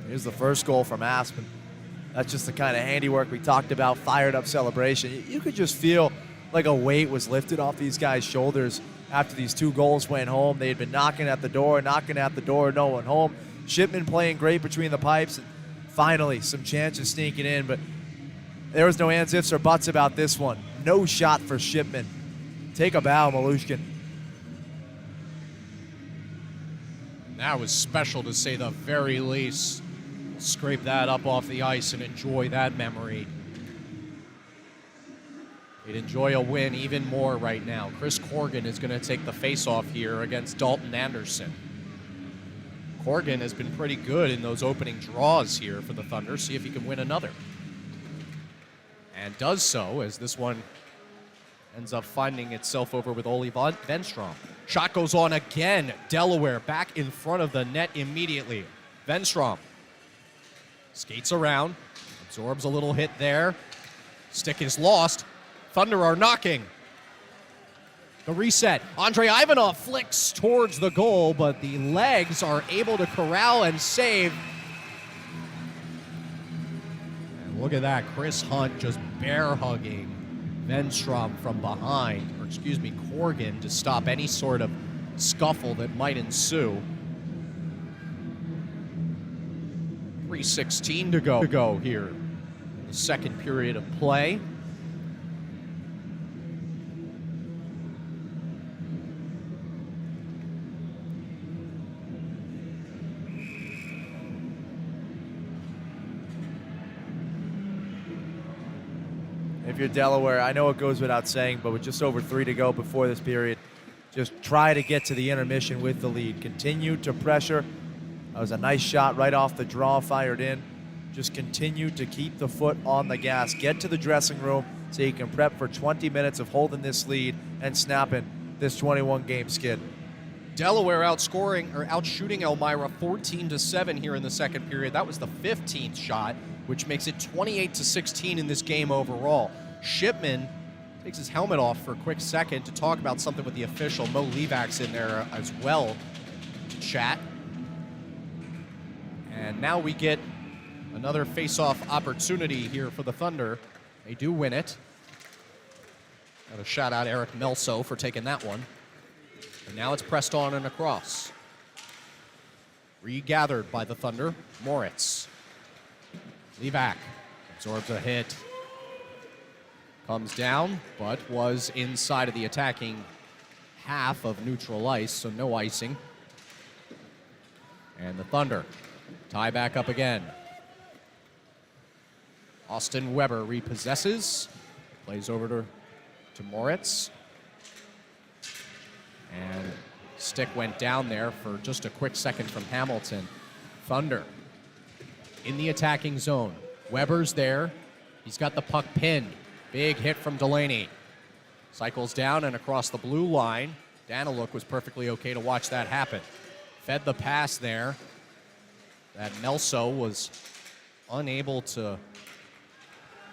Here's the first goal from Aspen. That's just the kind of handiwork we talked about, fired up celebration. You could just feel like a weight was lifted off these guys' shoulders after these 2 goals went home. They had been knocking at the door, no one home. Shipman playing great between the pipes, and finally some chances sneaking in, but there was no ands, ifs, or buts about this one. No shot for Shipman. Take a bow, Malushkin. That was special, to say the very least. Scrape that up off the ice and enjoy that memory. They'd enjoy a win even more right now. Chris Corrigan is going to take the face-off here against Dalton Anderson. Corrigan has been pretty good in those opening draws here for the Thunder. See if he can win another. And does so, as this one ends up finding itself over with Oli Venstrom. Shot goes on again. Delaware back in front of the net immediately. Venstrom skates around, absorbs a little hit there. Stick is lost. Thunder are knocking. The reset. Andrei Ivanov flicks towards the goal, but the legs are able to corral and save. And look at that. Chris Hunt just bear hugging Venstrom from behind, or excuse me, Corrigan, to stop any sort of scuffle that might ensue. 3:16 to go here in the second period of play. If you're Delaware, I know it goes without saying, but with just over 3 to go before this period, just try to get to the intermission with the lead. Continue to pressure. That was a nice shot right off the draw, fired in. Just continue to keep the foot on the gas. Get to the dressing room so you can prep for 20 minutes of holding this lead and snapping this 21-game skid. Delaware outshooting Elmira 14-7 here in the second period. That was the 15th shot, which makes it 28-16 in this game overall. Shipman takes his helmet off for a quick second to talk about something with the official. Mo Levak's in there as well to chat. And now we get another face-off opportunity here for the Thunder. They do win it. Got to shout out Eric Melso for taking that one. And now it's pressed on and across. Regathered by the Thunder. Moritz. Levak absorbs a hit. Comes down, but was inside of the attacking half of neutral ice, so no icing. And the Thunder tie back up again. Austin Weber repossesses. Plays over to Moritz. And stick went down there for just a quick second from Hamilton. Thunder in the attacking zone. Weber's there. He's got the puck pinned. Big hit from Delaney. Cycles down and across the blue line. Daniluk was perfectly okay to watch that happen. Fed the pass there. That Melso was unable to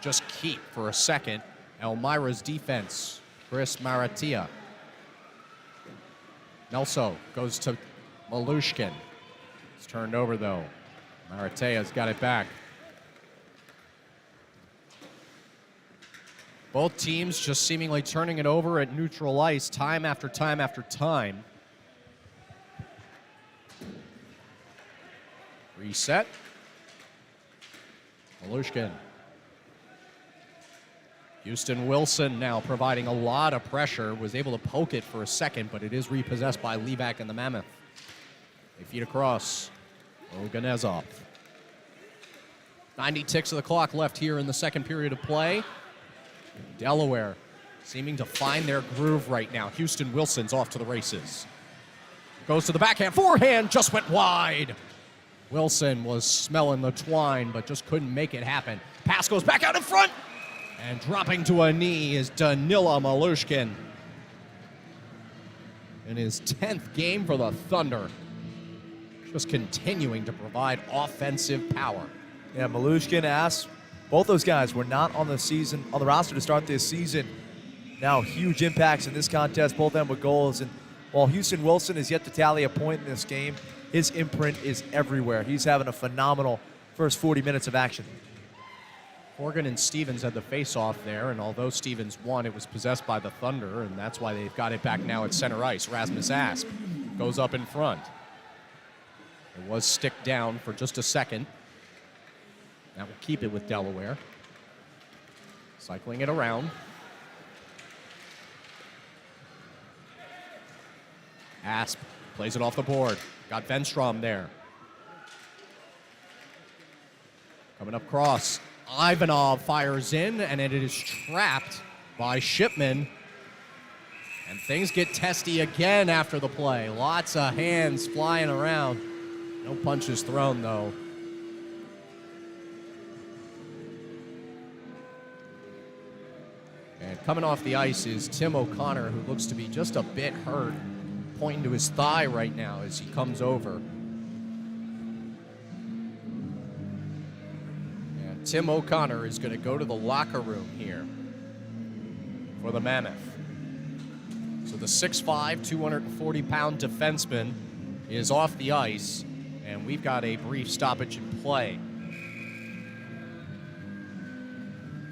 just keep for a second. Elmira's defense. Chris Maratia. Melso goes to Malushkin. It's turned over, though. Maratea's got it back. Both teams just seemingly turning it over at neutral ice time after time after time. Reset. Malushkin. Houston Wilson now providing a lot of pressure. Was able to poke it for a second, but it is repossessed by Levak and the Mammoth. They feed across. Oganezov. 90 ticks of the clock left here in the second period of play. Delaware seeming to find their groove right now. Houston Wilson's off to the races. Goes to the backhand. Forehand just went wide. Wilson was smelling the twine, but just couldn't make it happen. Pass goes back out in front. And dropping to a knee is Danila Malushkin. In his 10th game for the Thunder. Just continuing to provide offensive power. Yeah, Malushkin asks. Both those guys were not on the roster to start this season. Now huge impacts in this contest, both of them with goals. And while Houston Wilson is yet to tally a point in this game, his imprint is everywhere. He's having a phenomenal first 40 minutes of action. Horgan and Stevens had the face-off there, and although Stevens won, it was possessed by the Thunder, and that's why they've got it back now at center ice. Rasmus Asp goes up in front. It was stick down for just a second. That will keep it with Delaware. Cycling it around. Asp plays it off the board. Got Venstrom there. Coming up cross. Ivanov fires in, and it is trapped by Shipman. And things get testy again after the play. Lots of hands flying around. No punches thrown, though. And coming off the ice is Tim O'Connor, who looks to be just a bit hurt, pointing to his thigh right now as he comes over. Tim O'Connor is going to go to the locker room here for the Mammoth. So the 6'5", 240-pound defenseman is off the ice, and we've got a brief stoppage in play.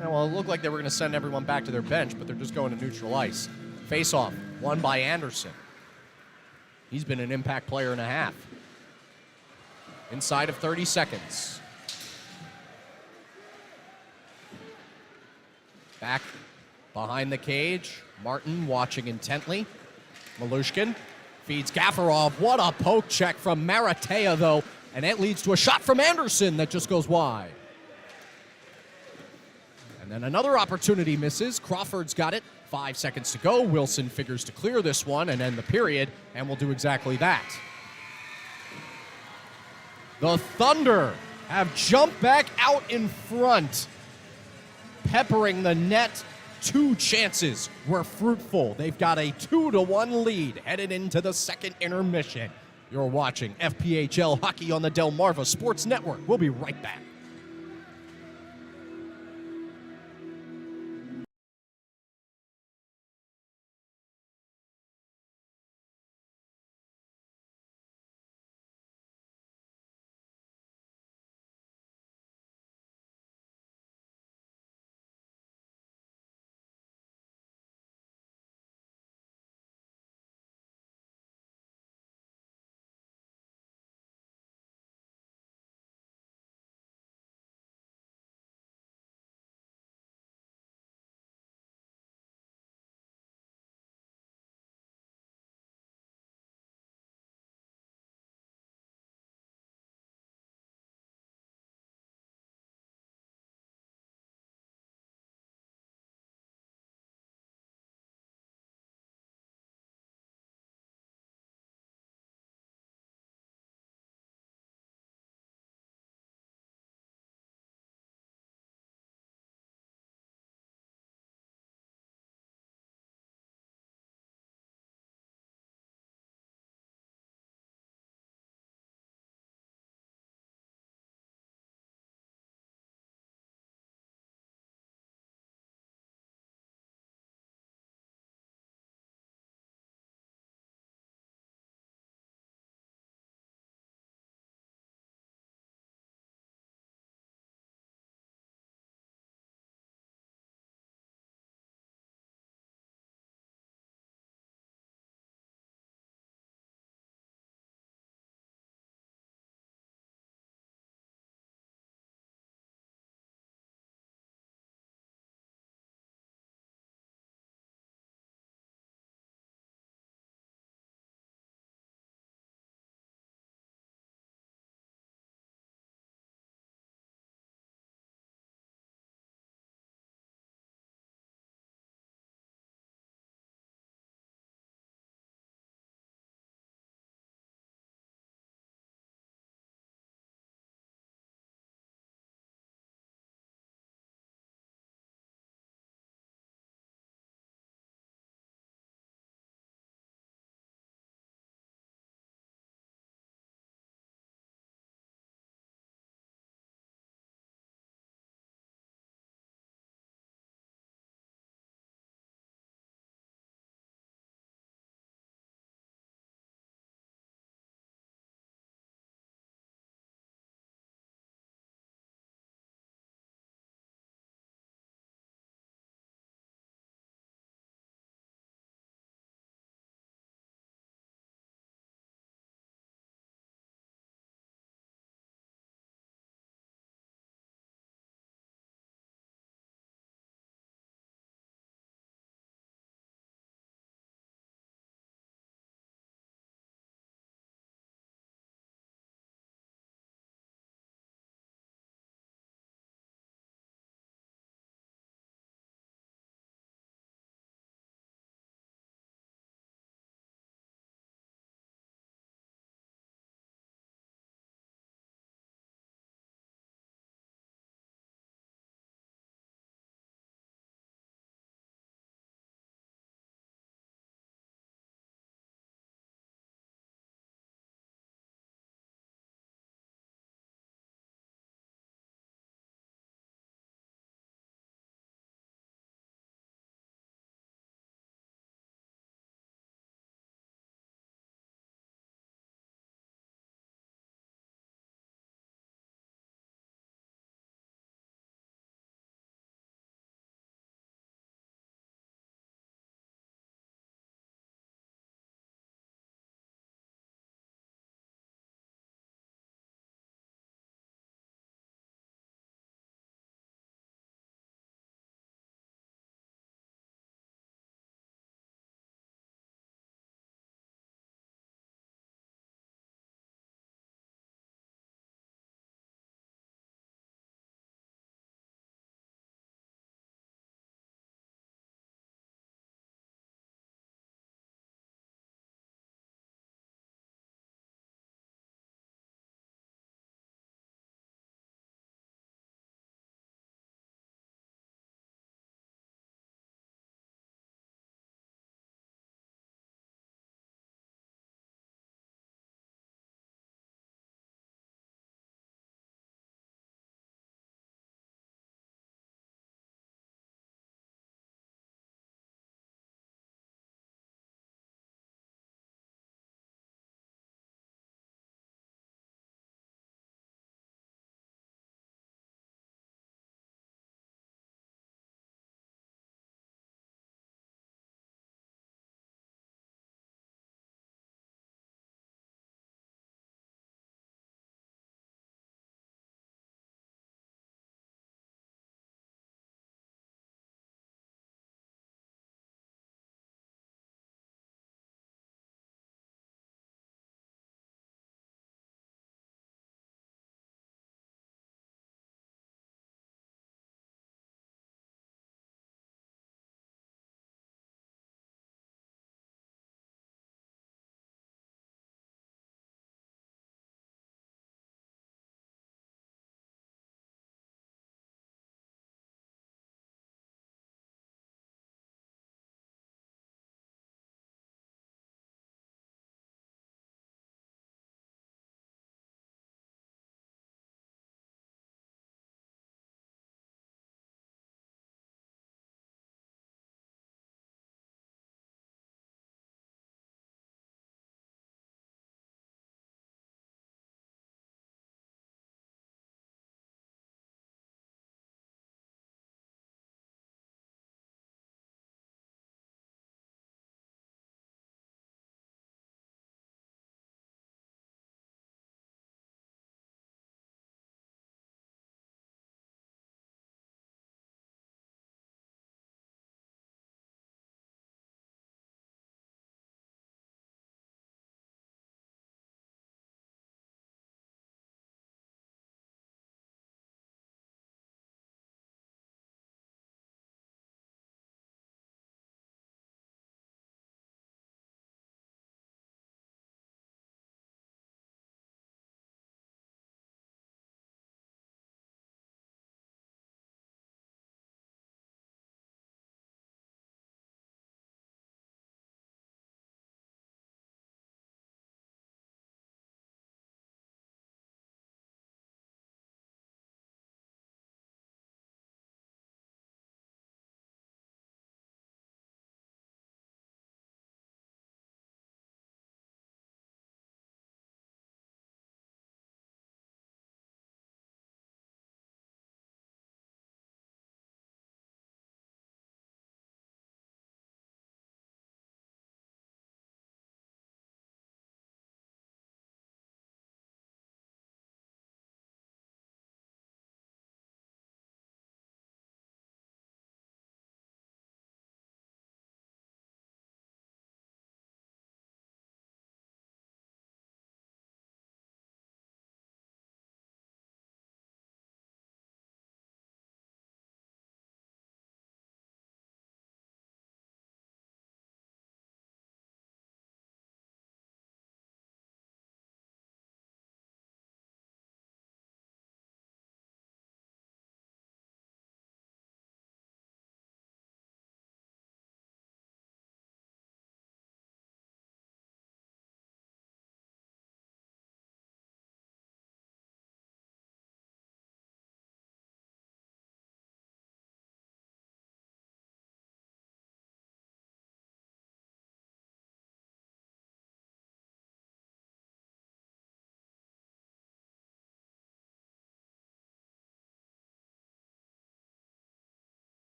Now, well, it looked like they were going to send everyone back to their bench, but they're just going to neutral ice. Face-off, won by Anderson. He's been an impact player and a half. Inside of 30 seconds. Back behind the cage. Martin watching intently. Malushkin feeds Gafarov. What a poke check from Maratea, though. And that leads to a shot from Anderson that just goes wide. And then another opportunity misses. Crawford's got it. 5 seconds to go. Wilson figures to clear this one and end the period, and will do exactly that. The Thunder have jumped back out in front. Peppering the net. 2 chances were fruitful. They've got a 2-1 lead headed into the second intermission. You're watching FPHL Hockey on the Delmarva Sports Network. We'll be right back.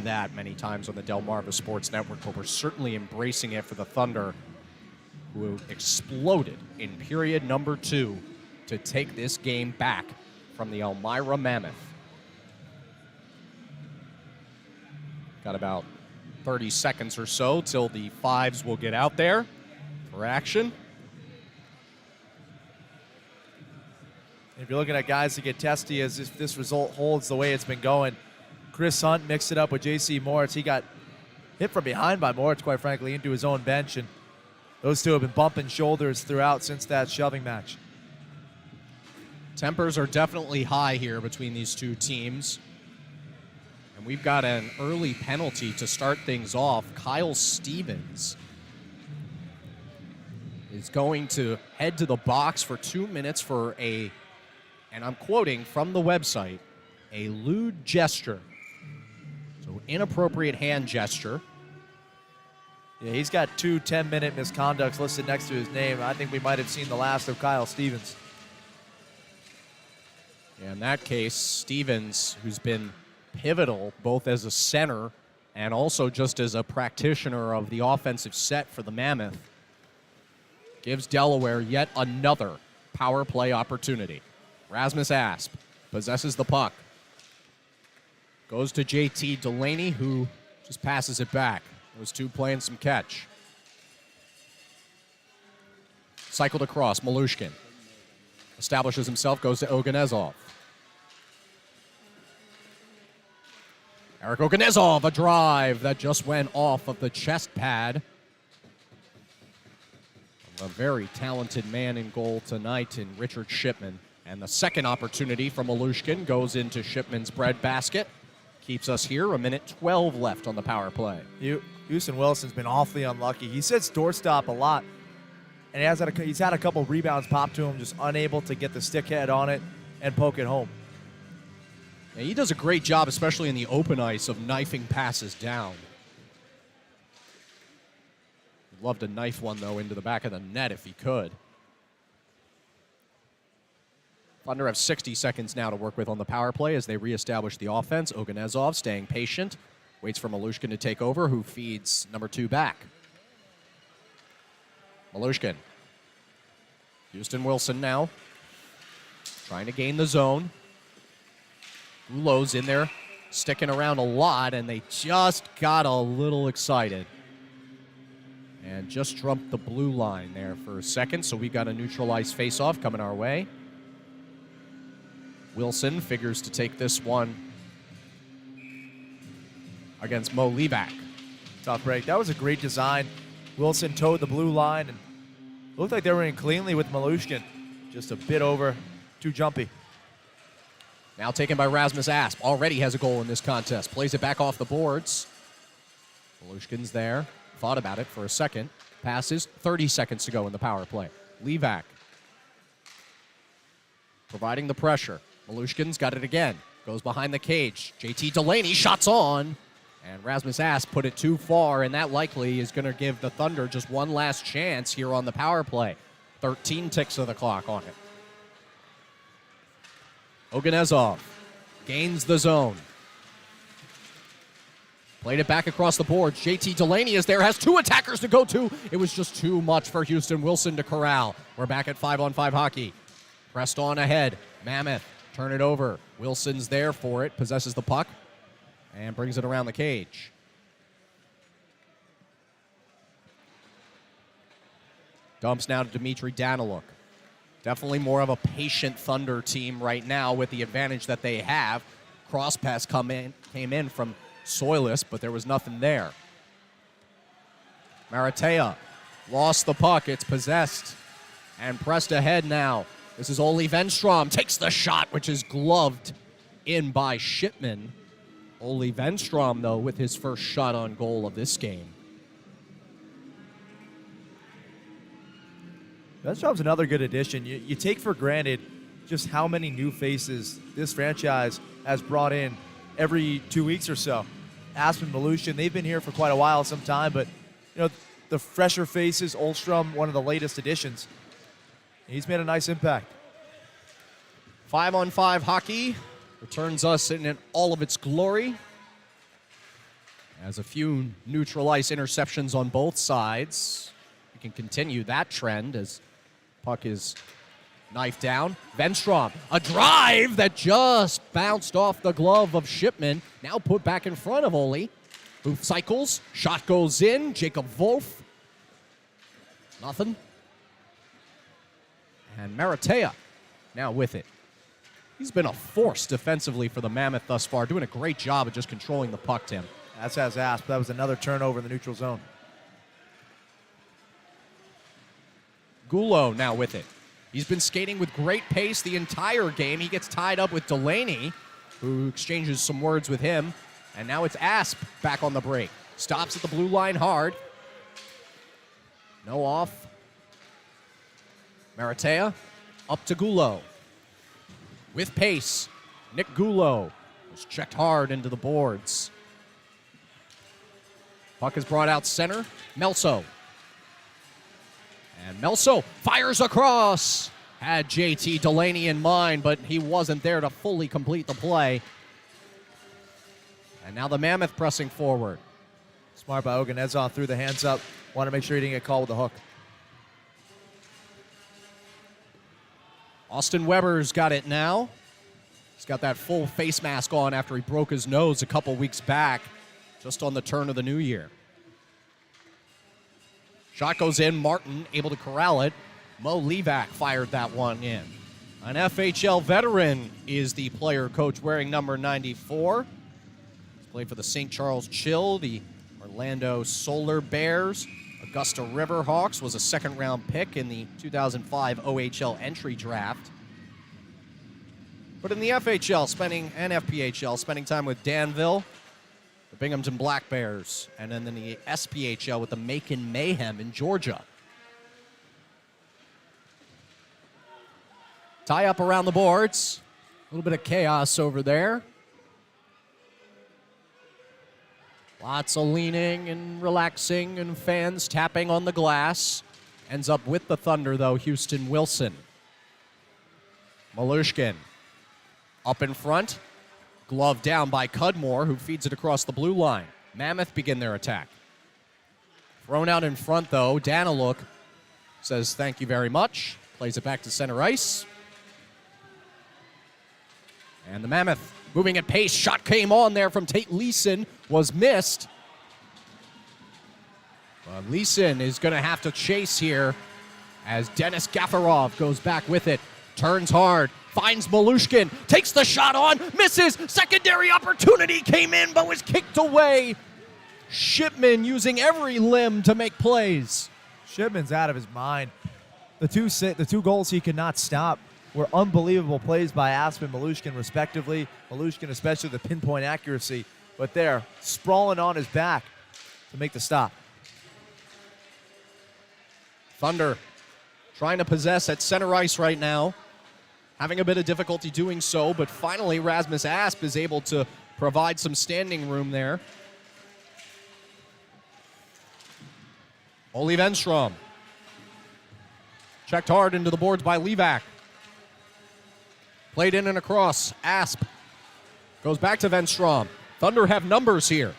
that many times on the Delmarva Sports Network, but we're certainly embracing it for the Thunder, who exploded in period number 2 to take this game back from the Elmira Mammoth. Got about 30 seconds or so till the fives will get out there for action. If you're looking at guys to get testy as if this result holds the way it's been going, Chris Hunt mixed it up with J.C. Moritz. He got hit from behind by Moritz, quite frankly, into his own bench, and those two have been bumping shoulders throughout since that shoving match. Tempers are definitely high here between these two teams. And we've got an early penalty to start things off. Kyle Stevens is going to head to the box for 2 minutes for a, and I'm quoting from the website, a lewd gesture. So inappropriate hand gesture. Yeah, he's got 2 10-minute misconducts listed next to his name. I think we might have seen the last of Kyle Stevens. Yeah, in that case, Stevens, who's been pivotal both as a center and also just as a practitioner of the offensive set for the Mammoth, gives Delaware yet another power play opportunity. Rasmus Asp possesses the puck. Goes to JT Delaney, who just passes it back. Those two playing some catch. Cycled across, Malushkin. Establishes himself, goes to Oganezov. Eric Oganezov, a drive that just went off of the chest pad. A very talented man in goal tonight in Richard Shipman. And the second opportunity from Malushkin goes into Shipman's breadbasket. Keeps us here, 1:12 left on the power play. Houston Wilson's been awfully unlucky. He sits doorstop a lot, and he's had a couple rebounds pop to him, just unable to get the stick head on it and poke it home. Yeah, he does a great job, especially in the open ice, of knifing passes down. He'd love to knife one, though, into the back of the net if he could. Thunder have 60 seconds now to work with on the power play as they reestablish the offense. Oganezov staying patient, waits for Malushkin to take over, who feeds number 2 back. Malushkin. Houston Wilson now trying to gain the zone. Gulow's in there, sticking around a lot, and they just got a little excited. And just jumped the blue line there for a second, so we got a neutralized face-off coming our way. Wilson figures to take this one against Mo Levac. Tough break. That was a great design. Wilson towed the blue line, and looked like they were in cleanly with Malushkin. Just a bit over, too jumpy. Now taken by Rasmus Asp. Already has a goal in this contest. Plays it back off the boards. Malushkin's there. Thought about it for a second. Passes. 30 seconds to go in the power play. Levac providing the pressure. Malushkin's got it again. Goes behind the cage. JT Delaney shots on. And Rasmus Asp put it too far, and that likely is going to give the Thunder just one last chance here on the power play. 13 ticks of the clock on it. Oganezov gains the zone. Played it back across the board. JT Delaney is there, has 2 attackers to go to. It was just too much for Houston Wilson to corral. We're back at 5-on-5 hockey. Pressed on ahead. Mammoth, turn it over. Wilson's there for it, possesses the puck, and brings it around the cage. Dumps now to Dmitry Daniluk. Definitely more of a patient Thunder team right now with the advantage that they have. Cross pass came in from Soilis, but there was nothing there. Maratea lost the puck. It's possessed and pressed ahead now. This is Ole Venstrom. Takes the shot, which is gloved in by Shipman. Ole Venstrom, though, with his first shot on goal of this game. Venstrom's another good addition. You take for granted just how many new faces this franchise has brought in every 2 weeks or so. Aspen, Malushkin, they've been here for quite a while, some time, but the fresher faces, Olstrom, one of the latest additions. He's made a nice impact. 5-on-5 hockey returns us in all of its glory. As a few neutral ice interceptions on both sides. We can continue that trend as puck is knifed down. Venstrom, a drive that just bounced off the glove of Shipman. Now put back in front of Ole. Booth cycles, shot goes in. Jacob Wolf. Nothing. And Maratea now with it. He's been a force defensively for the Mammoth thus far, doing a great job of just controlling the puck, Tim. That's as asked. That was another turnover in the neutral zone. Gulo now with it. He's been skating with great pace the entire game. He gets tied up with Delaney, who exchanges some words with him. And now it's Asp back on the break. Stops at the blue line hard. No off. Maratea up to Gulo. With pace, Nick Gulo was checked hard into the boards. Puck is brought out center. Melso. And Melso fires across. Had JT Delaney in mind, but he wasn't there to fully complete the play. And now the Mammoth pressing forward. Smart by Oganezov, threw the hands up. Want to make sure he didn't get called with the hook. Austin Weber's got it now. He's got that full face mask on after he broke his nose a couple weeks back, just on the turn of the new year. Shot goes in. Martin able to corral it. Mo Levac fired that one in. An FHL veteran is the player coach wearing number 94. He's played for the St. Charles Chill, the Orlando Solar Bears. Augusta Riverhawks was a second-round pick in the 2005 OHL entry draft. But in the FHL and FPHL, spending time with Danville, the Binghamton Black Bears, and then in the SPHL with the Macon Mayhem in Georgia. Tie up around the boards. A little bit of chaos over there. Lots of leaning and relaxing and fans tapping on the glass. Ends up with the Thunder, though, Houston Wilson. Malushkin up in front. Glove down by Cudmore, who feeds it across the blue line. Mammoth begin their attack. Thrown out in front, though. Daniluk says thank you very much. Plays it back to center ice. And the Mammoth moving at pace. Shot came on there from Tate Leeson. Was missed. But Leeson is going to have to chase here as Denis Gafarov goes back with it. Turns hard. Finds Malushkin. Takes the shot on. Misses. Secondary opportunity came in but was kicked away. Shipman using every limb to make plays. Shipman's out of his mind. The two goals he could not stop were unbelievable plays by Aspen and Malushkin, respectively. Malushkin, especially the pinpoint accuracy, but there, sprawling on his back to make the stop. Thunder trying to possess at center ice right now. Having a bit of difficulty doing so, but finally Rasmus Asp is able to provide some standing room there. Ole Venstrom. Checked hard into the boards by Levac. Played in and across. Asp goes back to Venstrom. Thunder have numbers here.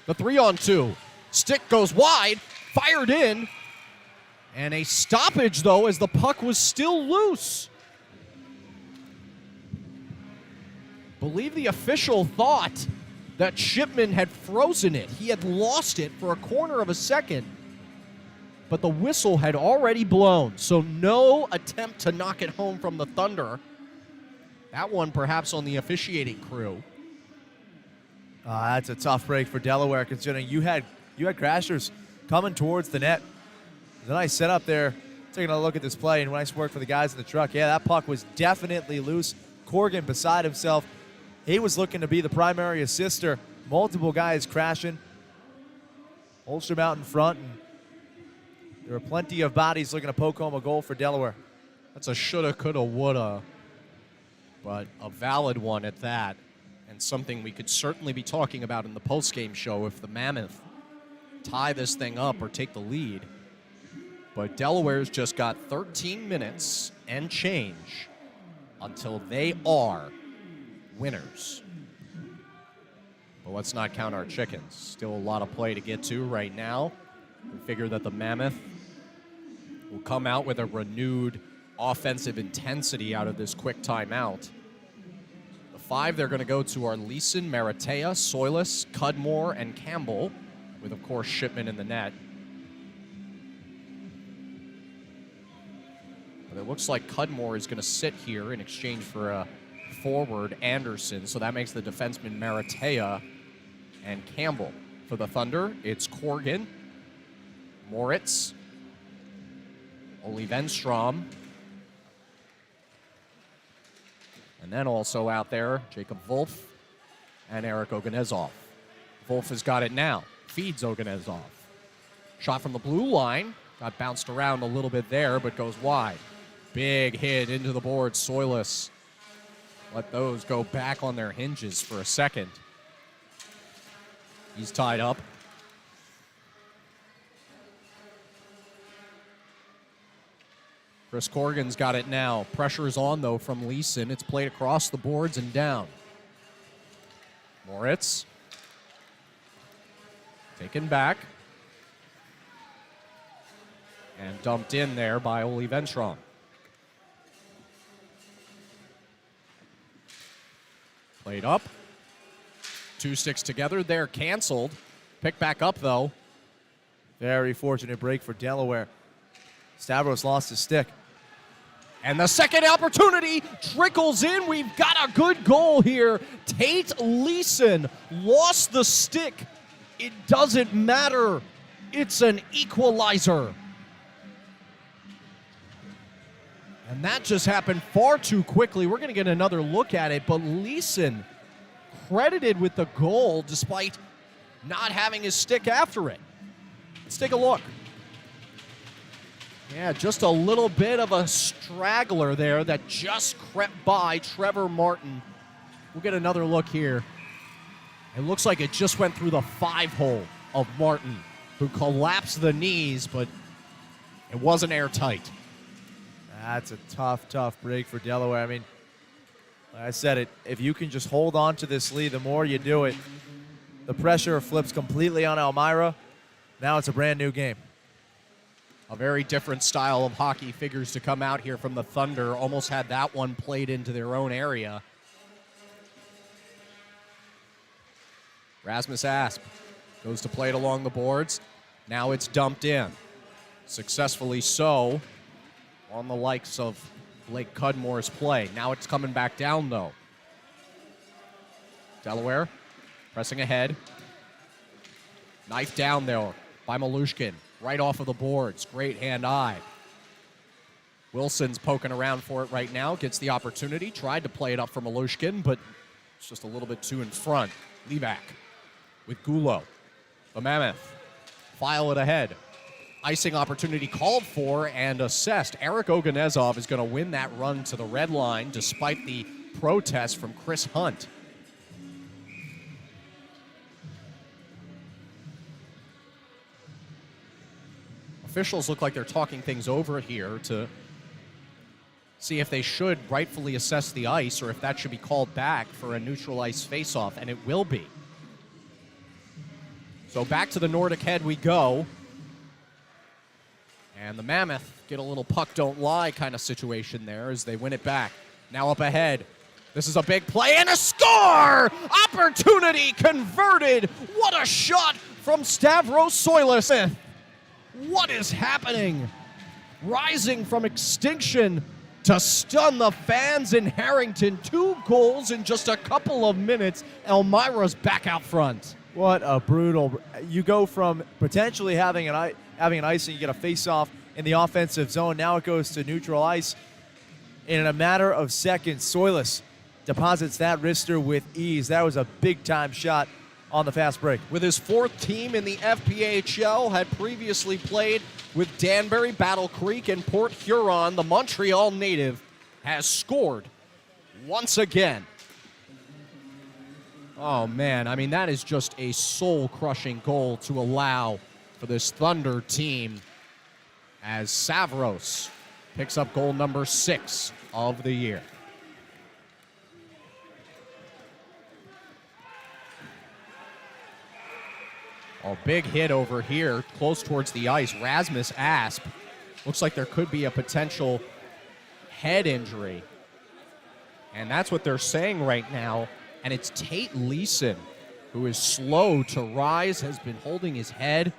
The 3-on-2. Stick goes wide. Fired in. And a stoppage, though, as the puck was still loose. Believe the official thought that Shipman had frozen it. He had lost it for a corner of a second. But the whistle had already blown, so no attempt to knock it home from the Thunder. That one perhaps on the officiating crew. That's a tough break for Delaware, considering you had crashers coming towards the net. Then I set up there, taking a look at this play, and nice work for the guys in the truck. Yeah, that puck was definitely loose. Corrigan beside himself. He was looking to be the primary assister. Multiple guys crashing. Holstrom out in front, and there were plenty of bodies looking to poke home a goal for Delaware. That's a shoulda, coulda, woulda, but a valid one at that, and something we could certainly be talking about in the postgame show if the Mammoth tie this thing up or take the lead. But Delaware's just got 13 minutes and change until they are winners. But let's not count our chickens. Still a lot of play to get to right now. We figure that the Mammoth will come out with a renewed offensive intensity out of this quick timeout. The 5 they're going to go to are Leeson, Maratea, Soilis, Cudmore, and Campbell, with, of course, Shipman in the net. But it looks like Cudmore is going to sit here in exchange for a forward, Anderson, so that makes the defenseman Maratea and Campbell. For the Thunder, it's Corgan, Moritz, Ole Venstrom, and then also out there, Jacob Wolf and Eric Oganezov. Wolf has got it now, feeds Oganezov. Shot from the blue line, got bounced around a little bit there, but goes wide. Big hit into the board, Soilis. Let those go back on their hinges for a second. He's tied up. Chris Corgan's got it now. Pressure is on, though, from Leeson. It's played across the boards and down. Moritz. Taken back. And dumped in there by Ole Venstrom. Played up. 2 sticks together. They're canceled. Picked back up, though. Very fortunate break for Delaware. Stavros lost his stick. And the second opportunity trickles in. We've got a good goal here. Tate Leeson lost the stick. It doesn't matter. It's an equalizer. And that just happened far too quickly. We're going to get another look at it, but Leeson credited with the goal despite not having his stick after it. Let's take a look. Yeah, just a little bit of a straggler there that just crept by Trevor Martin. We'll get another look here. It looks like it just went through the 5-hole of Martin, who collapsed the knees, but it wasn't airtight. That's a tough break for Delaware. I mean, like I said, it. If you can just hold on to this lead, the more you do it, the pressure flips completely on Elmira. Now it's a brand new game. A very different style of hockey figures to come out here from the Thunder. Almost had that one played into their own area. Rasmus Asp goes to play it along the boards. Now it's dumped in. Successfully so on the likes of Blake Cudmore's play. Now it's coming back down, though. Delaware pressing ahead. Knife down there by Malushkin. Right off of the boards. Great hand-eye. Wilson's poking around for it right now. Gets the opportunity. Tried to play it up for Malushkin, but it's just a little bit too in front. Levac with Gulo. The Mammoth file it ahead. Icing opportunity called for and assessed. Eric Oganezov is going to win that run to the red line despite the protest from Chris Hunt. Officials look like they're talking things over here to see if they should rightfully assess the ice or if that should be called back for a neutral ice faceoff, and it will be. So back to the Nordic head we go. And the Mammoth get a little puck don't lie kind of situation there as they win it back. Now up ahead. This is a big play and a score! Opportunity converted! What a shot from Stavros Soilis! What is happening? Rising from extinction to stun the fans in Harrington. 2 goals in just a couple of minutes. Elmira's back out front. What a brutal. You go from potentially having an ice and you get a face-off in the offensive zone. Now it goes to neutral ice. And in a matter of seconds, Soilis deposits that wrister with ease. That was a big-time shot on the fast break. With his 4th team in the FPHL, had previously played with Danbury, Battle Creek, and Port Huron, the Montreal native has scored once again. Oh, man, I mean, that is just a soul-crushing goal to allow for this Thunder team as Stavros picks up goal number 6 of the year. A big hit over here, close towards the ice. Rasmus Asp. Looks like there could be a potential head injury. And that's what they're saying right now. And it's Tate Leeson, who is slow to rise, has been holding his head.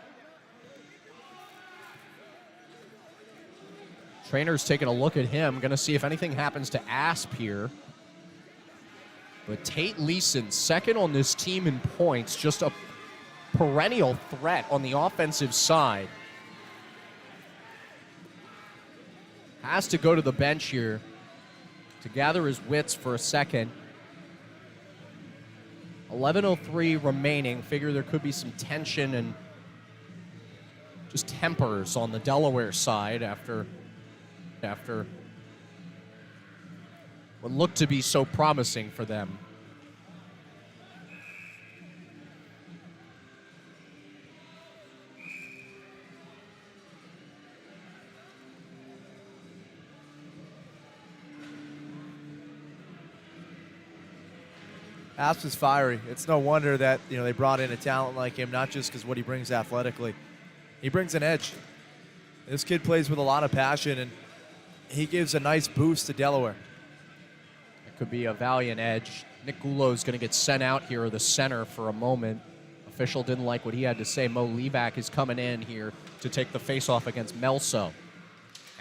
Trainer's taking a look at him, going to see if anything happens to Asp here. But Tate Leeson, second on this team in points, just a perennial threat on the offensive side. Has to go to the bench here to gather his wits for a second. 11:03 remaining. Figure there could be some tension and just tempers on the Delaware side after what looked to be so promising for them. Asp is fiery. It's no wonder that they brought in a talent like him, not just because what he brings athletically. He brings an edge. This kid plays with a lot of passion, and he gives a nice boost to Delaware. It could be a valiant edge. Nick Gulo is going to get sent out here, the center, for a moment. Official didn't like what he had to say. Mo Levac is coming in here to take the faceoff against Melso.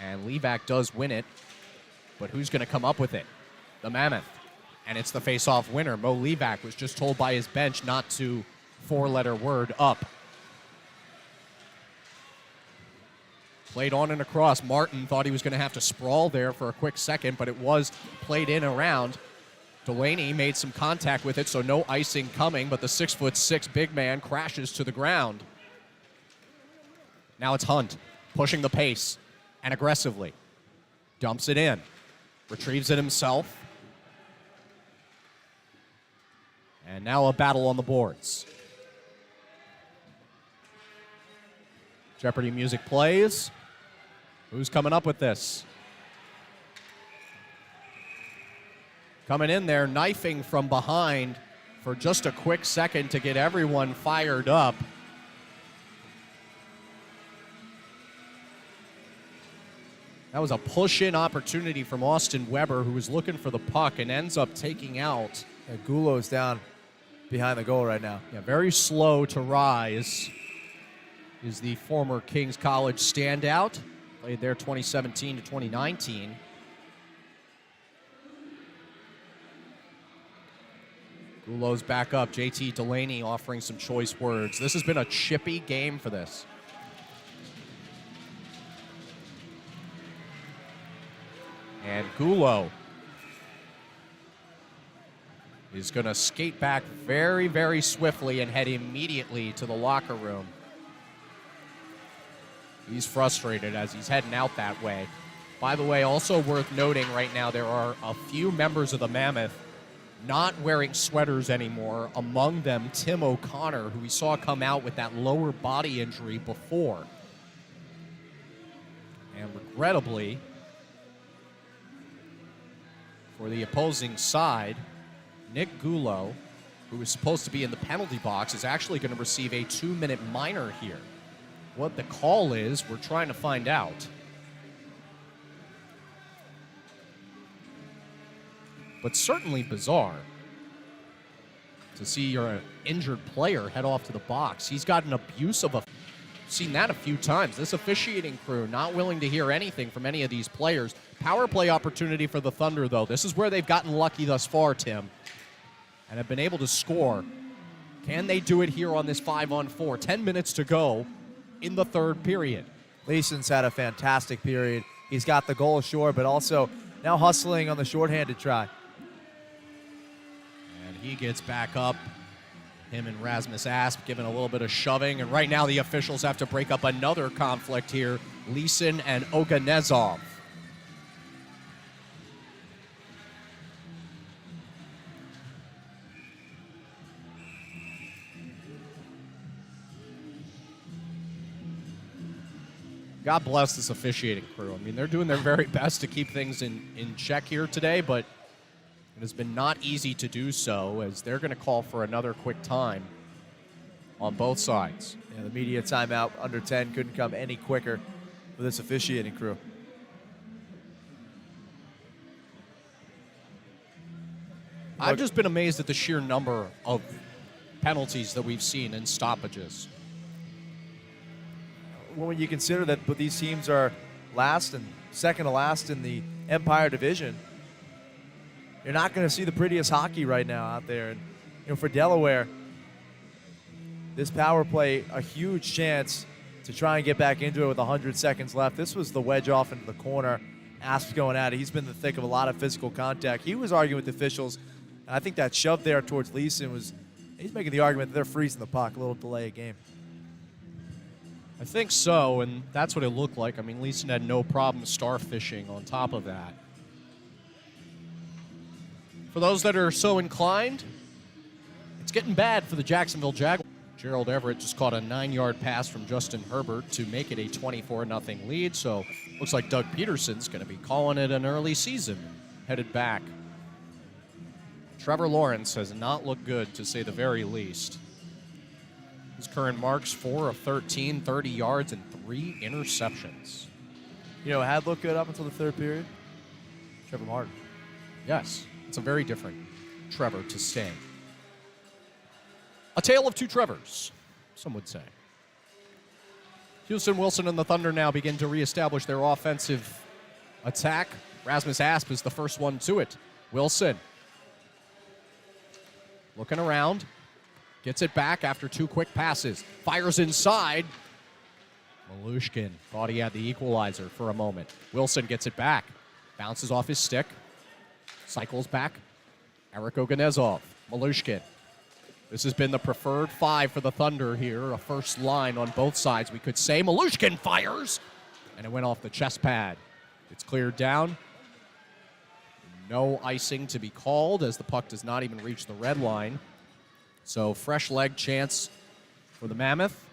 And Levac does win it, but who's going to come up with it? The Mammoth. And it's the face-off winner. Mo Levac was just told by his bench not to four-letter word up. Played on and across. Martin thought he was going to have to sprawl there for a quick second, but it was played in around. Delaney made some contact with it, so no icing coming, but the 6'6" big man crashes to the ground. Now it's Hunt, pushing the pace and aggressively. Dumps it in. Retrieves it himself. And now a battle on the boards. Jeopardy music plays. Who's coming up with this? Coming in there, knifing from behind for just a quick second to get everyone fired up. That was a push-in opportunity from Austin Weber, who was looking for the puck and ends up taking out. Yeah, Gulo's down behind the goal right now. Yeah, very slow to rise is the former Kings College standout. Played there 2017 to 2019. Gulo's back up. JT Delaney offering some choice words. This has been a chippy game for this. And Gulo is going to skate back very, very swiftly and head immediately to the locker room. He's frustrated as he's heading out that way. By the way, also worth noting right now, there are a few members of the Mammoth not wearing sweaters anymore. Among them, Tim O'Connor, who we saw come out with that lower body injury before. And regrettably, for the opposing side, Nick Gulo, who is supposed to be in the penalty box, is actually going to receive a 2-minute minor here. What the call is, we're trying to find out. But certainly bizarre to see your injured player head off to the box. He's got an abuse of a... Seen that a few times. This officiating crew not willing to hear anything from any of these players. Power play opportunity for the Thunder, though. This is where they've gotten lucky thus far, Tim, and have been able to score. Can they do it here on this 5-on-4? 10 minutes to go in the third period. Leeson's had a fantastic period. He's got the goal ashore, but also now hustling on the shorthanded try. And he gets back up. Him and Rasmus Asp giving a little bit of shoving. And right now the officials have to break up another conflict here. Leeson and Oganezov. God bless this officiating crew. I mean, they're doing their very best to keep things in check here today, but it has been not easy to do so, as they're going to call for another quick time on both sides. Yeah, the media timeout under 10 couldn't come any quicker for this officiating crew. I've just been amazed at the sheer number of penalties that we've seen in stoppages. When you consider that these teams are last and second to last in the Empire Division, you're not going to see the prettiest hockey right now out there. And for Delaware, this power play, a huge chance to try and get back into it with 100 seconds left. This was the wedge off into the corner. Asp going at it. He's been in the thick of a lot of physical contact. He was arguing with the officials. And I think that shove there towards Leeson he's making the argument that they're freezing the puck, a little delay of game. I think so, and that's what it looked like. I mean, Leeson had no problem starfishing on top of that. For those that are so inclined, it's getting bad for the Jacksonville Jaguars. Gerald Everett just caught a 9-yard pass from Justin Herbert to make it a 24-0 lead, so looks like Doug Peterson's going to be calling it an early season, headed back. Trevor Lawrence has not looked good, to say the very least. His current marks, 4 of 13, 30 yards, and 3 interceptions. Had looked good up until the third period. Trevor Martin. Yes, it's a very different Trevor to stay. A tale of two Trevors, some would say. Houston, Wilson, and the Thunder now begin to reestablish their offensive attack. Rasmus Asp is the first one to it. Wilson looking around, gets it back after 2 quick passes, fires inside. Malushkin thought he had the equalizer for a moment. Wilson gets it back, bounces off his stick, cycles back. Eric Oganezov, Malushkin. This has been the preferred 5 for the Thunder here, a first line on both sides, we could say. Malushkin fires, and it went off the chest pad. It's cleared down. No icing to be called as the puck does not even reach the red line. So fresh leg chance for the Mammoth.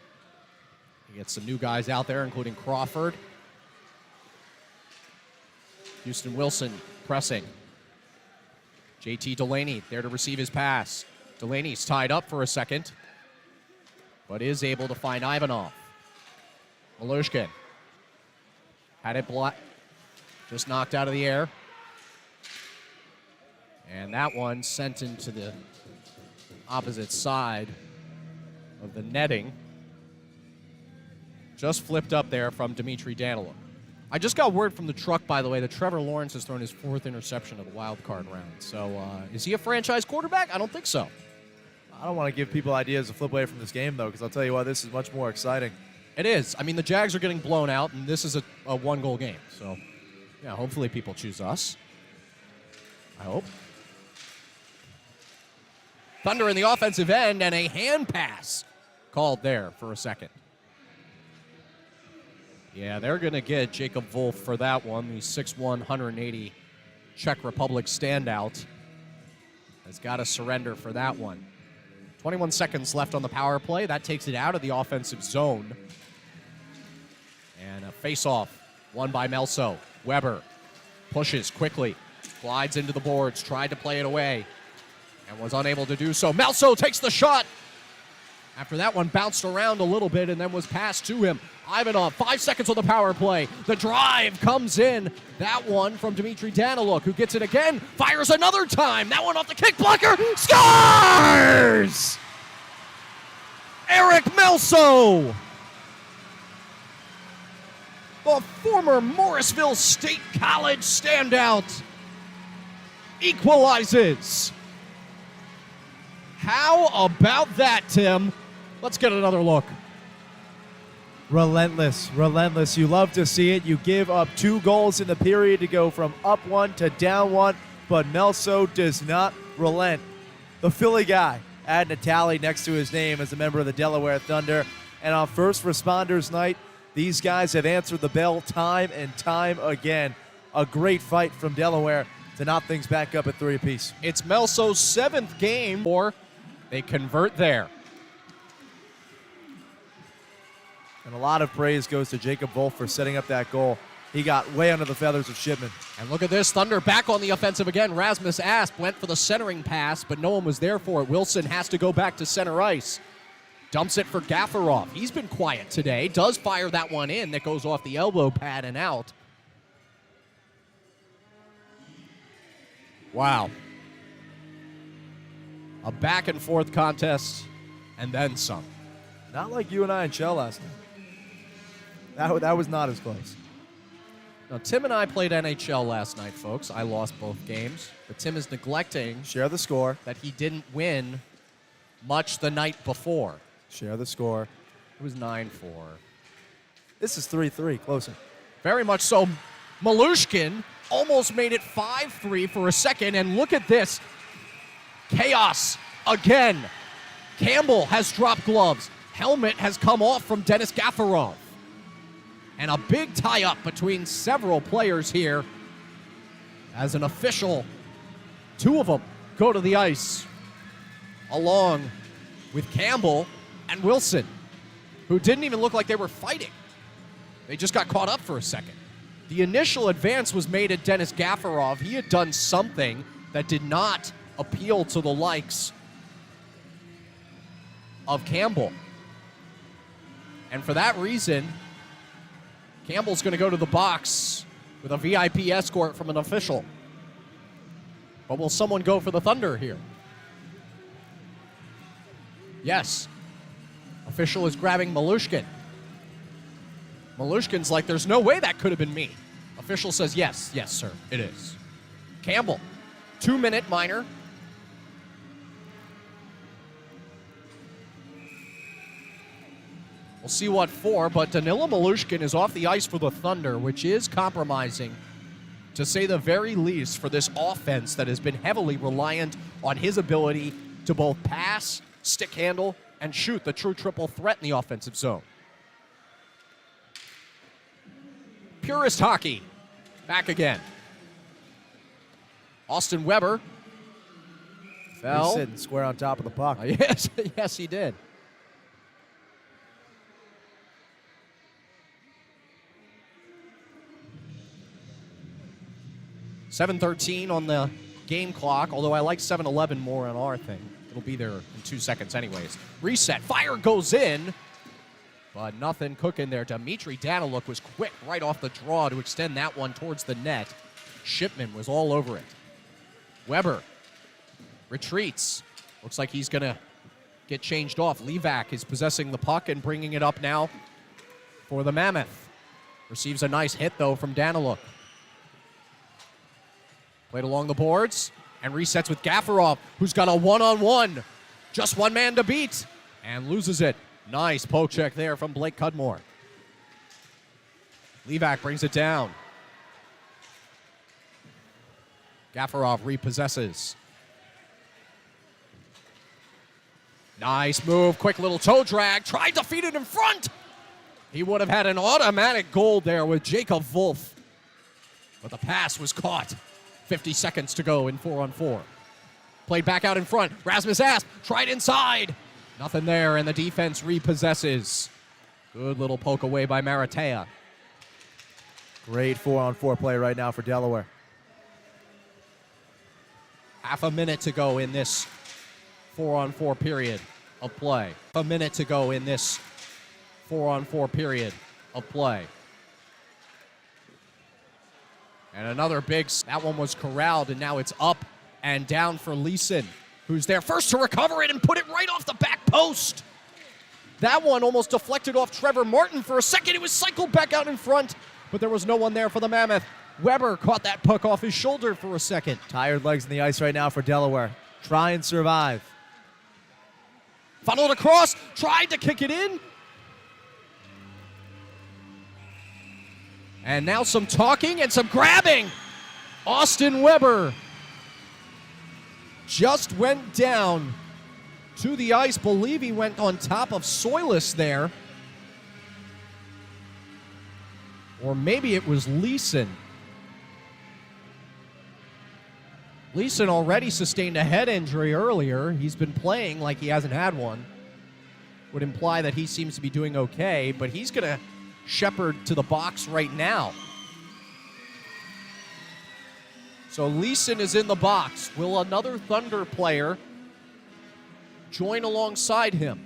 He gets some new guys out there, including Crawford. Houston Wilson pressing. JT Delaney there to receive his pass. Delaney's tied up for a second, but is able to find Ivanov. Malushkin had it just knocked out of the air. And that one sent into the opposite side of the netting. Just flipped up there from Dimitri Daniluk. I just got word from the truck, by the way, that Trevor Lawrence has thrown his 4th interception of the wild card round. So is he a franchise quarterback? I don't think so. I don't want to give people ideas to flip away from this game, though, because I'll tell you what, this is much more exciting. It is. I mean, the Jags are getting blown out, and this is a 1-goal game. So, yeah, hopefully people choose us. I hope. Thunder in the offensive end, and a hand pass called there for a second. Yeah, they're going to get Jacob Wolf for that one. The 6'1", 180 Czech Republic standout has got to surrender for that one. 21 seconds left on the power play. That takes it out of the offensive zone. And a face-off won by Melso. Weber pushes quickly, glides into the boards, tried to play it away, and was unable to do so. Melso takes the shot. After that one bounced around a little bit and then was passed to him. Ivanov, 5 seconds on the power play. The drive comes in. That one from Dimitri Daniluk, who gets it again, fires another time. That one off the kick blocker, scores! Eric Melso, the former Morrisville State College standout, equalizes. How about that, Tim? Let's get another look. Relentless, relentless. You love to see it. You give up 2 goals in the period to go from up 1 to down 1, but Melso does not relent. The Philly guy adding a tally next to his name as a member of the Delaware Thunder. And on First Responders Night, these guys have answered the bell time and time again. A great fight from Delaware to knock things back up at 3 apiece. It's Melso's 7th game, or they convert there. And a lot of praise goes to Jacob Wolf for setting up that goal. He got way under the feathers of Shipman. And look at this, Thunder back on the offensive again. Rasmus Asp went for the centering pass, but no one was there for it. Wilson has to go back to center ice. Dumps it for Gaffarov. He's been quiet today. Does fire that one in that goes off the elbow pad and out. Wow. A back and forth contest and then some. Not like you and I in Shell last night. That was not as close. Now, Tim and I played NHL last night, folks. I lost both games. But Tim is neglecting Share the score. that he didn't win much the night before. Share the score. It was 9-4. This is 3-3, closer. Very much so. Malushkin almost made it 5-3 for a second, and look at this. Chaos again. Campbell has dropped gloves. Helmet has come off from Denis Gaffarov. And a big tie-up between several players here. As an official, two of them go to the ice, along with Campbell and Wilson, who didn't even look like they were fighting. They just got caught up for a second. The initial advance was made at Denis Gaffarov. He had done something that did not appeal to the likes of Campbell. And for that reason, Campbell's going to go to the box with a VIP escort from an official. But will someone go for the Thunder here? Yes. Official is grabbing Malushkin. Malushkin's like, there's no way that could have been me. Official says, yes, sir, it is. Campbell, 2-minute minor. We'll see what for, but Danila Malushkin is off the ice for the Thunder, which is compromising, to say the very least, for this offense that has been heavily reliant on his ability to both pass, stick handle, and shoot, the true triple threat in the offensive zone. Purist hockey, back again. Austin Weber fell. He's sitting square on top of the puck. Yes, he did. $7:13 on the game clock, although I like 7:11 more on our thing. It'll be there in 2 seconds anyways. Reset. Fire goes in, but nothing cooking there. Dmitry Daniluk was quick right off the draw to extend that one towards the net. Shipman was all over it. Weber retreats. Looks like he's going to get changed off. Levac is possessing the puck and bringing it up now for the Mammoth. Receives a nice hit, though, from Daniluk. Played along the boards and resets with Gaffarov, who's got a one-on-one. Just one man to beat and loses it. Nice poke check there from Blake Cudmore. Levac brings it down. Gaffarov repossesses. Nice move, quick little toe drag. Tried to feed it in front. He would have had an automatic goal there with Jacob Wolf. But the pass was caught. 50 seconds to go in 4-on-4. Played back out in front. Rasmus Asp tried inside. Nothing there, and the defense repossesses. Good little poke away by Maratea. Great 4-on-4 play right now for Delaware. Half a minute to go in this 4-on-4 period of play. A minute to go in this 4-on-4 period of play. And another that one was corralled, and now it's up and down for Leeson, who's there first to recover it and put it right off the back post. That one almost deflected off Trevor Martin for a second. It was cycled back out in front, but there was no one there for the Mammoth. Weber caught that puck off his shoulder for a second. Tired legs in the ice right now for Delaware. Try and survive. Funneled across, tried to kick it in. And now some talking and some grabbing. Austin Weber just went down to the ice. Believe he went on top of Soilis there. Or maybe it was Leeson. Leeson already sustained a head injury earlier. He's been playing like he hasn't had one. Would imply that he seems to be doing okay, but he's going to shepherd to the box right now. So Leeson is in the box. Will another Thunder player join alongside him?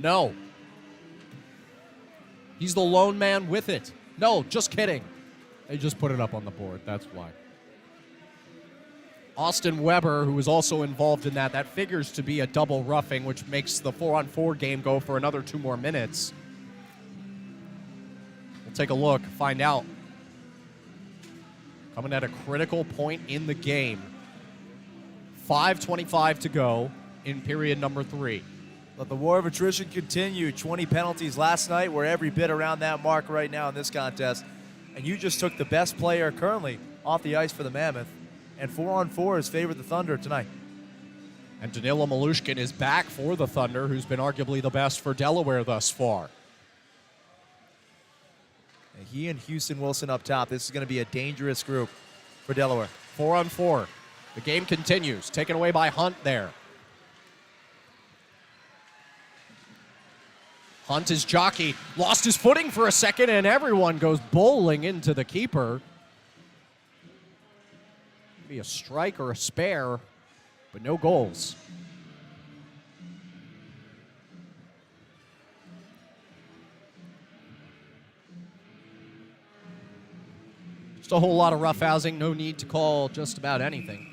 No. He's the lone man with it. No, just kidding. They just put it up on the board. That's why. Austin Weber, who was also involved in that figures to be a double roughing, which makes the 4-on-4 game go for another 2 more minutes. We'll take a look, find out. Coming at a critical point in the game. 5:25 to go in period number 3. Let the war of attrition continue. 20 penalties last night. We're every bit around that mark right now in this contest. And you just took the best player currently off the ice for the Mammoth. And 4-on-4 has favored the Thunder tonight. And Danilo Malushkin is back for the Thunder, who's been arguably the best for Delaware thus far. And he and Houston Wilson up top. This is going to be a dangerous group for Delaware. 4-on-4. The game continues. Taken away by Hunt there. Hunt is jockey. Lost his footing for a second, and everyone goes bowling into the keeper. Be a strike or a spare, but no goals. Just a whole lot of roughhousing. No need to call just about anything.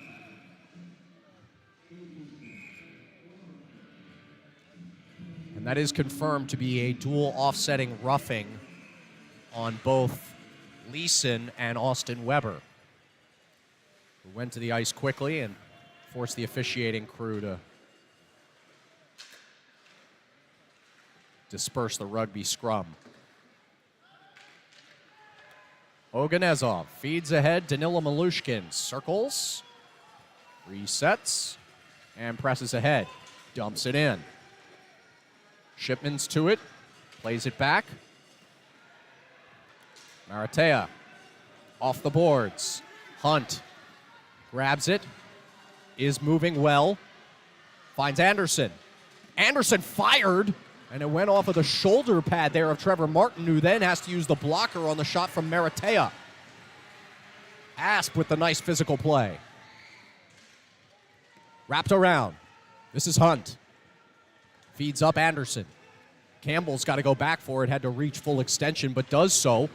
And that is confirmed to be a dual offsetting roughing on both Leeson and Austin Weber, who went to the ice quickly and forced the officiating crew to disperse the rugby scrum. Oganezov feeds ahead. Danilo Malushkin circles, resets, and presses ahead. Dumps it in. Shipman's to it, plays it back. Maratea off the boards. Hunt grabs it, is moving well, finds Anderson. Anderson fired, and it went off of the shoulder pad there of Trevor Martin, who then has to use the blocker on the shot from Maratea. Asp with the nice physical play. Wrapped around. This is Hunt. Feeds up Anderson. Campbell's got to go back for it, had to reach full extension, but does so.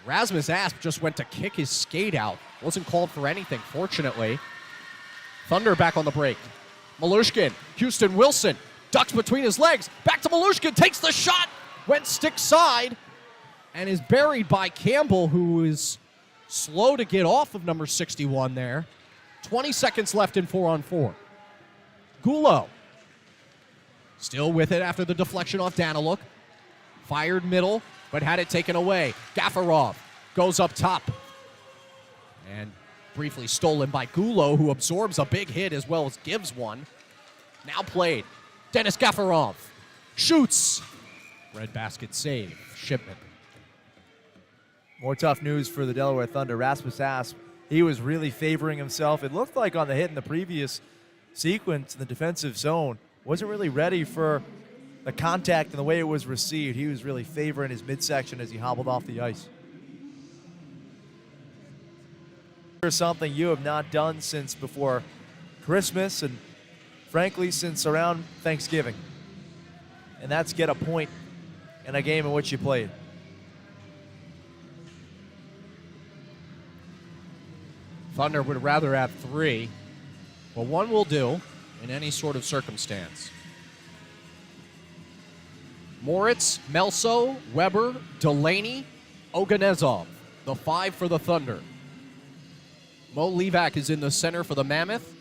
Rasmus Asp just went to kick his skate out. Wasn't called for anything, fortunately. Thunder back on the break. Malushkin, Houston Wilson, ducks between his legs. Back to Malushkin, takes the shot, went stick side, and is buried by Campbell, who is slow to get off of number 61 there. 20 seconds left in 4-on-4. Gulo, still with it after the deflection off Daniluk. Fired middle, but had it taken away. Gafarov goes up top. And briefly stolen by Gulo, who absorbs a big hit as well as gives one. Now played. Denis Gafarov shoots. Red basket save. Shipman. More tough news for the Delaware Thunder. Rasmus Asp, he was really favoring himself. It looked like on the hit in the previous sequence in the defensive zone, wasn't really ready for the contact and the way it was received. He was really favoring his midsection as he hobbled off the ice. Here's something you have not done since before Christmas and frankly since around Thanksgiving. And that's get a point in a game in which you played. Thunder would rather have 3. Well, 1 will do in any sort of circumstance. Moritz, Melso, Weber, Delaney, Oganezov, the 5 for the Thunder. Mo Levac is in the center for the Mammoth.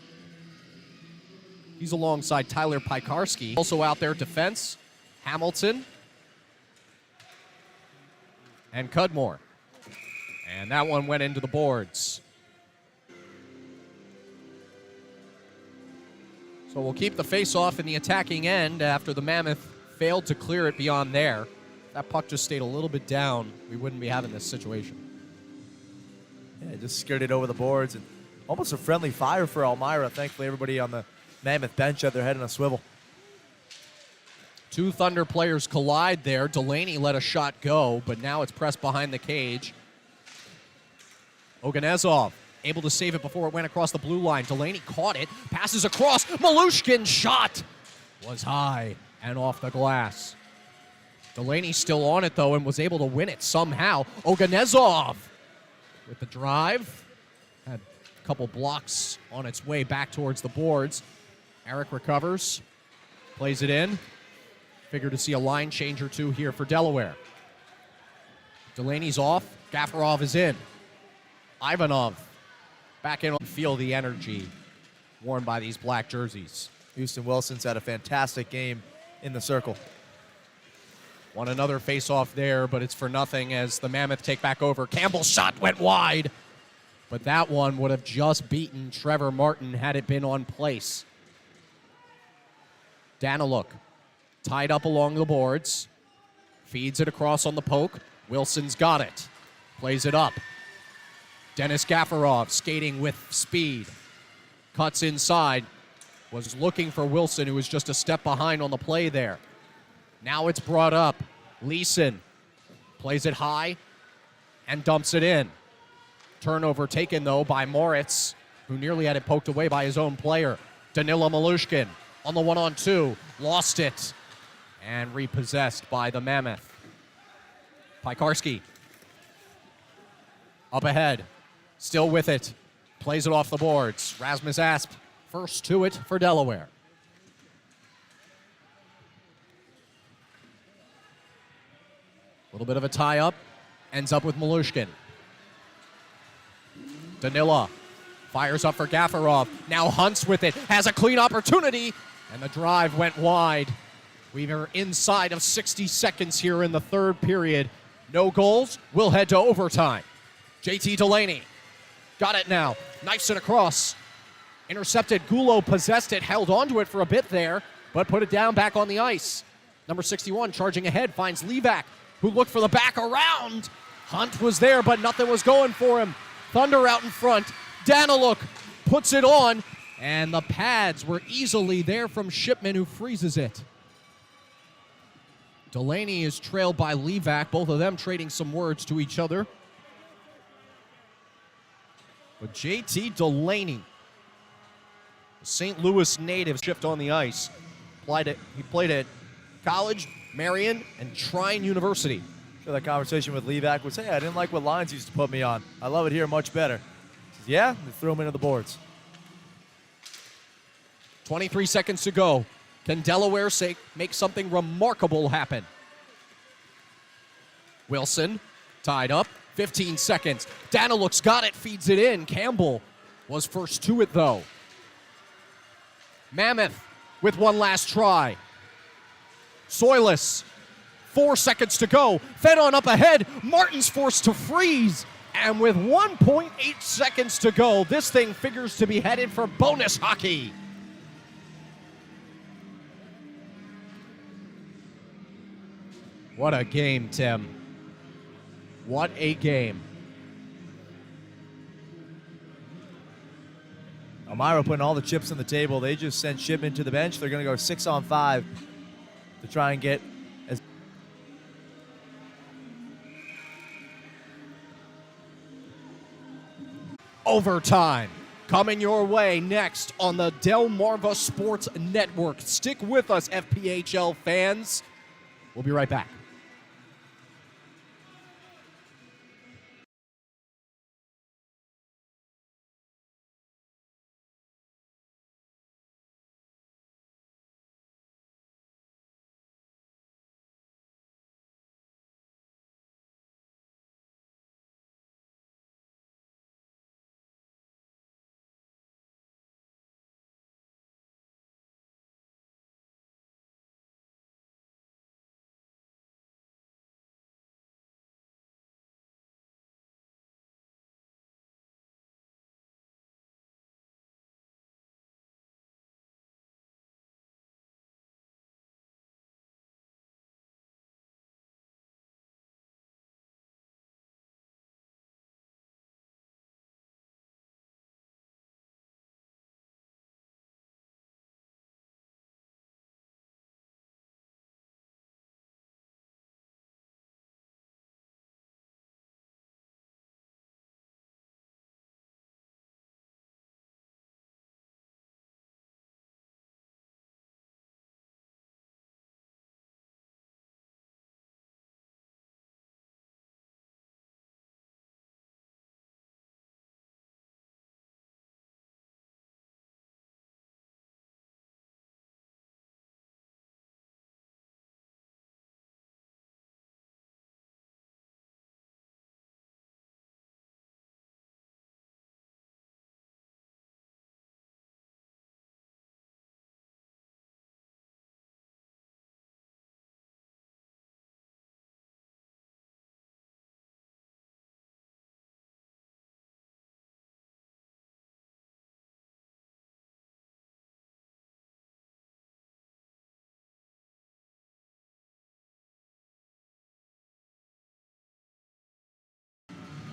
He's alongside Tyler Pikarski. Also out there, defense, Hamilton and Cudmore. And that one went into the boards. So we'll keep the face-off in the attacking end after the Mammoth failed to clear it beyond there. If that puck just stayed a little bit down, we wouldn't be having this situation. Yeah, just skirted over the boards and almost a friendly fire for Elmira. Thankfully, everybody on the Mammoth bench had their head in a swivel. 2 Thunder players collide there. Delaney let a shot go, but now it's pressed behind the cage. Oganezov able to save it before it went across the blue line. Delaney caught it, passes across. Malushkin's shot was high. and off the glass. Delaney still on it, though, and was able to win it somehow. Oganezov with the drive. Had a couple blocks on its way back towards the boards. Eric recovers, plays it in. Figure to see a line change or two here for Delaware. Delaney's off. Gafarov is in. Ivanov back in. Feel the energy worn by these black jerseys. Houston Wilson's had a fantastic game in the circle. Won another face-off there, but it's for nothing as the Mammoth take back over. Campbell's shot went wide, but that one would have just beaten Trevor Martin had it been on place. Daniluk tied up along the boards. Feeds it across on the poke. Wilson's got it. Plays it up. Dennis Gafarov skating with speed. Cuts inside. Was looking for Wilson, who was just a step behind on the play there. Now it's brought up. Leeson plays it high and dumps it in. Turnover taken, though, by Moritz, who nearly had it poked away by his own player. Danila Malushkin on the 1-on-2. Lost it and repossessed by the Mammoth. Pikarski up ahead. Still with it. Plays it off the boards. Rasmus Asp first to it for Delaware. A little bit of a tie-up. Ends up with Malushkin. Danila fires up for Gafarov. Now Hunts with it. Has a clean opportunity. And the drive went wide. We are inside of 60 seconds here in the third period. No goals. We'll head to overtime. JT Delaney got it now. Knifes it across. Intercepted. Gulo possessed it. Held onto it for a bit there, but put it down back on the ice. Number 61 charging ahead. Finds Levac, who looked for the back around. Hunt was there, but nothing was going for him. Thunder out in front. Daniluk puts it on, and the pads were easily there from Shipman, who freezes it. Delaney is trailed by Levac, both of them trading some words to each other. But JT Delaney, a St. Louis native, shift on the ice. He played at college, Marion, and Trine University. Sure, that conversation with Levac was, hey, I didn't like what Lions used to put me on. I love it here much better. He says, yeah, they threw him into the boards. 23 seconds to go. Can Delaware make something remarkable happen? Wilson tied up. 15 seconds. Daniluk's got it, feeds it in. Campbell was first to it, though. Mammoth with one last try. Soilus, 4 seconds to go. Fed on up ahead. Martin's forced to freeze. And with 1.8 seconds to go, this thing figures to be headed for bonus hockey. What a game, Tim. What a game. Elmira putting all the chips on the table. They just sent Shipman to the bench. They're going to go 6-on-5 to try and get as overtime coming your way next on the Delmarva Sports Network. Stick with us, FPHL fans. We'll be right back.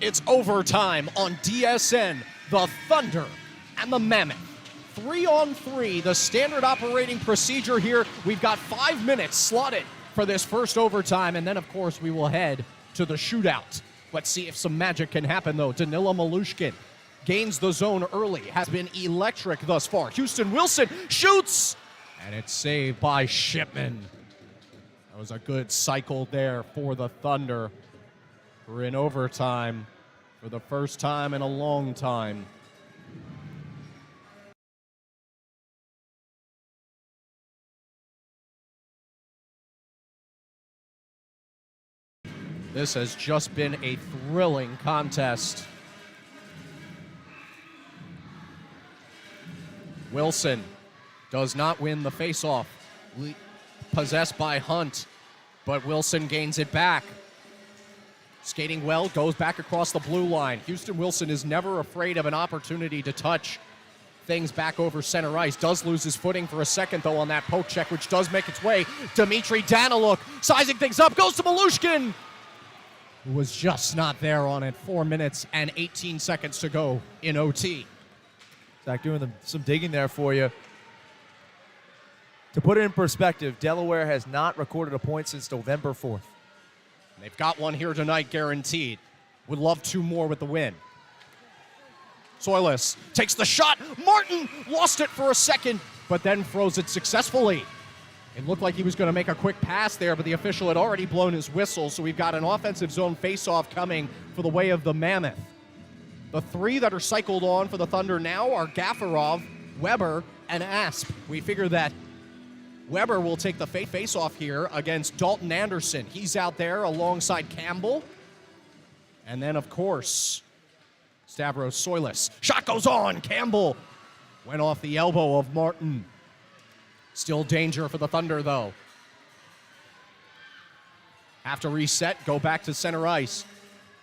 It's overtime on DSN, the Thunder and the Mammoth. 3-on-3, the standard operating procedure here. We've got 5 minutes slotted for this first overtime, and then, of course, we will head to the shootout. Let's see if some magic can happen, though. Danila Malushkin gains the zone early, has been electric thus far. Houston Wilson shoots, and it's saved by Shipman. That was a good cycle there for the Thunder. We're in overtime for the first time in a long time. This has just been a thrilling contest. Wilson does not win the faceoff. Possessed by Hunt, but Wilson gains it back. Skating well, goes back across the blue line. Houston Wilson is never afraid of an opportunity to touch things back over center ice. Does lose his footing for a second, though, on that poke check, which does make its way. Dmitry Daniluk sizing things up, goes to Malushkin, who was just not there on it. 4 minutes and 18 seconds to go in OT. Zach doing some digging there for you. To put it in perspective, Delaware has not recorded a point since November 4th. They've got one here tonight, guaranteed. Would love 2 more with the win. Soilis takes the shot. Martin lost it for a second, but then throws it successfully. It looked like he was going to make a quick pass there, but the official had already blown his whistle, so we've got an offensive zone faceoff coming for the way of the Mammoth. The 3 that are cycled on for the Thunder now are Gafarov, Weber, and Asp. We figure that Weber will take the face-off here against Dalton Anderson. He's out there alongside Campbell. And then, of course, Stavros Soilis. Shot goes on. Campbell went off the elbow of Martin. Still danger for the Thunder, though. Have to reset, go back to center ice.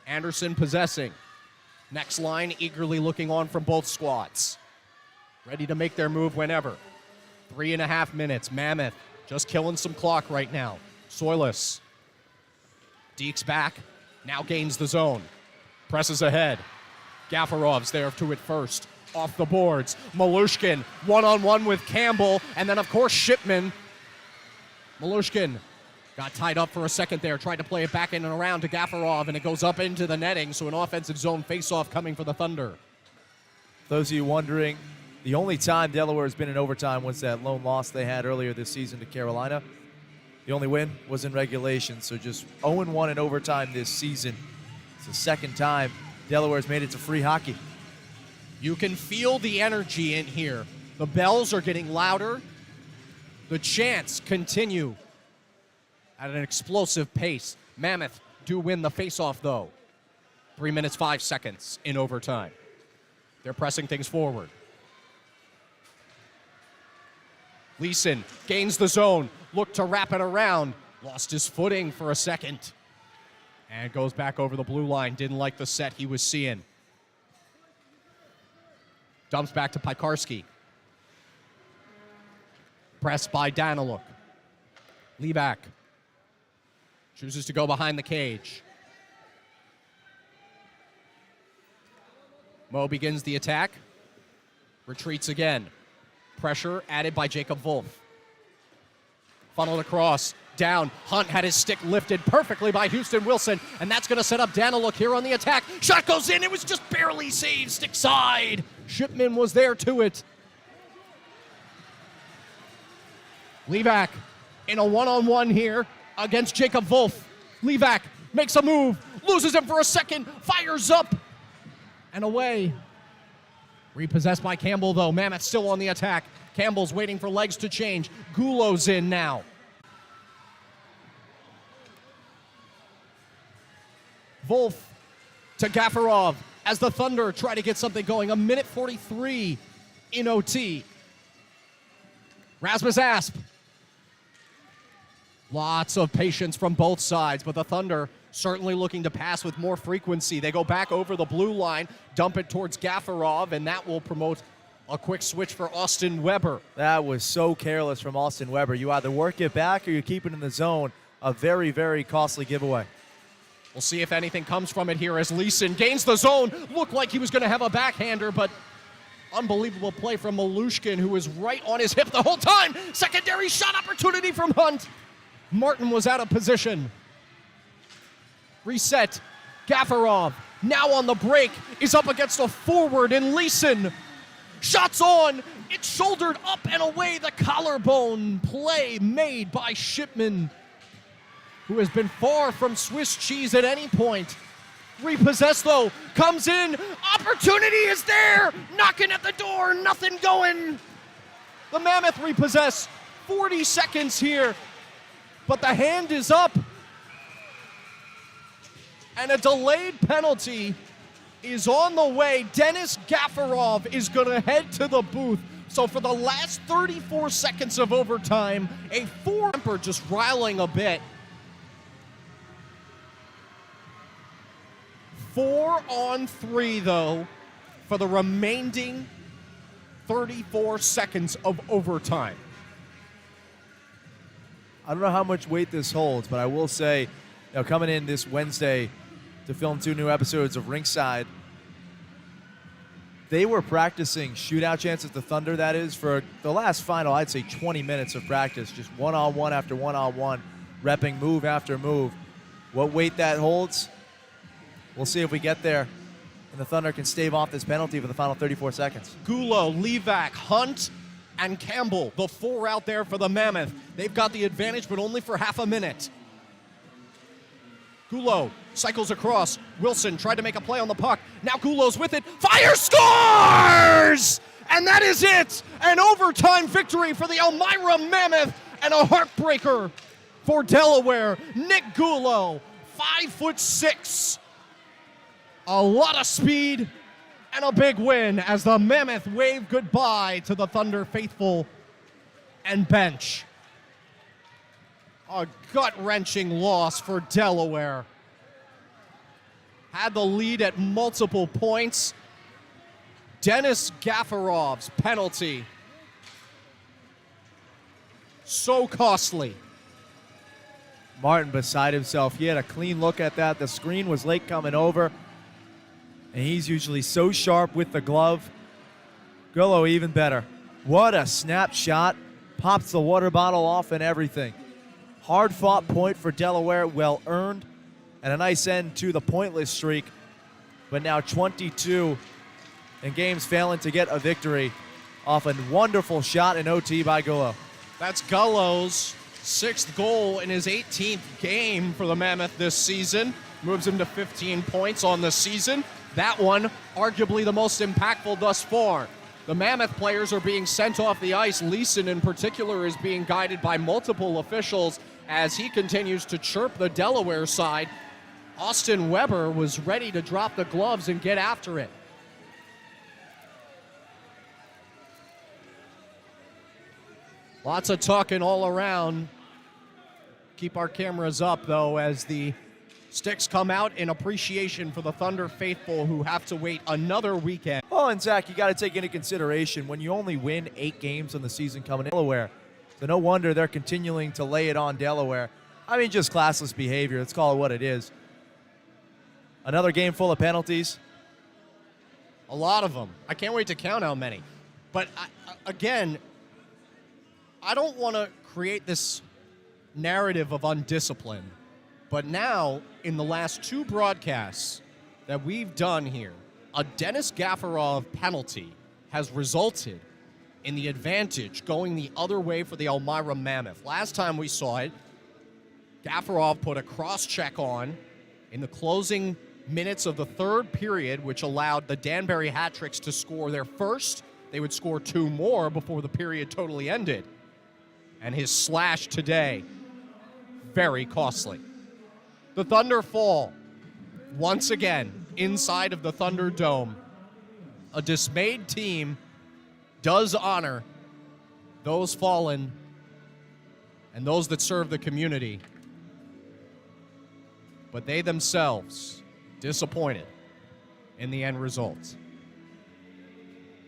Anderson possessing. Next line eagerly looking on from both squads. Ready to make their move whenever. 3.5 minutes. Mammoth just killing some clock right now. Soilis. Deeks back. Now gains the zone. Presses ahead. Gafarov's there to it first. Off the boards. Malushkin one-on-one with Campbell. And then, of course, Shipman. Malushkin got tied up for a second there. Tried to play it back in and around to Gafarov, and it goes up into the netting. So an offensive zone face-off coming for the Thunder. Those of you wondering, the only time Delaware has been in overtime was that lone loss they had earlier this season to Carolina. The only win was in regulation, so just 0-1 in overtime this season. It's the second time Delaware's made it to free hockey. You can feel the energy in here. The bells are getting louder. The chants continue at an explosive pace. Mammoth do win the faceoff, though. 3 minutes, 5 seconds in overtime. They're pressing things forward. Leeson gains the zone, looked to wrap it around, lost his footing for a second, and goes back over the blue line. Didn't like the set he was seeing. Dumps back to Pikarski. Pressed by Daniluk. Leback chooses to go behind the cage. Mo begins the attack. Retreats again. Pressure added by Jacob Wolf. Funneled across, down. Hunt had his stick lifted perfectly by Houston Wilson, and that's going to set up Daniluk here on the attack. Shot goes in. It was just barely saved. Stick side. Shipman was there to it. Levac in a one-on-one here against Jacob Wolf. Levac makes a move, loses him for a second, fires up, and away. Repossessed by Campbell, though. Mammoth still on the attack. Campbell's waiting for legs to change. Gulo's in now. Wolf to Gafarov as the Thunder try to get something going. 1:43 in OT. Rasmus Asp. Lots of patience from both sides, but the Thunder certainly looking to pass with more frequency. They go back over the blue line, dump it towards Gafarov, and that will promote a quick switch for Austin Weber. That was so careless from Austin Weber. You either work it back or you keep it in the zone. A very, very costly giveaway. We'll see if anything comes from it here as Leeson gains the zone. Looked like he was going to have a backhander, but unbelievable play from Malushkin, who was right on his hip the whole time. Secondary shot opportunity from Hunt. Martin was out of position. Reset. Gafarov, now on the break, is up against a forward in Leeson. Shots on. It's shouldered up and away. The collarbone play made by Shipman, who has been far from Swiss cheese at any point. Repossessed though, comes in, opportunity is there, knocking at the door, nothing going. The Mammoth repossess, 40 seconds here, but the hand is up. And a delayed penalty is on the way. Denis Gafarov is gonna head to the booth. So for the last 34 seconds of overtime, a temper just riling a bit. 4-on-3 though for the remaining 34 seconds of overtime. I don't know how much weight this holds, but I will say, coming in this Wednesday to film 2 new episodes of Rinkside, they were practicing shootout chances, the Thunder that is, for the last final, I'd say 20 minutes of practice, just one-on-one after one-on-one, repping move after move. What weight that holds, we'll see if we get there, and the Thunder can stave off this penalty for the final 34 seconds. Gulo, Levac, Hunt, and Campbell, the 4 out there for the Mammoth. They've got the advantage, but only for half a minute. Gulo cycles across. Wilson tried to make a play on the puck. Now Gulo's with it. Fire, scores! And that is it! An overtime victory for the Elmira Mammoth and a heartbreaker for Delaware. Nick Gulo, 5'6". A lot of speed and a big win as the Mammoth wave goodbye to the Thunder faithful and bench. A gut-wrenching loss for Delaware. Had the lead at multiple points. Denis Gafarov's penalty. So costly. Martin beside himself. He had a clean look at that. The screen was late coming over, and he's usually so sharp with the glove. Gulo even better. What a snap shot. Pops the water bottle off and everything. Hard-fought point for Delaware, well earned, and a nice end to the pointless streak. But now 22, and games failing to get a victory off a wonderful shot in OT by Gulo. That's Gulo's 6th goal in his 18th game for the Mammoth this season. Moves him to 15 points on the season. That one, arguably the most impactful thus far. The Mammoth players are being sent off the ice. Leeson in particular is being guided by multiple officials as he continues to chirp the Delaware side. Austin Weber was ready to drop the gloves and get after it. Lots of talking all around. Keep our cameras up, though, as the sticks come out in appreciation for the Thunder faithful who have to wait another weekend. Oh, and Zach, you got to take into consideration when you only win 8 games in the season coming in Delaware. So no wonder they're continuing to lay it on Delaware. I mean, just classless behavior. Let's call it what it is. Another game full of penalties. A lot of them. I can't wait to count how many. But again, I don't want to create this narrative of undiscipline. But now, in the last 2 broadcasts that we've done here, a Denis Gafarov penalty has resulted in the advantage going the other way for the Elmira Mammoth. Last time we saw it, Gafarov put a cross-check on in the closing minutes of the 3rd period, which allowed the Danbury Hat-Tricks to score their first. They would score 2 more before the period totally ended. And his slash today, very costly. The Thunder fall once again inside of the Thunder Dome. A dismayed team does honor those fallen and those that serve the community. But they themselves disappointed in the end result.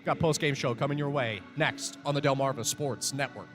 Got post-game show coming your way next on the Delmarva Sports Network.